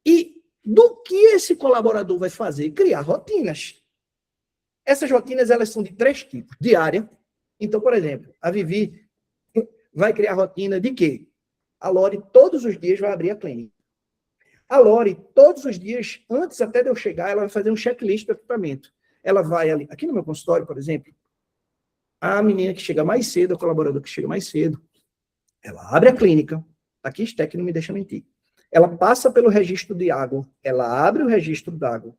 Speaker 1: E do que esse colaborador vai fazer? Criar rotinas. Essas rotinas, elas são de 3 tipos. Diária. Então, por exemplo, a Vivi vai criar rotina de quê? A Lori, todos os dias, vai abrir a clínica. A Lori, todos os dias, antes até de eu chegar, ela vai fazer um checklist do equipamento. Ela vai ali, aqui no meu consultório, por exemplo, a menina que chega mais cedo, a colaboradora que chega mais cedo, ela abre a clínica, aqui Stack não me deixa mentir. Ela passa pelo registro de água, ela abre o registro d'água,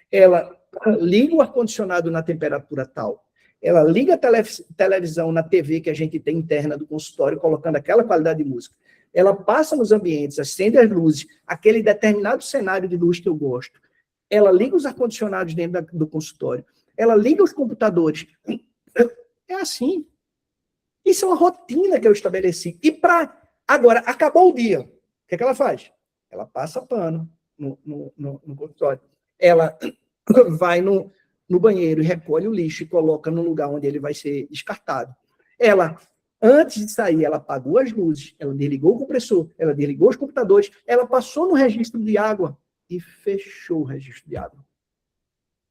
Speaker 1: ela liga o ar-condicionado na temperatura tal, ela liga a televisão na TV que a gente tem interna do consultório, colocando aquela qualidade de música. Ela passa nos ambientes, acende as luzes, aquele determinado cenário de luz que eu gosto. Ela liga os ar-condicionados dentro do consultório. Ela liga os computadores. É assim. Isso é uma rotina que eu estabeleci. E agora, acabou o dia. O que ela faz? Ela passa pano no consultório. Ela vai no banheiro e recolhe o lixo e coloca no lugar onde ele vai ser descartado. Ela, antes de sair, ela apagou as luzes, ela desligou o compressor, ela desligou os computadores, ela passou no registro de água e fechou o registro de água.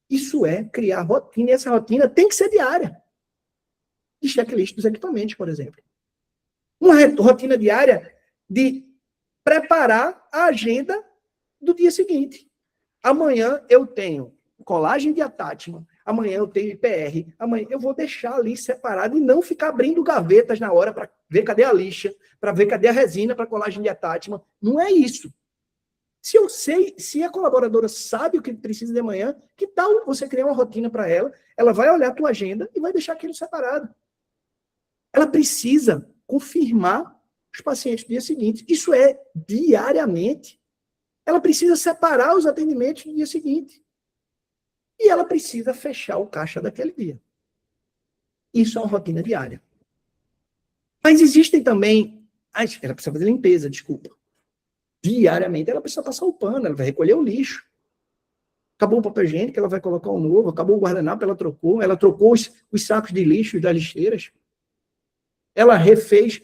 Speaker 1: Isso é criar rotina, e essa rotina tem que ser diária. De checklist dos equipamentos, por exemplo. Uma rotina diária de preparar a agenda do dia seguinte. Amanhã eu tenho colagem de atátima, amanhã eu tenho IPR, amanhã eu vou deixar ali separado e não ficar abrindo gavetas na hora para ver cadê a lixa, para ver cadê a resina para colagem de atátima. Não é isso. Se eu sei, se a colaboradora sabe o que precisa de manhã, que tal você criar uma rotina para ela? Ela vai olhar a tua agenda e vai deixar aquilo separado. Ela precisa confirmar os pacientes no dia seguinte. Isso é diariamente. Ela precisa separar os atendimentos no dia seguinte. E ela precisa fechar o caixa daquele dia. Isso é uma rotina diária. Mas existem também... Ela precisa fazer limpeza, desculpa. Diariamente ela precisa passar o pano, ela vai recolher o lixo. Acabou o papel higiênico, ela vai colocar um novo. Acabou o guardanapo, ela trocou os sacos de lixo das lixeiras. Ela refez,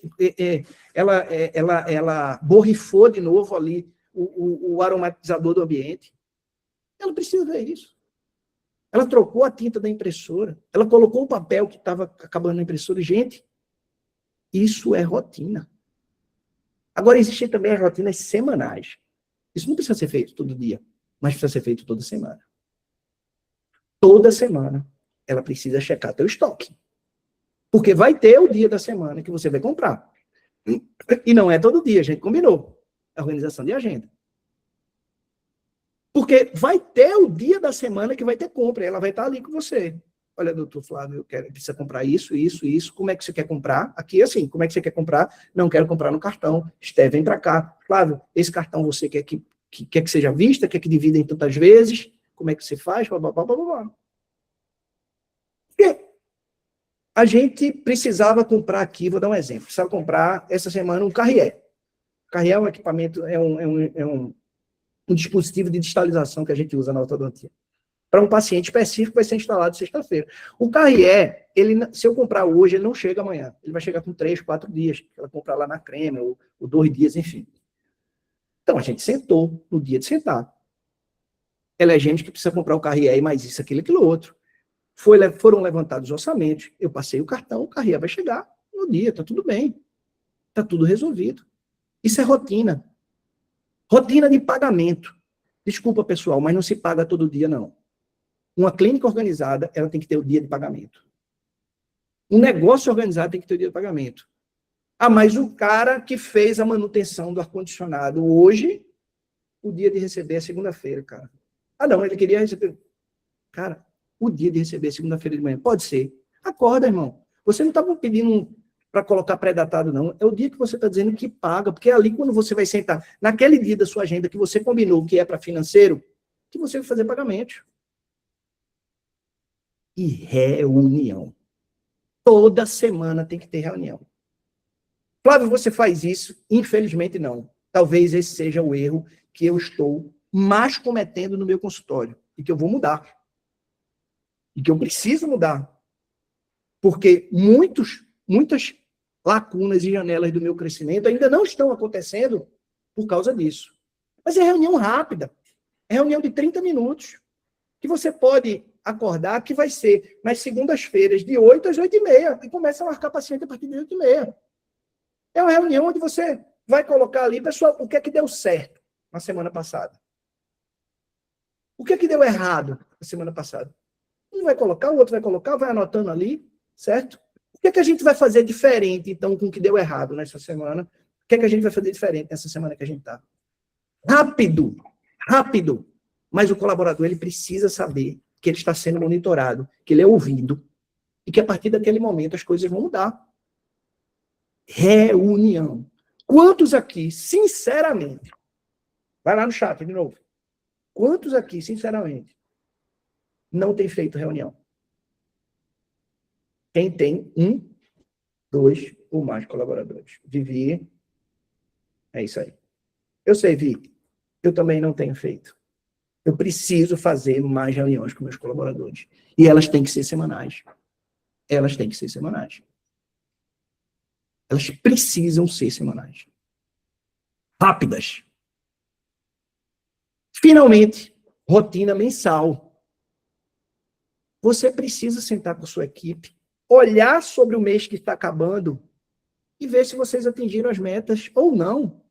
Speaker 1: ela borrifou de novo ali o aromatizador do ambiente. Ela precisa ver isso. Ela trocou a tinta da impressora. Ela colocou o papel que estava acabando na impressora. Gente, isso é rotina. Agora, existem também as rotinas semanais. Isso não precisa ser feito todo dia, mas precisa ser feito toda semana. Toda semana, ela precisa checar teu estoque. Porque vai ter o dia da semana que você vai comprar. E não é todo dia, a gente combinou. A organização de agenda. Porque vai ter o dia da semana que vai ter compra, e ela vai estar ali com você. Olha, doutor Flávio, precisa comprar isso. Como é que você quer comprar? Aqui, assim, como é que você quer comprar? Não quero comprar no cartão. Esté, vem para cá. Flávio, esse cartão você quer que seja vista? Quer que divida em tantas vezes? Como é que você faz? Blá, blá, blá, blá, blá. Porque a gente precisava comprar aqui, vou dar um exemplo. Precisava comprar, essa semana, um Carrier. Carrier é um equipamento, é um dispositivo de distalização que a gente usa na ortodontia. Para um paciente específico, vai ser instalado sexta-feira. O Carrier, se eu comprar hoje, ele não chega amanhã. Ele vai chegar com 3, 4 dias. Ela comprar lá na Creme, ou 2 dias, enfim. Então, a gente sentou no dia de sentar. Elegemos que precisa comprar o Carrier e mais isso, aquilo outro. Foram levantados os orçamentos. Eu passei o cartão, o Carrier vai chegar no dia. Está tudo bem. Está tudo resolvido. Isso é rotina. Rotina de pagamento. Desculpa, pessoal, mas não se paga todo dia, não. Uma clínica organizada, ela tem que ter o dia de pagamento. Um negócio organizado tem que ter o dia de pagamento. Ah, mas o cara que fez a manutenção do ar-condicionado hoje, o dia de receber é segunda-feira, cara. Ah, não, ele queria receber... Cara, o dia de receber é segunda-feira de manhã. Pode ser. Acorda, irmão. Você não está pedindo para colocar pré-datado, não. É o dia que você está dizendo que paga, porque é ali quando você vai sentar, naquele dia da sua agenda que você combinou que é para financeiro, que você vai fazer pagamento. E reunião. Toda semana tem que ter reunião. Flávio, você faz isso? Infelizmente não. Talvez esse seja o erro que eu estou mais cometendo no meu consultório e que eu vou mudar. E que eu preciso mudar. Porque muitas lacunas e janelas do meu crescimento ainda não estão acontecendo por causa disso. Mas é reunião rápida. É reunião de 30 minutos. Que você pode acordar que vai ser nas segundas-feiras, de 8 às 8h30. E começa a marcar paciente a partir de 8h30. É uma reunião onde você vai colocar ali, pessoal, o que é que deu certo na semana passada? O que é que deu errado na semana passada? Um vai colocar, o outro vai colocar, vai anotando ali, certo? O que é que a gente vai fazer diferente, então, com o que deu errado nessa semana? O que é que a gente vai fazer diferente nessa semana que a gente está? Rápido! Rápido! Mas o colaborador, ele precisa saber que ele está sendo monitorado, que ele é ouvido, e que a partir daquele momento as coisas vão mudar. Reunião. Quantos aqui, sinceramente, vai lá no chat de novo, quantos aqui, sinceramente, não tem feito reunião? Quem tem 1, 2 ou mais colaboradores? Vivi, é isso aí. Eu sei, Vi, eu também não tenho feito. Eu preciso fazer mais reuniões com meus colaboradores. E elas têm que ser semanais. Elas têm que ser semanais. Elas precisam ser semanais. Rápidas. Finalmente, rotina mensal. Você precisa sentar com a sua equipe, olhar sobre o mês que está acabando e ver se vocês atingiram as metas ou não.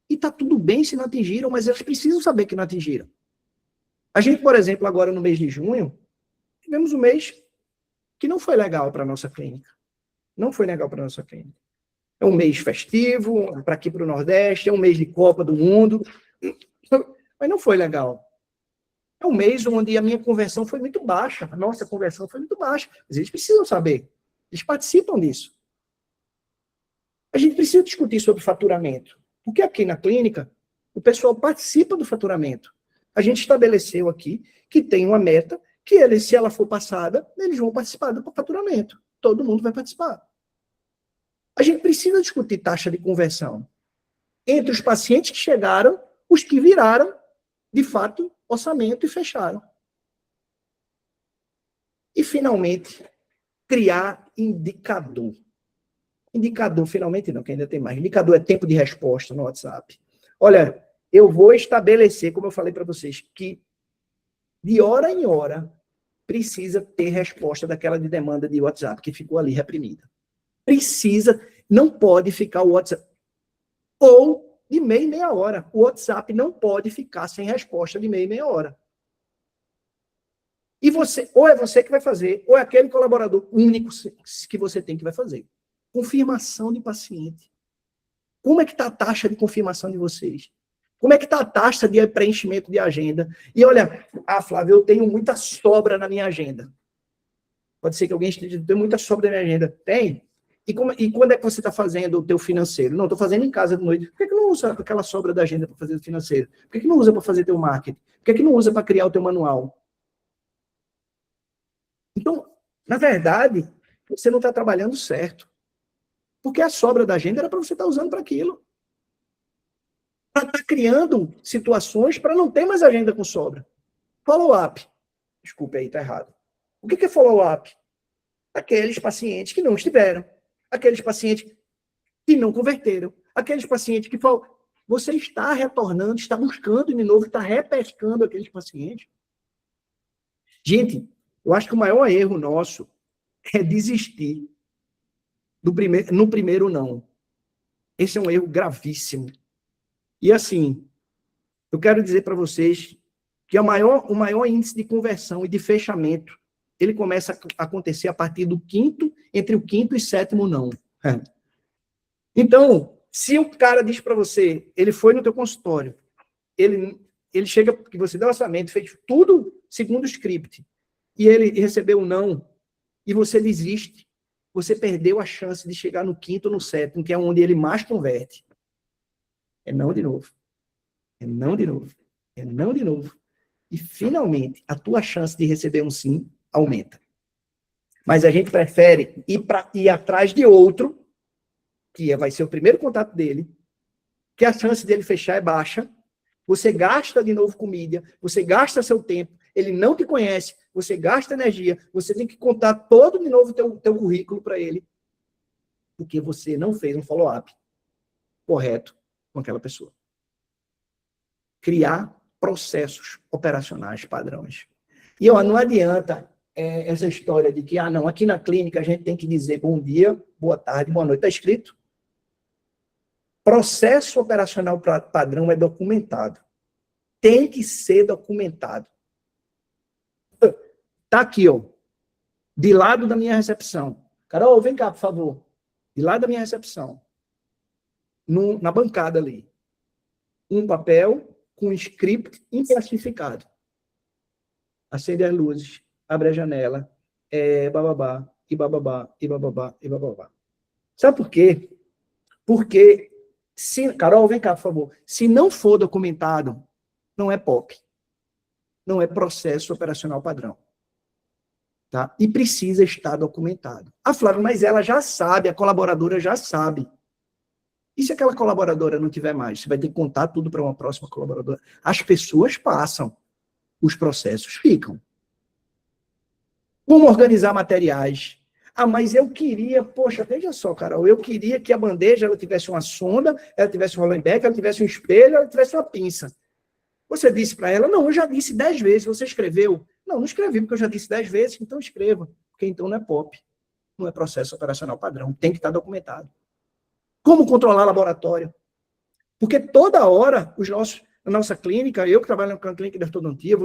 Speaker 1: E está tudo bem se não atingiram, mas elas precisam saber que não atingiram. A gente, por exemplo, agora no mês de junho, tivemos um mês que não foi legal para a nossa clínica. Não foi legal para a nossa clínica. É um mês festivo, para aqui para o Nordeste, é um mês de Copa do Mundo, mas não foi legal. É um mês onde a minha conversão foi muito baixa, a nossa conversão foi muito baixa. Mas eles precisam saber, eles participam disso. A gente precisa discutir sobre faturamento, porque aqui na clínica, o pessoal participa do faturamento. A gente estabeleceu aqui que tem uma meta, que eles, se ela for passada, eles vão participar do faturamento. Todo mundo vai participar. A gente precisa discutir taxa de conversão entre os pacientes que chegaram, os que viraram, de fato, orçamento e fecharam. E, finalmente, criar indicador. Indicador, finalmente não, que ainda tem mais. Indicador é tempo de resposta no WhatsApp. Olha, eu vou estabelecer, como eu falei para vocês, que de hora em hora precisa ter resposta daquela de demanda de WhatsApp que ficou ali reprimida. Precisa, não pode ficar o WhatsApp. Ou de meia em meia hora. O WhatsApp não pode ficar sem resposta de meia em meia hora. E você, ou é você que vai fazer, ou é aquele colaborador único que você tem que vai fazer. Confirmação de paciente. Como é que está a taxa de confirmação de vocês? Como é que está a taxa de preenchimento de agenda? E olha, Flávio, eu tenho muita sobra na minha agenda. Pode ser que alguém esteja dizendo, tem muita sobra na minha agenda. Tem. E quando é que você está fazendo o teu financeiro? Não, estou fazendo em casa de noite. Por que não usa aquela sobra da agenda para fazer o financeiro? Por que não usa para fazer teu marketing? Por que não usa para criar o teu manual? Então, na verdade, você não está trabalhando certo. Porque a sobra da agenda era para você estar usando para aquilo. Para estar criando situações para não ter mais agenda com sobra. Follow-up. Desculpe aí, está errado. O que é follow-up? Aqueles pacientes que não estiveram. Aqueles pacientes que não converteram. Aqueles pacientes que falam, você está retornando, está buscando de novo, está repescando aqueles pacientes. Gente, eu acho que o maior erro nosso é desistir no primeiro não. Esse é um erro gravíssimo. E assim, eu quero dizer para vocês que o maior índice de conversão e de fechamento, ele começa a acontecer a partir entre o quinto e sétimo não. Então, se o cara diz para você, ele foi no teu consultório, ele chega, que você deu orçamento, fez tudo segundo o script, e ele recebeu um não, e você desiste, você perdeu a chance de chegar no quinto ou no sétimo, que é onde ele mais converte. É não de novo. É não de novo. É não de novo. E, finalmente, a tua chance de receber um sim aumenta. Mas a gente prefere ir atrás de outro, que vai ser o primeiro contato dele, que a chance dele fechar é baixa, você gasta de novo com mídia, você gasta seu tempo, ele não te conhece, você gasta energia, você tem que contar todo de novo o teu currículo para ele, porque você não fez um follow-up correto com aquela pessoa. Criar processos operacionais padrões. E não adianta essa história de que, não, aqui na clínica a gente tem que dizer bom dia, boa tarde, boa noite. Está escrito. Processo operacional padrão é documentado. Tem que ser documentado. Está aqui, ó, de lado da minha recepção. Carol, vem cá, por favor. De lado da minha recepção. Na bancada ali. Um papel com um script inclassificado. Acende as luzes, abre a janela, bababá, e bababá, e bababá, e bababá. Sabe por quê? Porque, Carol, vem cá, por favor. Se não for documentado, não é POP. Não é processo operacional padrão. Tá? E precisa estar documentado. Flávia, mas ela já sabe, a colaboradora já sabe. E se aquela colaboradora não tiver mais? Você vai ter que contar tudo para uma próxima colaboradora. As pessoas passam, os processos ficam. Como organizar materiais? Mas eu queria, poxa, veja só, Carol, eu queria que a bandeja ela tivesse uma sonda, ela tivesse um Hollenbeck, ela tivesse um espelho, ela tivesse uma pinça. Você disse para ela, não, eu já disse 10 vezes, você escreveu? Não escrevi, porque eu já disse 10 vezes, então escreva. Porque então não é POP, não é processo operacional padrão, tem que estar documentado. Como controlar laboratório? Porque toda hora na nossa clínica, eu que trabalho na clínica de ortodontia,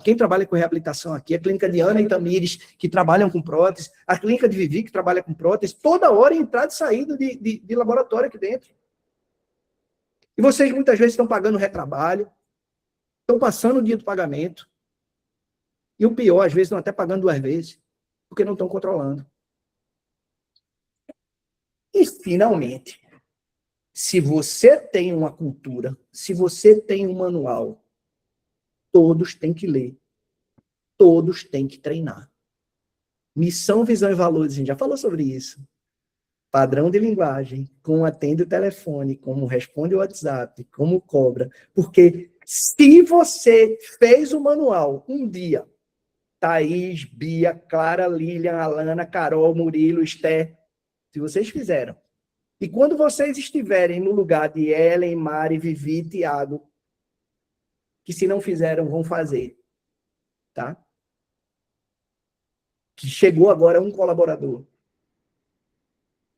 Speaker 1: quem trabalha com reabilitação aqui, a clínica de Ana e Tamires, que trabalham com prótese, a clínica de Vivi, que trabalha com prótese, toda hora entrada e saída de laboratório aqui dentro. E vocês muitas vezes estão pagando retrabalho, estão passando o dia do pagamento, e o pior, às vezes, estão até pagando 2 vezes, porque não estão controlando. E, finalmente, se você tem uma cultura, se você tem um manual, todos têm que ler, todos têm que treinar. Missão, visão e valores, a gente já falou sobre isso. Padrão de linguagem, como atende o telefone, como responde o WhatsApp, como cobra. Porque se você fez o manual um dia, Thaís, Bia, Clara, Lilian, Alana, Carol, Murilo, Esther, se vocês fizeram, e quando vocês estiverem no lugar de Ellen, Mari, Vivi e Tiago, que se não fizeram, vão fazer, tá? Que chegou agora um colaborador.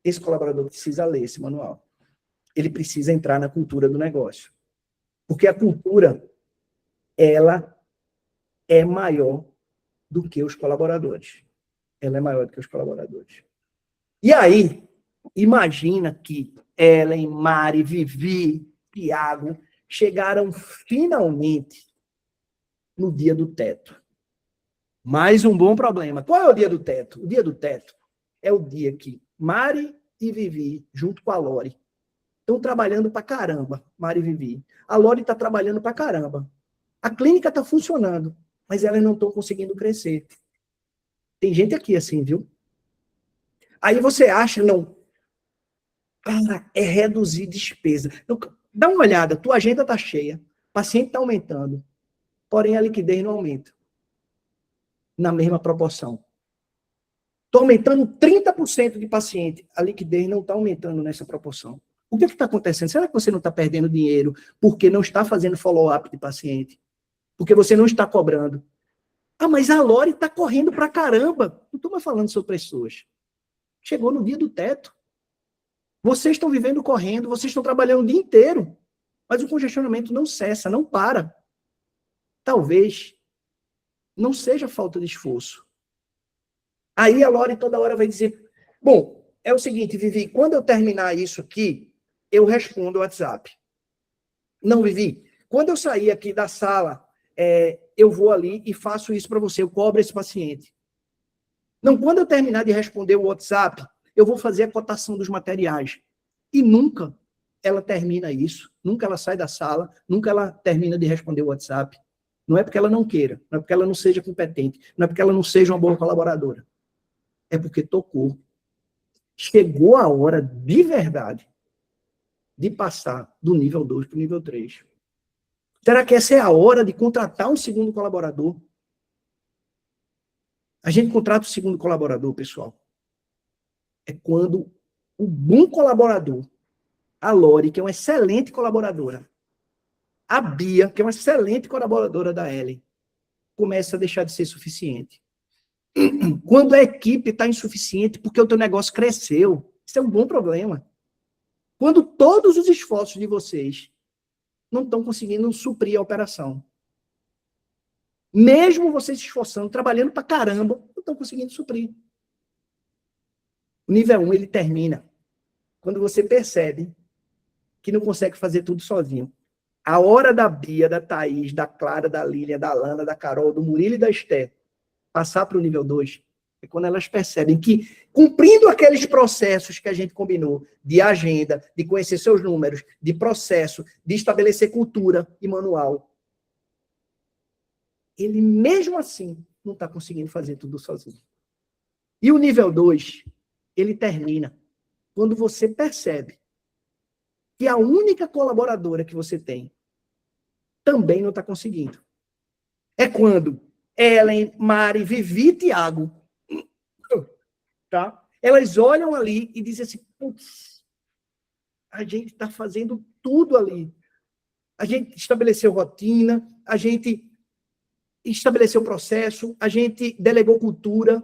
Speaker 1: Esse colaborador precisa ler esse manual. Ele precisa entrar na cultura do negócio. Porque a cultura, ela é maior do que os colaboradores. Ela é maior do que os colaboradores. E aí, imagina que Ellen, Mari, Vivi, Tiago chegaram finalmente no dia do teto. Mais um bom problema. Qual é o dia do teto? O dia do teto é o dia que Mari e Vivi, junto com a Lori, estão trabalhando pra caramba, Mari e Vivi. A Lori está trabalhando pra caramba. A clínica está funcionando, mas elas não estão conseguindo crescer. Tem gente aqui assim, viu? Aí você acha, não, é reduzir despesa. Então, dá uma olhada, tua agenda está cheia, o paciente está aumentando, porém a liquidez não aumenta na mesma proporção. Estou aumentando 30% de paciente, a liquidez não está aumentando nessa proporção. O que está acontecendo? Será que você não está perdendo dinheiro porque não está fazendo follow-up de paciente? Porque você não está cobrando? Ah, mas a Lori está correndo pra caramba. Não estou mais falando sobre pessoas. Chegou no dia do teto. Vocês estão vivendo correndo, vocês estão trabalhando o dia inteiro, mas o congestionamento não cessa, não para. Talvez não seja falta de esforço. Aí a Lori toda hora vai dizer, bom, é o seguinte, Vivi, quando eu terminar isso aqui, eu respondo o WhatsApp. Não, Vivi, quando eu sair aqui da sala, eu vou ali e faço isso para você, eu cobro esse paciente. Não, quando eu terminar de responder o WhatsApp, eu vou fazer a cotação dos materiais. E nunca ela termina isso, nunca ela sai da sala, nunca ela termina de responder o WhatsApp. Não é porque ela não queira, não é porque ela não seja competente, não é porque ela não seja uma boa colaboradora. É porque tocou. Chegou a hora, de verdade, de passar do nível 2 para o nível 3. Será que essa é a hora de contratar um segundo colaborador? A gente contrata o segundo colaborador, pessoal. É quando o bom colaborador, a Lori, que é uma excelente colaboradora, a Bia, que é uma excelente colaboradora da Ellen, começa a deixar de ser suficiente. Quando a equipe está insuficiente porque o teu negócio cresceu, isso é um bom problema. Quando todos os esforços de vocês não estão conseguindo suprir a operação. Mesmo vocês se esforçando, trabalhando pra caramba, não estão conseguindo suprir. O nível 1, ele termina quando você percebe que não consegue fazer tudo sozinho. A hora da Bia, da Thaís, da Clara, da Lília, da Lana, da Carol, do Murilo e da Esther passar para o nível 2 é quando elas percebem que, cumprindo aqueles processos que a gente combinou, de agenda, de conhecer seus números, de processo, de estabelecer cultura e manual, ele mesmo assim não está conseguindo fazer tudo sozinho. E o nível 2, ele termina quando você percebe que a única colaboradora que você tem também não está conseguindo. É quando Ellen, Mari, Vivi e Tiago, tá? Elas olham ali e dizem assim, putz, a gente está fazendo tudo ali. A gente estabeleceu rotina, a gente estabeleceu processo, a gente delegou cultura,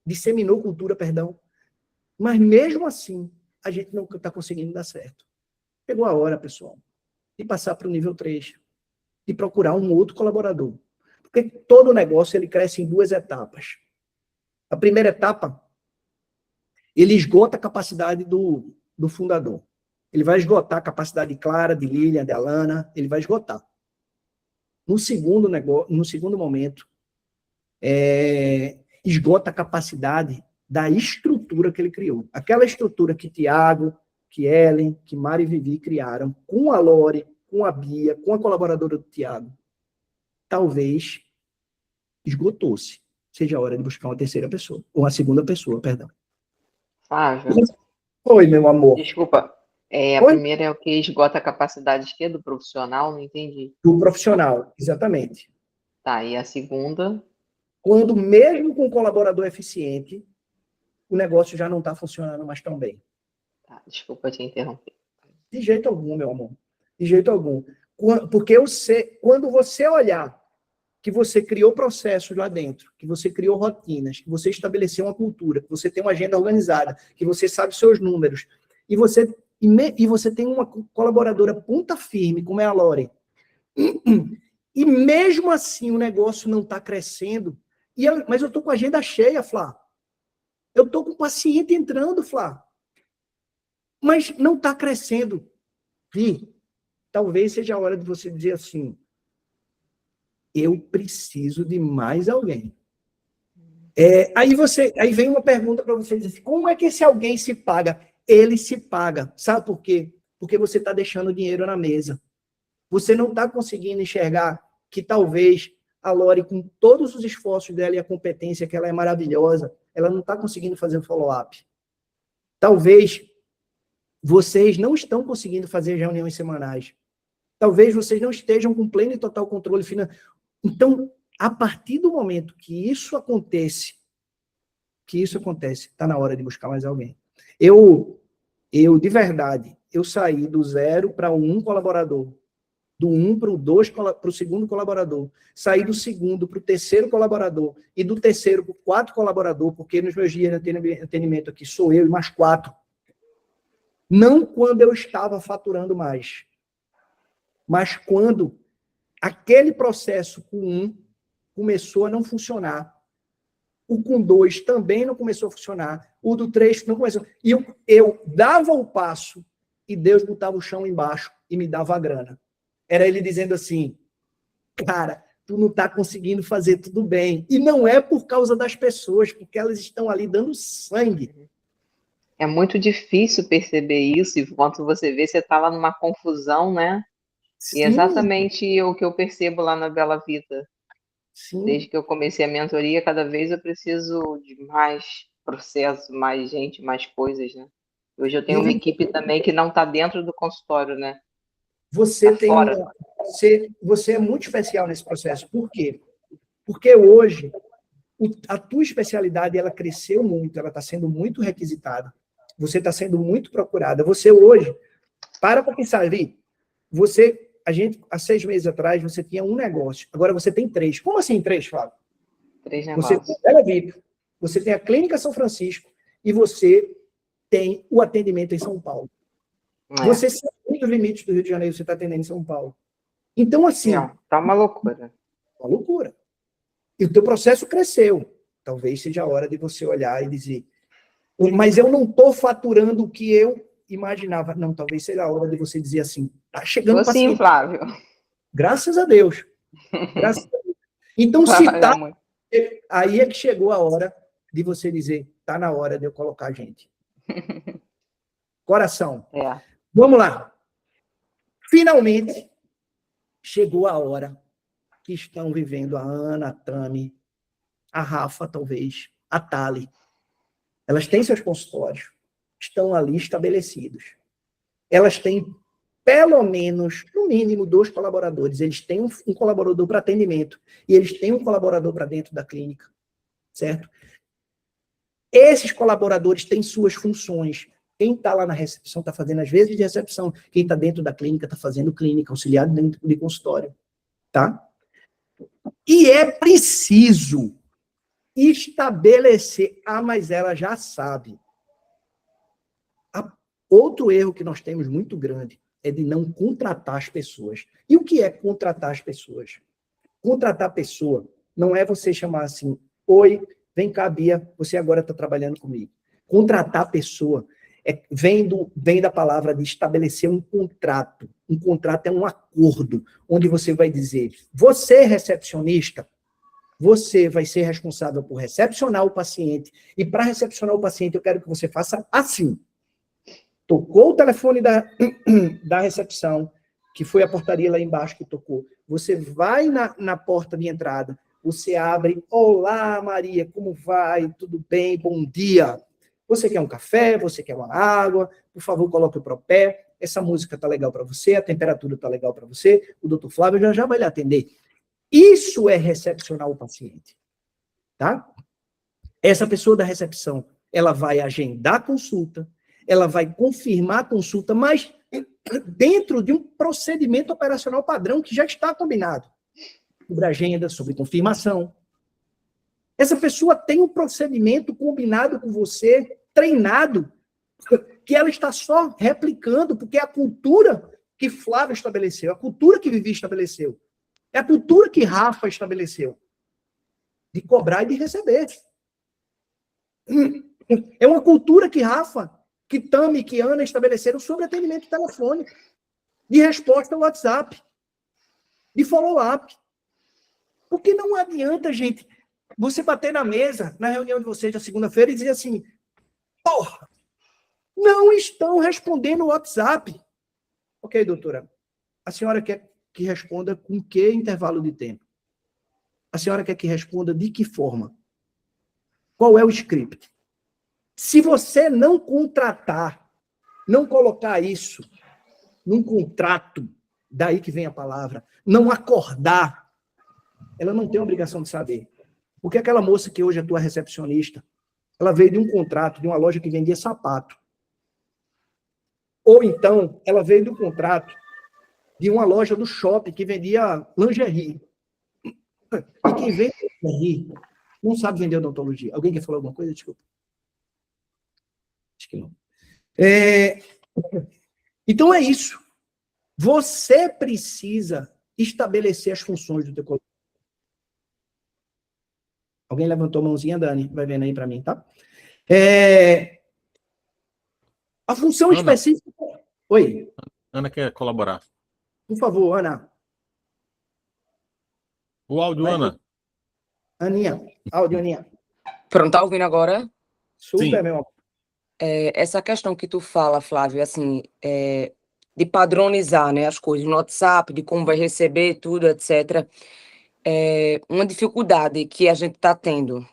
Speaker 1: disseminou cultura, perdão, mas mesmo assim, a gente não está conseguindo dar certo. Chegou a hora, pessoal, de passar para o nível 3, de procurar um outro colaborador. Porque todo negócio ele cresce em 2 etapas. A primeira etapa, ele esgota a capacidade do fundador. Ele vai esgotar a capacidade de Clara, de Lilian, de Alana, ele vai esgotar. No segundo momento, esgota a capacidade da estrutura que ele criou. Aquela estrutura que Tiago, que Ellen, que Mari e Vivi criaram, com a Lore, com a Bia, com a colaboradora do Tiago, talvez esgotou-se. Seja a hora de buscar uma terceira pessoa, ou uma segunda pessoa, perdão.
Speaker 5: Flávio,
Speaker 1: Oi, meu amor.
Speaker 5: desculpa. A
Speaker 1: Oi?
Speaker 5: primeira é o que esgota a capacidade de quê? Do profissional? Não entendi.
Speaker 1: Do profissional, exatamente.
Speaker 5: Tá, e a segunda?
Speaker 1: Quando, mesmo com um colaborador eficiente, o negócio já não está funcionando mais tão bem.
Speaker 5: Tá, desculpa te interromper.
Speaker 1: De jeito algum, meu amor. De jeito algum. Porque quando você olhar que você criou processos lá dentro, que você criou rotinas, que você estabeleceu uma cultura, que você tem uma agenda organizada, que você sabe seus números, e você tem uma colaboradora ponta firme, como é a Lore, e mesmo assim o negócio não está crescendo, mas eu estou com a agenda cheia, Flá. Eu estou com o paciente entrando, Flá. Mas não está crescendo. Vi, talvez seja a hora de você dizer assim, eu preciso de mais alguém. Aí vem uma pergunta para você, dizer, como é que esse alguém se paga? Ele se paga. Sabe por quê? Porque você está deixando dinheiro na mesa. Você não está conseguindo enxergar que talvez a Lore, com todos os esforços dela e a competência, que ela é maravilhosa, ela não está conseguindo fazer o follow-up. Talvez vocês não estão conseguindo fazer reuniões semanais. Talvez vocês não estejam com pleno e total controle financeiro. Então, a partir do momento que isso acontece, está na hora de buscar mais alguém. Eu, de verdade, eu saí do 0 para o 1 colaborador, do 1 para o 2 para o segundo colaborador, saí do segundo para o terceiro colaborador e do terceiro para o 4 colaborador, porque nos meus dias de atendimento aqui sou eu e mais 4. Não quando eu estava faturando mais, mas quando aquele processo com 1 começou a não funcionar. O com 2 também não começou a funcionar. O do 3 não começou. E eu dava o passo e Deus botava o chão embaixo e me dava a grana. Era ele dizendo assim, cara, tu não está conseguindo fazer tudo bem. E não é por causa das pessoas, porque elas estão ali dando sangue.
Speaker 5: É muito difícil perceber isso, e quando você vê, você está lá numa confusão, né?
Speaker 1: Sim.
Speaker 5: E exatamente o que eu percebo lá na Bela Vida.
Speaker 1: Sim.
Speaker 5: Desde que eu comecei a mentoria, cada vez eu preciso de mais processo, mais gente, mais coisas, né? Hoje eu tenho uma equipe também que não está dentro do consultório, né?
Speaker 1: Você
Speaker 5: tá fora.
Speaker 1: Você é muito especial nesse processo. Por quê? Porque hoje a tua especialidade ela cresceu muito, ela está sendo muito requisitada. Você está sendo muito procurada. Você hoje, para pensar, Vi, há 6 meses atrás, você tinha um negócio. Agora você tem 3. Como assim 3, Flávio?
Speaker 5: 3 negócios.
Speaker 1: Você tem a Bela Vida, você tem a Clínica São Francisco e você tem o atendimento em São Paulo. Você sabe os limites do Rio de Janeiro, você está atendendo em São Paulo. Então, assim...
Speaker 5: Tá uma loucura.
Speaker 1: Uma loucura. E o teu processo cresceu. Talvez seja a hora de você olhar e dizer, mas eu não estou faturando o que eu imaginava. Não, talvez seja a hora de você dizer assim, tá chegando paciente.
Speaker 5: Sim, Flávio.
Speaker 1: Graças a Deus. Graças a Deus. Então, se tá, aí é que chegou a hora de você dizer, tá na hora de eu colocar a gente. Coração. Vamos lá. Finalmente, chegou a hora que estão vivendo a Ana, a Tami, a Rafa, talvez, a Thali. Elas têm seus consultórios, estão ali estabelecidos. Elas têm, pelo menos, no mínimo, 2 colaboradores. Eles têm um colaborador para atendimento e eles têm um colaborador para dentro da clínica, certo? Esses colaboradores têm suas funções. Quem está lá na recepção está fazendo as vezes de recepção. Quem está dentro da clínica está fazendo clínica, auxiliado dentro de consultório. Tá? E é preciso estabelecer... mas ela já sabe. Outro erro que nós temos muito grande é de não contratar as pessoas. E o que é contratar as pessoas? Contratar a pessoa não é você chamar assim, oi, vem cá, Bia, você agora está trabalhando comigo. Contratar a pessoa vem da palavra de estabelecer um contrato. Um contrato é um acordo, onde você vai dizer, você, recepcionista, você vai ser responsável por recepcionar o paciente, e para recepcionar o paciente eu quero que você faça assim. Tocou o telefone da recepção, que foi a portaria lá embaixo que tocou. Você vai na porta de entrada, você abre, olá, Maria, como vai? Tudo bem? Bom dia. Você quer um café? Você quer uma água? Por favor, coloque o pé. Essa música tá legal para você, a temperatura tá legal para você, o doutor Flávio já vai lhe atender. Isso é recepcionar o paciente, tá? Essa pessoa da recepção, ela vai agendar a consulta, ela vai confirmar a consulta, mas dentro de um procedimento operacional padrão que já está combinado. Sobre agenda, sobre confirmação. Essa pessoa tem um procedimento combinado com você, treinado, que ela está só replicando, porque é a cultura que Flávio estabeleceu, a cultura que Vivi estabeleceu, é a cultura que Rafa estabeleceu, de cobrar e de receber. É uma cultura que Rafa, que Tami, que Ana estabeleceram sobre atendimento telefônico, de resposta ao WhatsApp, de follow-up. Porque não adianta, gente, você bater na mesa, na reunião de vocês da segunda-feira, e dizer assim, porra, não estão respondendo o WhatsApp. Ok, doutora, a senhora quer que responda com que intervalo de tempo? A senhora quer que responda de que forma? Qual é o script? Se você não contratar, não colocar isso num contrato, daí que vem a palavra, não acordar, ela não tem obrigação de saber. Porque aquela moça que hoje é tua recepcionista, ela veio de um contrato de uma loja que vendia sapato. Ou então, ela veio de um contrato de uma loja do shopping que vendia lingerie. E quem vende lingerie não sabe vender odontologia. Alguém quer falar alguma coisa? Desculpa. Acho que não. Então é isso. Você precisa estabelecer as funções do teu colégio. Alguém levantou a mãozinha, Dani? Vai vendo aí para mim, tá? A função
Speaker 3: Ana.
Speaker 1: específica... Oi.
Speaker 3: Ana quer colaborar.
Speaker 1: Por favor, Ana.
Speaker 3: O áudio, Ana.
Speaker 1: Aninha. Áudio, Aninha.
Speaker 6: Pronto, tá ouvindo agora?
Speaker 1: Super,
Speaker 3: Sim.
Speaker 1: meu amor.
Speaker 6: Essa questão que tu fala, Flávio, assim, de padronizar, né, as coisas no WhatsApp, de como vai receber tudo, etc. Uma dificuldade que a gente está tendo,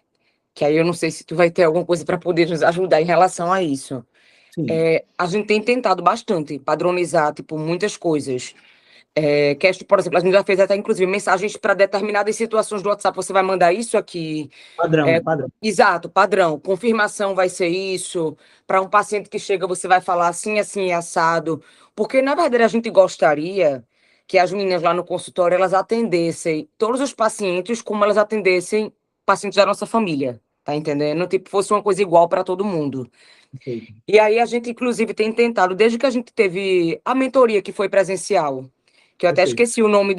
Speaker 6: que aí eu não sei se tu vai ter alguma coisa para poder nos ajudar em relação a isso.
Speaker 1: Sim.
Speaker 6: A gente tem tentado bastante padronizar, tipo, muitas coisas. Por exemplo, a gente já fez até, inclusive, mensagens para determinadas situações do WhatsApp. Você vai mandar isso aqui?
Speaker 1: Padrão, padrão.
Speaker 6: Exato, padrão. Confirmação vai ser isso. Para um paciente que chega, você vai falar assim, assim, assado. Porque, na verdade, a gente gostaria que as meninas lá no consultório, elas atendessem todos os pacientes como elas atendessem pacientes da nossa família. Tá entendendo? Tipo, fosse uma coisa igual para todo mundo.
Speaker 1: Perfeito.
Speaker 6: E aí a gente, inclusive, tem tentado, desde que a gente teve a mentoria que foi presencial, que eu até
Speaker 1: Perfeito.
Speaker 6: esqueci o nome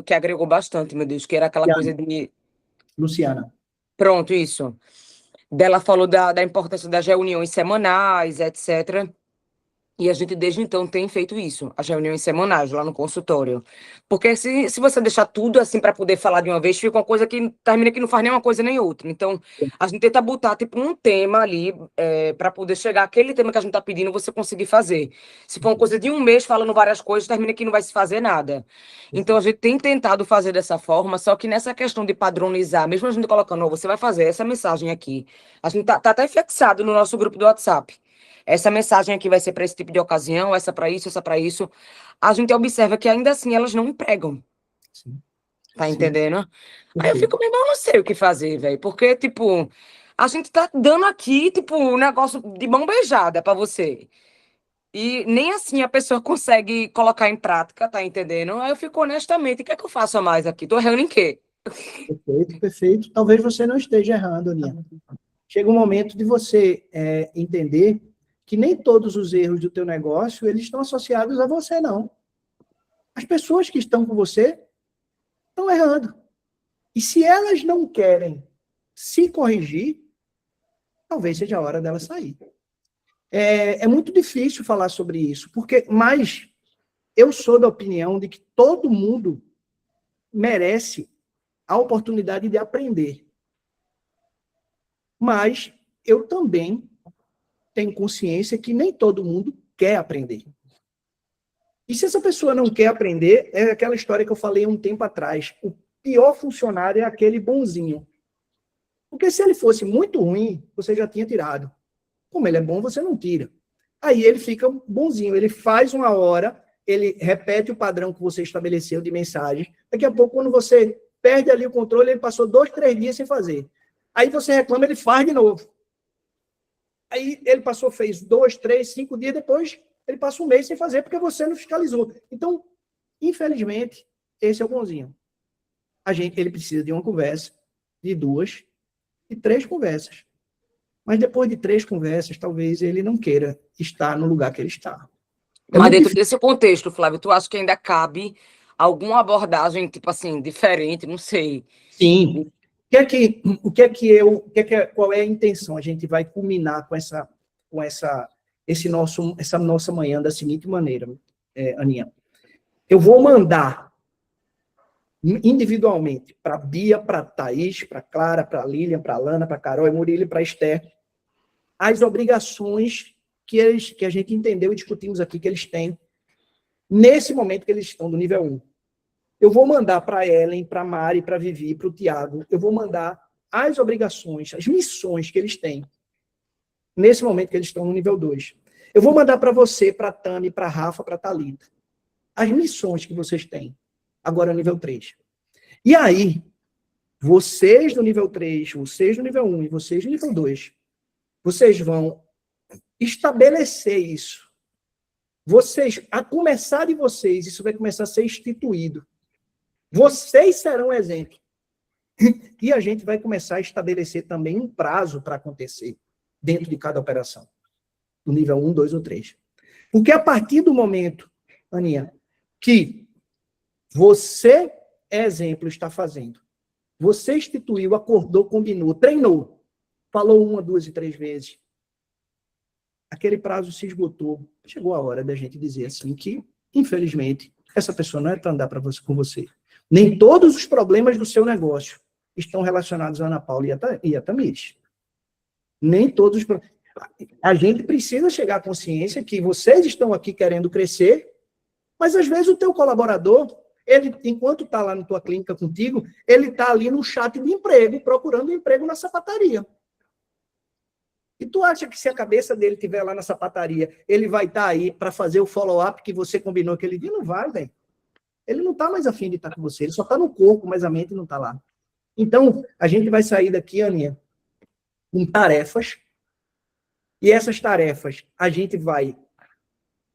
Speaker 6: que agregou bastante, meu Deus, que era aquela coisa de...
Speaker 1: Luciana.
Speaker 6: Pronto, isso. Dela falou da importância das reuniões semanais, etc. E a gente, desde então, tem feito isso, as reuniões semanais lá no consultório. Porque se você deixar tudo assim para poder falar de uma vez, fica uma coisa que termina que não faz nem uma coisa nem outra. Então, a gente tenta botar, tipo, um tema ali para poder chegar àquele tema que a gente está pedindo, você conseguir fazer. Se for uma coisa de um mês falando várias coisas, termina que não vai se fazer nada. Então, a gente tem tentado fazer dessa forma, só que nessa questão de padronizar, mesmo a gente colocando, você vai fazer essa mensagem aqui. A gente tá até fixado no nosso grupo do WhatsApp. Essa mensagem aqui vai ser para esse tipo de ocasião, essa para isso, essa para isso. A gente observa que ainda assim elas não empregam.
Speaker 1: Sim.
Speaker 6: Tá
Speaker 1: Sim.
Speaker 6: entendendo? Aí eu fico, meu irmão, não sei o que fazer, velho. Porque, tipo, a gente tá dando aqui, tipo, um negócio de mão beijada para você. E nem assim a pessoa consegue colocar em prática, tá entendendo? Aí eu fico, honestamente, o que é que eu faço a mais aqui? Tô errando em quê?
Speaker 1: Perfeito, perfeito. Talvez você não esteja errando, Aninha. Chega um momento de você entender que nem todos os erros do teu negócio, eles estão associados a você, não. As pessoas que estão com você estão errando. E se elas não querem se corrigir, talvez seja a hora delas sair. É muito difícil falar sobre isso, mas eu sou da opinião de que todo mundo merece a oportunidade de aprender. Mas eu também tenho consciência que nem todo mundo quer aprender. E se essa pessoa não quer aprender, é aquela história que eu falei um tempo atrás. O pior funcionário é aquele bonzinho. Porque se ele fosse muito ruim, você já tinha tirado. Como ele é bom, você não tira. Aí ele fica bonzinho, ele faz uma hora, ele repete o padrão que você estabeleceu de mensagem. Daqui a pouco, quando você perde ali o controle, ele passou 2, 3 dias sem fazer. Aí você reclama, ele faz de novo. Aí ele fez 2, 3, 5 dias, depois ele passa um mês sem fazer, porque você não fiscalizou. Então, infelizmente, esse é o bonzinho. Ele precisa de uma conversa, de 2, de 3 conversas. Mas depois de 3 conversas, talvez ele não queira estar no lugar que ele está.
Speaker 6: Mas dentro desse contexto, Flávio, tu acha que ainda cabe alguma abordagem, tipo assim, diferente, não sei.
Speaker 1: Sim. Qual é a intenção? A gente vai culminar com essa nossa manhã da seguinte maneira, Aninha. Eu vou mandar individualmente para Bia, para Thaís, para Clara, para Lilian, para Lana, para Carol, Murilo e para Esther, as obrigações que a gente entendeu e discutimos aqui que eles têm nesse momento que eles estão no nível 1. Eu vou mandar para a Ellen, para a Mari, para a Vivi, para o Tiago, eu vou mandar as obrigações, as missões que eles têm nesse momento que eles estão no nível 2. Eu vou mandar para você, para a Tami, para a Rafa, para a Thalita, as missões que vocês têm, agora no nível 3. E aí, vocês do nível 3, vocês do nível 1 e vocês do nível 2, vocês vão estabelecer isso. A começar de vocês, isso vai começar a ser instituído. Vocês serão exemplo. E a gente vai começar a estabelecer também um prazo para acontecer dentro de cada operação. Do nível 1, 2 ou 3. Porque a partir do momento, Aninha, que você, exemplo, está fazendo, você instituiu, acordou, combinou, treinou, falou 1, 2 e 3 vezes, aquele prazo se esgotou. Chegou a hora da gente dizer assim que, infelizmente, essa pessoa não é para andar com você. Nem todos os problemas do seu negócio estão relacionados a Ana Paula e a Tamires. Nem todos os problemas. A gente precisa chegar à consciência que vocês estão aqui querendo crescer, mas às vezes o teu colaborador, ele, enquanto está lá na tua clínica contigo, ele está ali no chat de emprego, procurando um emprego na sapataria. E tu acha que se a cabeça dele estiver lá na sapataria, ele vai estar aí para fazer o follow-up que você combinou aquele dia? Não vai, velho. Ele não está mais afim de estar com você, ele só está no corpo, mas a mente não está lá. Então, a gente vai sair daqui, Aninha, com tarefas, e essas tarefas a gente vai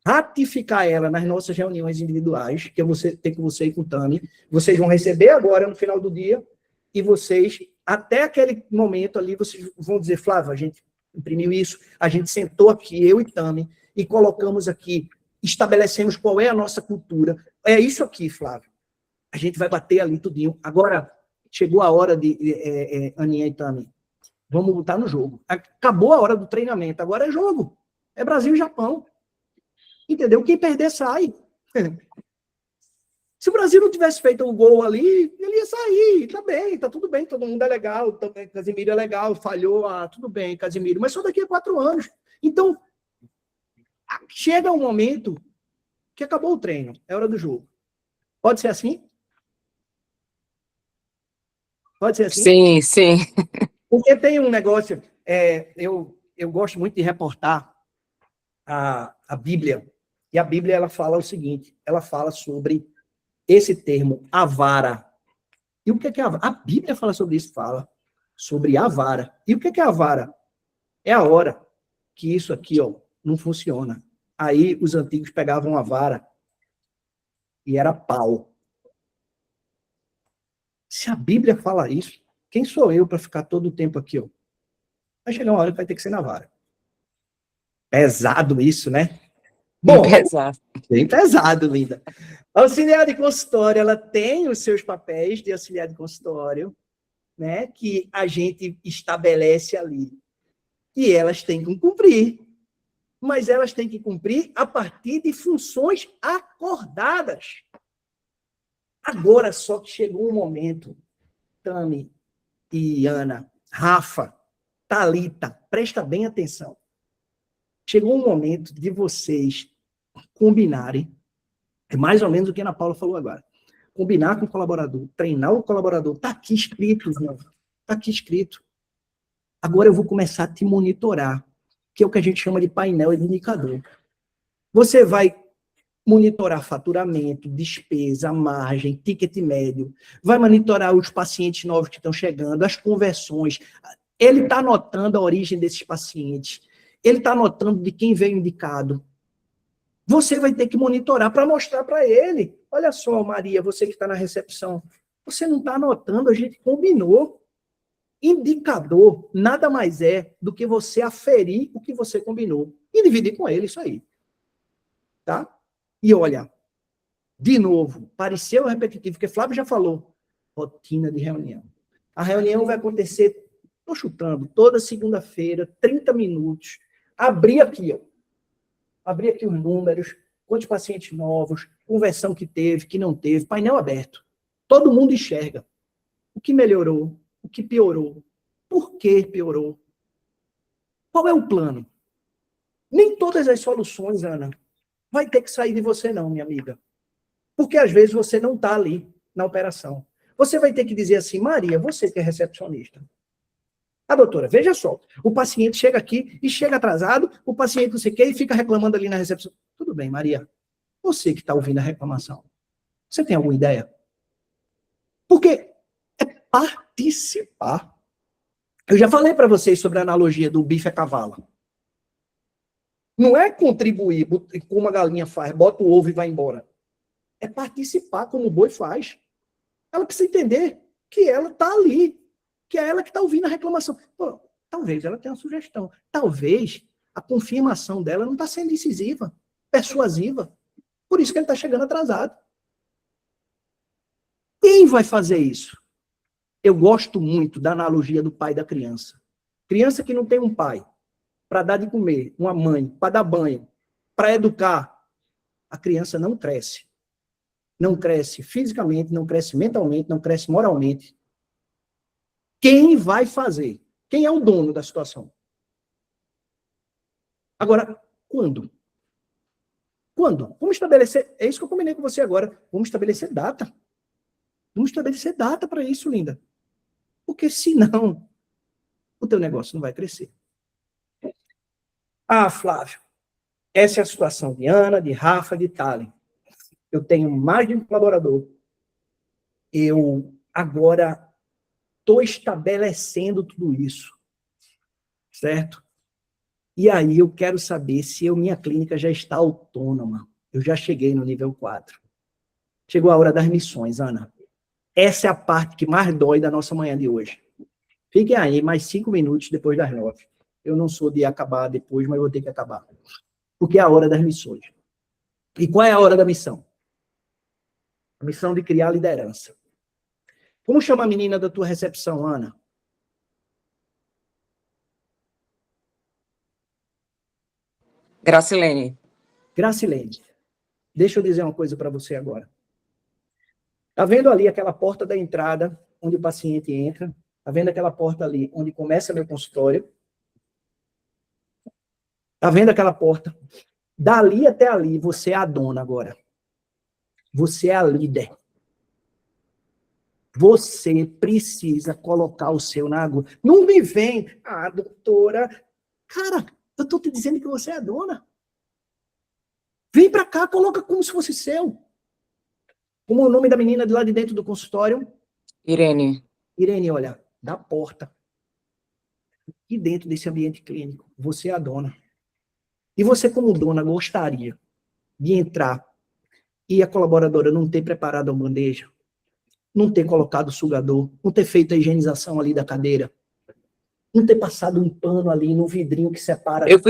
Speaker 1: ratificar ela nas nossas reuniões individuais, que eu vou ter com você e com o Tami. Vocês vão receber agora, no final do dia, e vocês, até aquele momento ali, vocês vão dizer, Flávio, a gente imprimiu isso, a gente sentou aqui, eu e Tami, e colocamos aqui, estabelecemos qual é a nossa cultura. É isso aqui, Flávio. A gente vai bater ali tudinho. Agora, chegou a hora de Aninha e Tami. Vamos botar no jogo. Acabou a hora do treinamento. Agora é jogo. É Brasil e Japão. Entendeu? Quem perder, sai. Se o Brasil não tivesse feito um gol ali, ele ia sair. Tá bem, tá tudo bem. Todo mundo é legal. Também, Casimiro é legal. Falhou. Tudo bem, Casimiro. Mas só daqui a 4 anos. Então, chega um momento que acabou o treino. É hora do jogo. Pode ser assim? Pode ser assim?
Speaker 6: Sim, sim.
Speaker 1: Porque tem um negócio, eu gosto muito de reportar a Bíblia, e a Bíblia ela fala o seguinte, ela fala sobre esse termo, avara. E o que é avara? A Bíblia fala sobre isso, fala sobre avara. E o que é avara? É a hora que isso aqui não funciona. Aí os antigos pegavam a vara e era pau. Se a Bíblia fala isso, quem sou eu para ficar todo o tempo aqui? Vai chegar uma hora que vai ter que ser na vara. Pesado isso, né?
Speaker 6: Bom,
Speaker 1: Bom,
Speaker 6: pesado.
Speaker 1: bem pesado, linda. A auxiliar de consultório, ela tem os seus papéis de auxiliar de consultório, né, que a gente estabelece ali. E elas têm que cumprir. Mas elas têm que cumprir a partir de funções acordadas. Agora só que chegou um momento, Tami e Ana, Rafa, Thalita, presta bem atenção. Chegou um momento de vocês combinarem, é mais ou menos o que a Ana Paula falou agora, combinar com o colaborador, treinar o colaborador, está aqui escrito, irmão, está aqui escrito. Agora eu vou começar a te monitorar, que é o que a gente chama de painel de indicador. Você vai monitorar faturamento, despesa, margem, ticket médio, vai monitorar os pacientes novos que estão chegando, as conversões. Ele está anotando a origem desses pacientes, ele está anotando de quem veio indicado. Você vai ter que monitorar para mostrar para ele. Olha só, Maria, você que está na recepção, você não está anotando, a gente combinou. Indicador nada mais é do que você aferir o que você combinou e dividir com ele isso aí. Tá? E olha, de novo, pareceu repetitivo, porque Flávio já falou, rotina de reunião. A reunião vai acontecer, estou chutando, toda segunda-feira, 30 minutos. Abrir aqui, ó. Abrir aqui os números, quantos pacientes novos, conversão que teve, que não teve, painel aberto. Todo mundo enxerga o que melhorou, o que piorou, por que piorou, qual é o plano. Nem todas as soluções, Ana, vai ter que sair de você não, minha amiga. Porque às vezes você não está ali na operação. Você vai ter que dizer assim, Maria, você que é recepcionista. A doutora, veja só, o paciente chega aqui e chega atrasado, o paciente não sei o quê e fica reclamando ali na recepção. Tudo bem, Maria, você que está ouvindo a reclamação, você tem alguma ideia? Porque é participar. Eu já falei para vocês sobre a analogia do bife a cavalo. Não é contribuir, como a galinha faz, bota o ovo e vai embora. É participar como o boi faz. Ela precisa entender que ela está ali, que é ela que está ouvindo a reclamação. Pô, talvez ela tenha uma sugestão. Talvez a confirmação dela não está sendo decisiva, persuasiva. Por isso que ele está chegando atrasado. Quem vai fazer isso? Eu gosto muito da analogia do pai e da criança. Criança que não tem um pai para dar de comer, uma mãe para dar banho, para educar, a criança não cresce. Não cresce fisicamente, não cresce mentalmente, não cresce moralmente. Quem vai fazer? Quem é o dono da situação? Agora, quando? Quando? Vamos estabelecer, é isso que eu combinei com você agora, vamos estabelecer data. Vamos estabelecer data para isso, linda. Porque senão, o teu negócio não vai crescer. Ah, Flávio, essa é a situação de Ana, de Rafa, de Thalin. Eu tenho mais de um colaborador. Eu agora estou estabelecendo tudo isso. Certo? E aí eu quero saber se minha clínica já está autônoma. Eu já cheguei no nível 4. Chegou a hora das missões, Ana. Essa é a parte que mais dói da nossa manhã de hoje. Fiquem aí mais 5 minutos depois das 9. Eu não sou de acabar depois, mas eu vou ter que acabar. Porque é a hora das missões. E qual é a hora da missão? A missão de criar liderança. Como chama a menina da tua recepção, Ana?
Speaker 6: Gracilene.
Speaker 1: Gracilene. Deixa eu dizer uma coisa para você agora. Está vendo ali aquela porta da entrada, onde o paciente entra? Está vendo aquela porta ali, onde começa meu consultório? Está vendo aquela porta? Dali até ali, você é a dona agora. Você é a líder. Você precisa colocar o seu na agulha. Não me vem, doutora. Cara, eu estou te dizendo que você é a dona. Vem para cá, coloca como se fosse seu. Como é o nome da menina de lá de dentro do consultório?
Speaker 6: Irene.
Speaker 1: Irene, olha, da porta. E dentro desse ambiente clínico, você é a dona. E você, como dona, gostaria de entrar e a colaboradora não ter preparado a bandeja, não ter colocado o sugador, não ter feito a higienização ali da cadeira, Não ter passado um pano ali no vidrinho que separa.
Speaker 6: Eu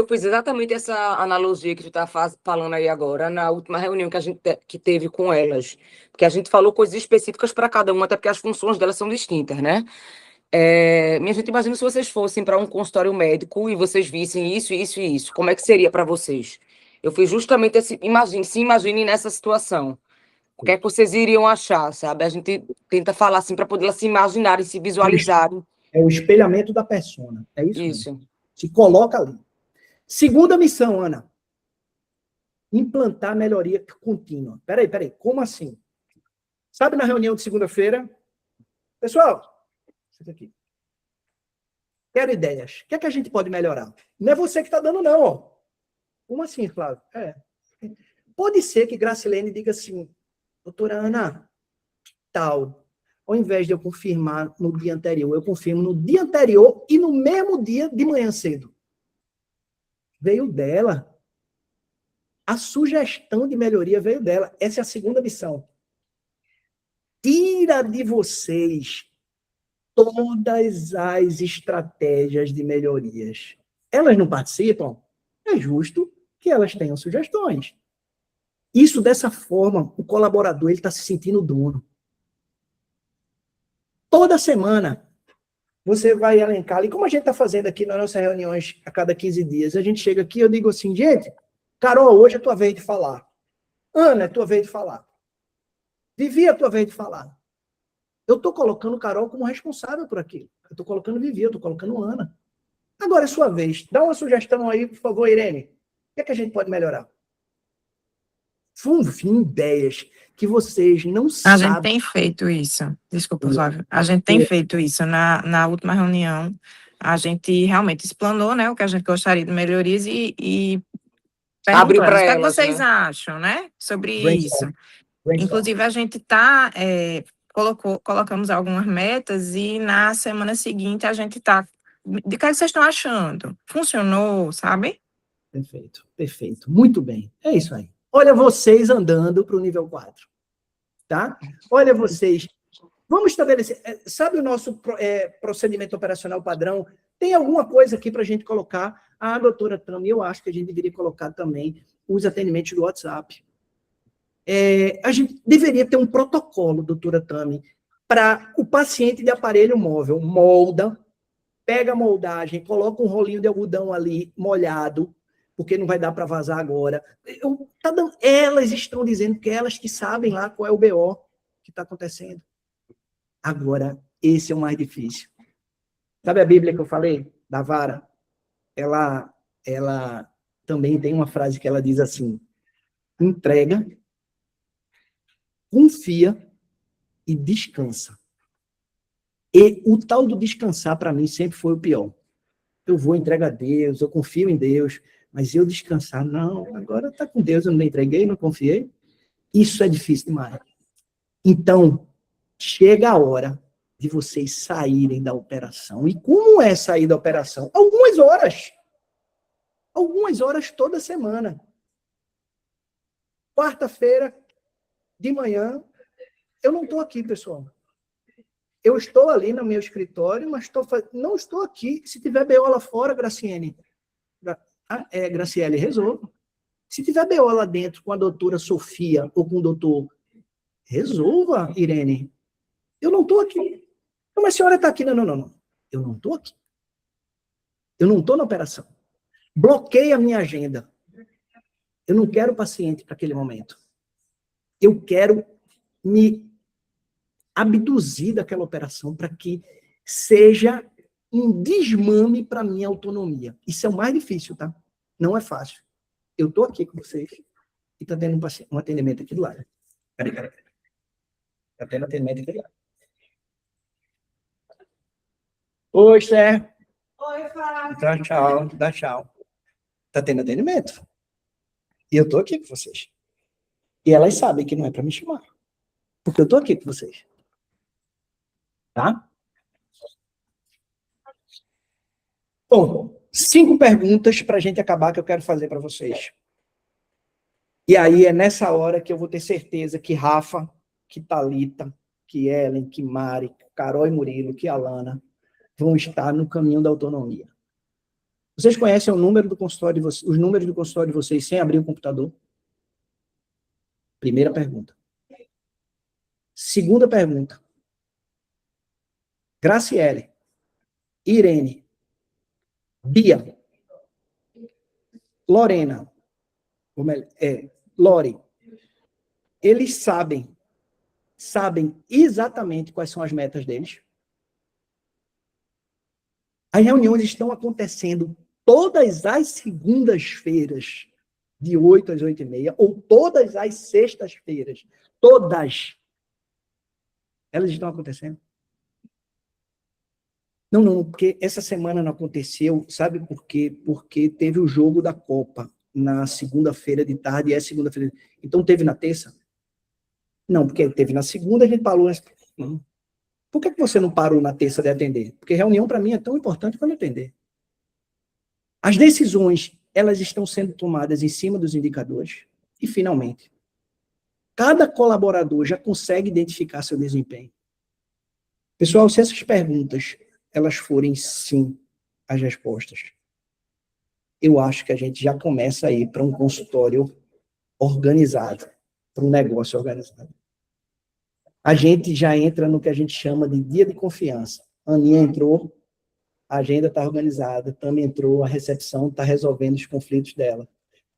Speaker 6: fiz exatamente essa analogia que tu tá falando aí agora, na última reunião que a gente que teve com elas. Porque a gente falou coisas específicas para cada uma, até porque as funções delas são distintas, né? Minha gente, imagina se vocês fossem para um consultório médico e vocês vissem isso, isso e isso. Como é que seria para vocês? Eu fiz justamente esse. Se imaginem nessa situação. O que é que vocês iriam achar, sabe? A gente tenta falar assim para poder elas se imaginarem, se visualizarem.
Speaker 1: É o espelhamento da persona. É isso?
Speaker 6: Isso.
Speaker 1: Se coloca ali. Segunda missão, Ana. Implantar melhoria contínua. Peraí. Como assim? Sabe na reunião de segunda-feira? Pessoal, isso aqui. Quero ideias. O que é que a gente pode melhorar? Não é você que está dando, não. Ó. Como assim, Flávio? Pode ser que Gracilene diga assim, doutora Ana, tal, ao invés de eu confirmar no dia anterior, eu confirmo no dia anterior e no mesmo dia de manhã cedo. Veio dela. A sugestão de melhoria veio dela. Essa é a segunda missão. Tira de vocês todas as estratégias de melhorias. Elas não participam? É justo que elas tenham sugestões. Isso, dessa forma, o colaborador está se sentindo dono. Toda semana, você vai elencar ali, como a gente está fazendo aqui nas nossas reuniões a cada 15 dias, a gente chega aqui, eu digo assim, gente, Carol, hoje é tua vez de falar. Ana, é tua vez de falar. Vivi, é tua vez de falar. Eu estou colocando Carol como responsável por aquilo. Eu estou colocando Vivi, eu estou colocando Ana. Agora é sua vez. Dá uma sugestão aí, por favor, Irene. O que é que a gente pode melhorar? Vim ideias que vocês não sabem.
Speaker 7: A gente tem feito isso. Desculpa, Flávio. A gente tem feito isso. Na última reunião, a gente realmente explanou, né, o que a gente gostaria de melhorias e
Speaker 6: Abriu para
Speaker 7: o que é que
Speaker 6: elas,
Speaker 7: vocês
Speaker 6: né?
Speaker 7: acham, né, sobre
Speaker 1: Brainstorm.
Speaker 7: isso. Inclusive, a gente está... colocamos algumas metas e na semana seguinte a gente está... De que vocês estão achando? Funcionou, sabe?
Speaker 1: Perfeito. Muito bem. É isso aí. Olha vocês andando para o nível 4. Tá? Olha vocês. Vamos estabelecer... Sabe o nosso procedimento operacional padrão? Tem alguma coisa aqui para a gente colocar? Ah, doutora Tami, eu acho que a gente deveria colocar também os atendimentos do WhatsApp. A gente deveria ter um protocolo, doutora Tami, para o paciente de aparelho móvel. Molda, pega a moldagem, coloca um rolinho de algodão ali, molhado, porque não vai dar para vazar agora. Elas estão dizendo que elas que sabem lá qual é o BO que está acontecendo. Agora, esse é o mais difícil. Sabe a Bíblia que eu falei? Da vara? Ela também tem uma frase que ela diz assim, entrega, confia e descansa. E o tal do descansar, para mim, sempre foi o pior. Eu vou entregar a Deus, eu confio em Deus, mas eu descansar, não, agora está com Deus, eu não entreguei, não confiei. Isso é difícil demais. Então, chega a hora de vocês saírem da operação. E como é sair da operação? Algumas horas toda semana. Quarta-feira, de manhã, eu não estou aqui, pessoal. Eu estou ali no meu escritório, mas não estou aqui. Se tiver BO lá fora, Graciele, resolva. Se tiver BO lá dentro com a doutora Sofia ou com o doutor, resolva, Irene. Eu não estou aqui. Mas a senhora está aqui. Não. Eu não estou aqui. Eu não estou na operação. Bloqueia a minha agenda. Eu não quero paciente para aquele momento. Eu quero me abduzir daquela operação para que seja um desmame para a minha autonomia. Isso é o mais difícil, tá? Não é fácil. Eu estou aqui com vocês e está tendo um atendimento aqui do lado. Peraí. Está tendo atendimento aqui do lado. Oi, Sé.
Speaker 8: Oi, Flávio.
Speaker 1: Dá tchau. Está tendo atendimento. E eu estou aqui com vocês. E elas sabem que não é para me chamar. Porque eu estou aqui com vocês. Tá? Bom, 5 perguntas para a gente acabar que eu quero fazer para vocês. E aí é nessa hora que eu vou ter certeza que Rafa, que Thalita, que Ellen, que Mari, que Carol e Murilo, que Alana, vão estar no caminho da autonomia. Vocês conhecem o número do consultório de vocês, os números do consultório de vocês sem abrir o computador? Primeira pergunta. Segunda pergunta. Graciele, Irene, Bia, Lorena, Lore, eles sabem exatamente quais são as metas deles. As reuniões estão acontecendo todas as segundas-feiras, de 8 às 8h30, ou todas as sextas-feiras. Todas. Elas estão acontecendo. Não, porque essa semana não aconteceu, sabe por quê? Porque teve o jogo da Copa na segunda-feira de tarde, e é segunda-feira. Então teve na terça? Não, porque teve na segunda, a gente parou. Não. Por que você não parou na terça de atender? Porque reunião, para mim, é tão importante quanto atender. As decisões, elas estão sendo tomadas em cima dos indicadores. E, finalmente, cada colaborador já consegue identificar seu desempenho. Pessoal, se essas perguntas, elas forem sim as respostas, eu acho que a gente já começa a ir para um consultório organizado, para um negócio organizado. A gente já entra no que a gente chama de dia de confiança. A Aninha entrou, a agenda está organizada, Tami entrou, a recepção está resolvendo os conflitos dela.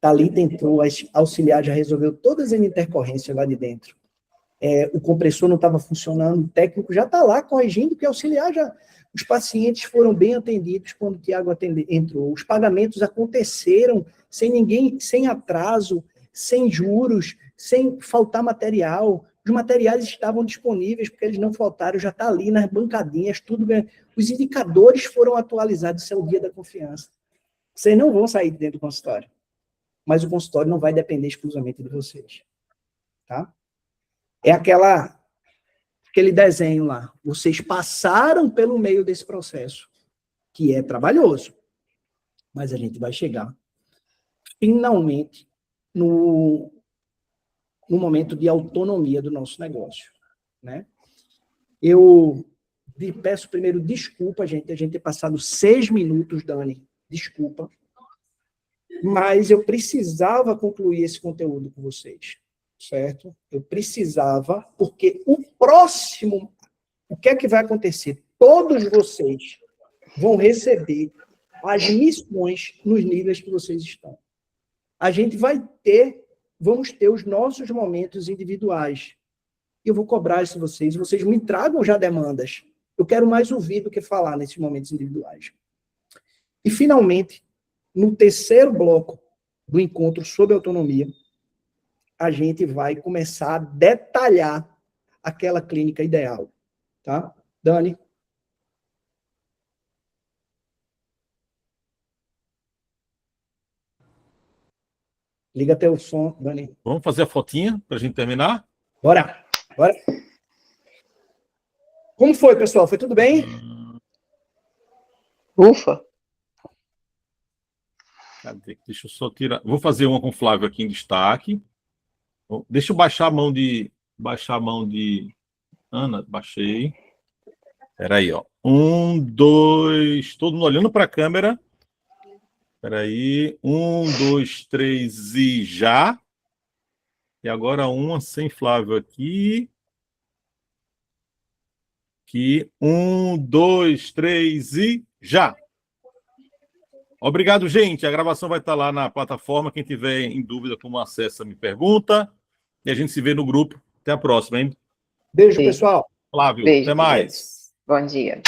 Speaker 1: Thalita entrou, a auxiliar já resolveu todas as intercorrências lá de dentro. O compressor não estava funcionando, o técnico já está lá corrigindo, que auxiliar já... Os pacientes foram bem atendidos quando o Tiago entrou. Os pagamentos aconteceram sem atraso, sem juros, sem faltar material. Os materiais estavam disponíveis, porque eles não faltaram, já está ali nas bancadinhas, tudo bem. Os indicadores foram atualizados, isso é o dia da confiança. Vocês não vão sair de dentro do consultório, mas o consultório não vai depender exclusivamente de vocês. Tá? É aquele desenho lá. Vocês passaram pelo meio desse processo, que é trabalhoso, mas a gente vai chegar, finalmente, no momento de autonomia do nosso negócio, né? Eu peço primeiro desculpa, gente, a gente ter passado 6 minutos, Dani, desculpa, mas eu precisava concluir esse conteúdo com vocês, certo? Eu precisava, porque o que é que vai acontecer? Todos vocês vão receber as missões nos níveis que vocês estão. A gente vamos ter os nossos momentos individuais. E eu vou cobrar isso de vocês. Vocês me tragam já demandas. Eu quero mais ouvir do que falar nesses momentos individuais. E, finalmente, no terceiro bloco do encontro sobre autonomia, a gente vai começar a detalhar aquela clínica ideal. Tá? Dani? Liga até o som, Dani.
Speaker 3: Vamos fazer a fotinha para a gente terminar?
Speaker 1: Bora. Como foi, pessoal? Foi tudo bem?
Speaker 5: Ufa!
Speaker 3: Cadê? Deixa eu só tirar. Vou fazer uma com o Flávio aqui em destaque. Deixa eu baixar a mão de Ana. Baixei. Espera aí, ó. 1, 2. Todo mundo olhando para a câmera. Espera aí. 1, 2, 3 e já. E agora uma sem Flávio aqui. 1, 2, 3 e já. Obrigado, gente. A gravação vai estar lá na plataforma. Quem tiver em dúvida como acessa, me pergunta. E a gente se vê no grupo. Até a próxima, hein?
Speaker 1: Beijo, pessoal.
Speaker 3: Flávio,
Speaker 5: Beijo,
Speaker 3: até mais.
Speaker 5: Bom dia.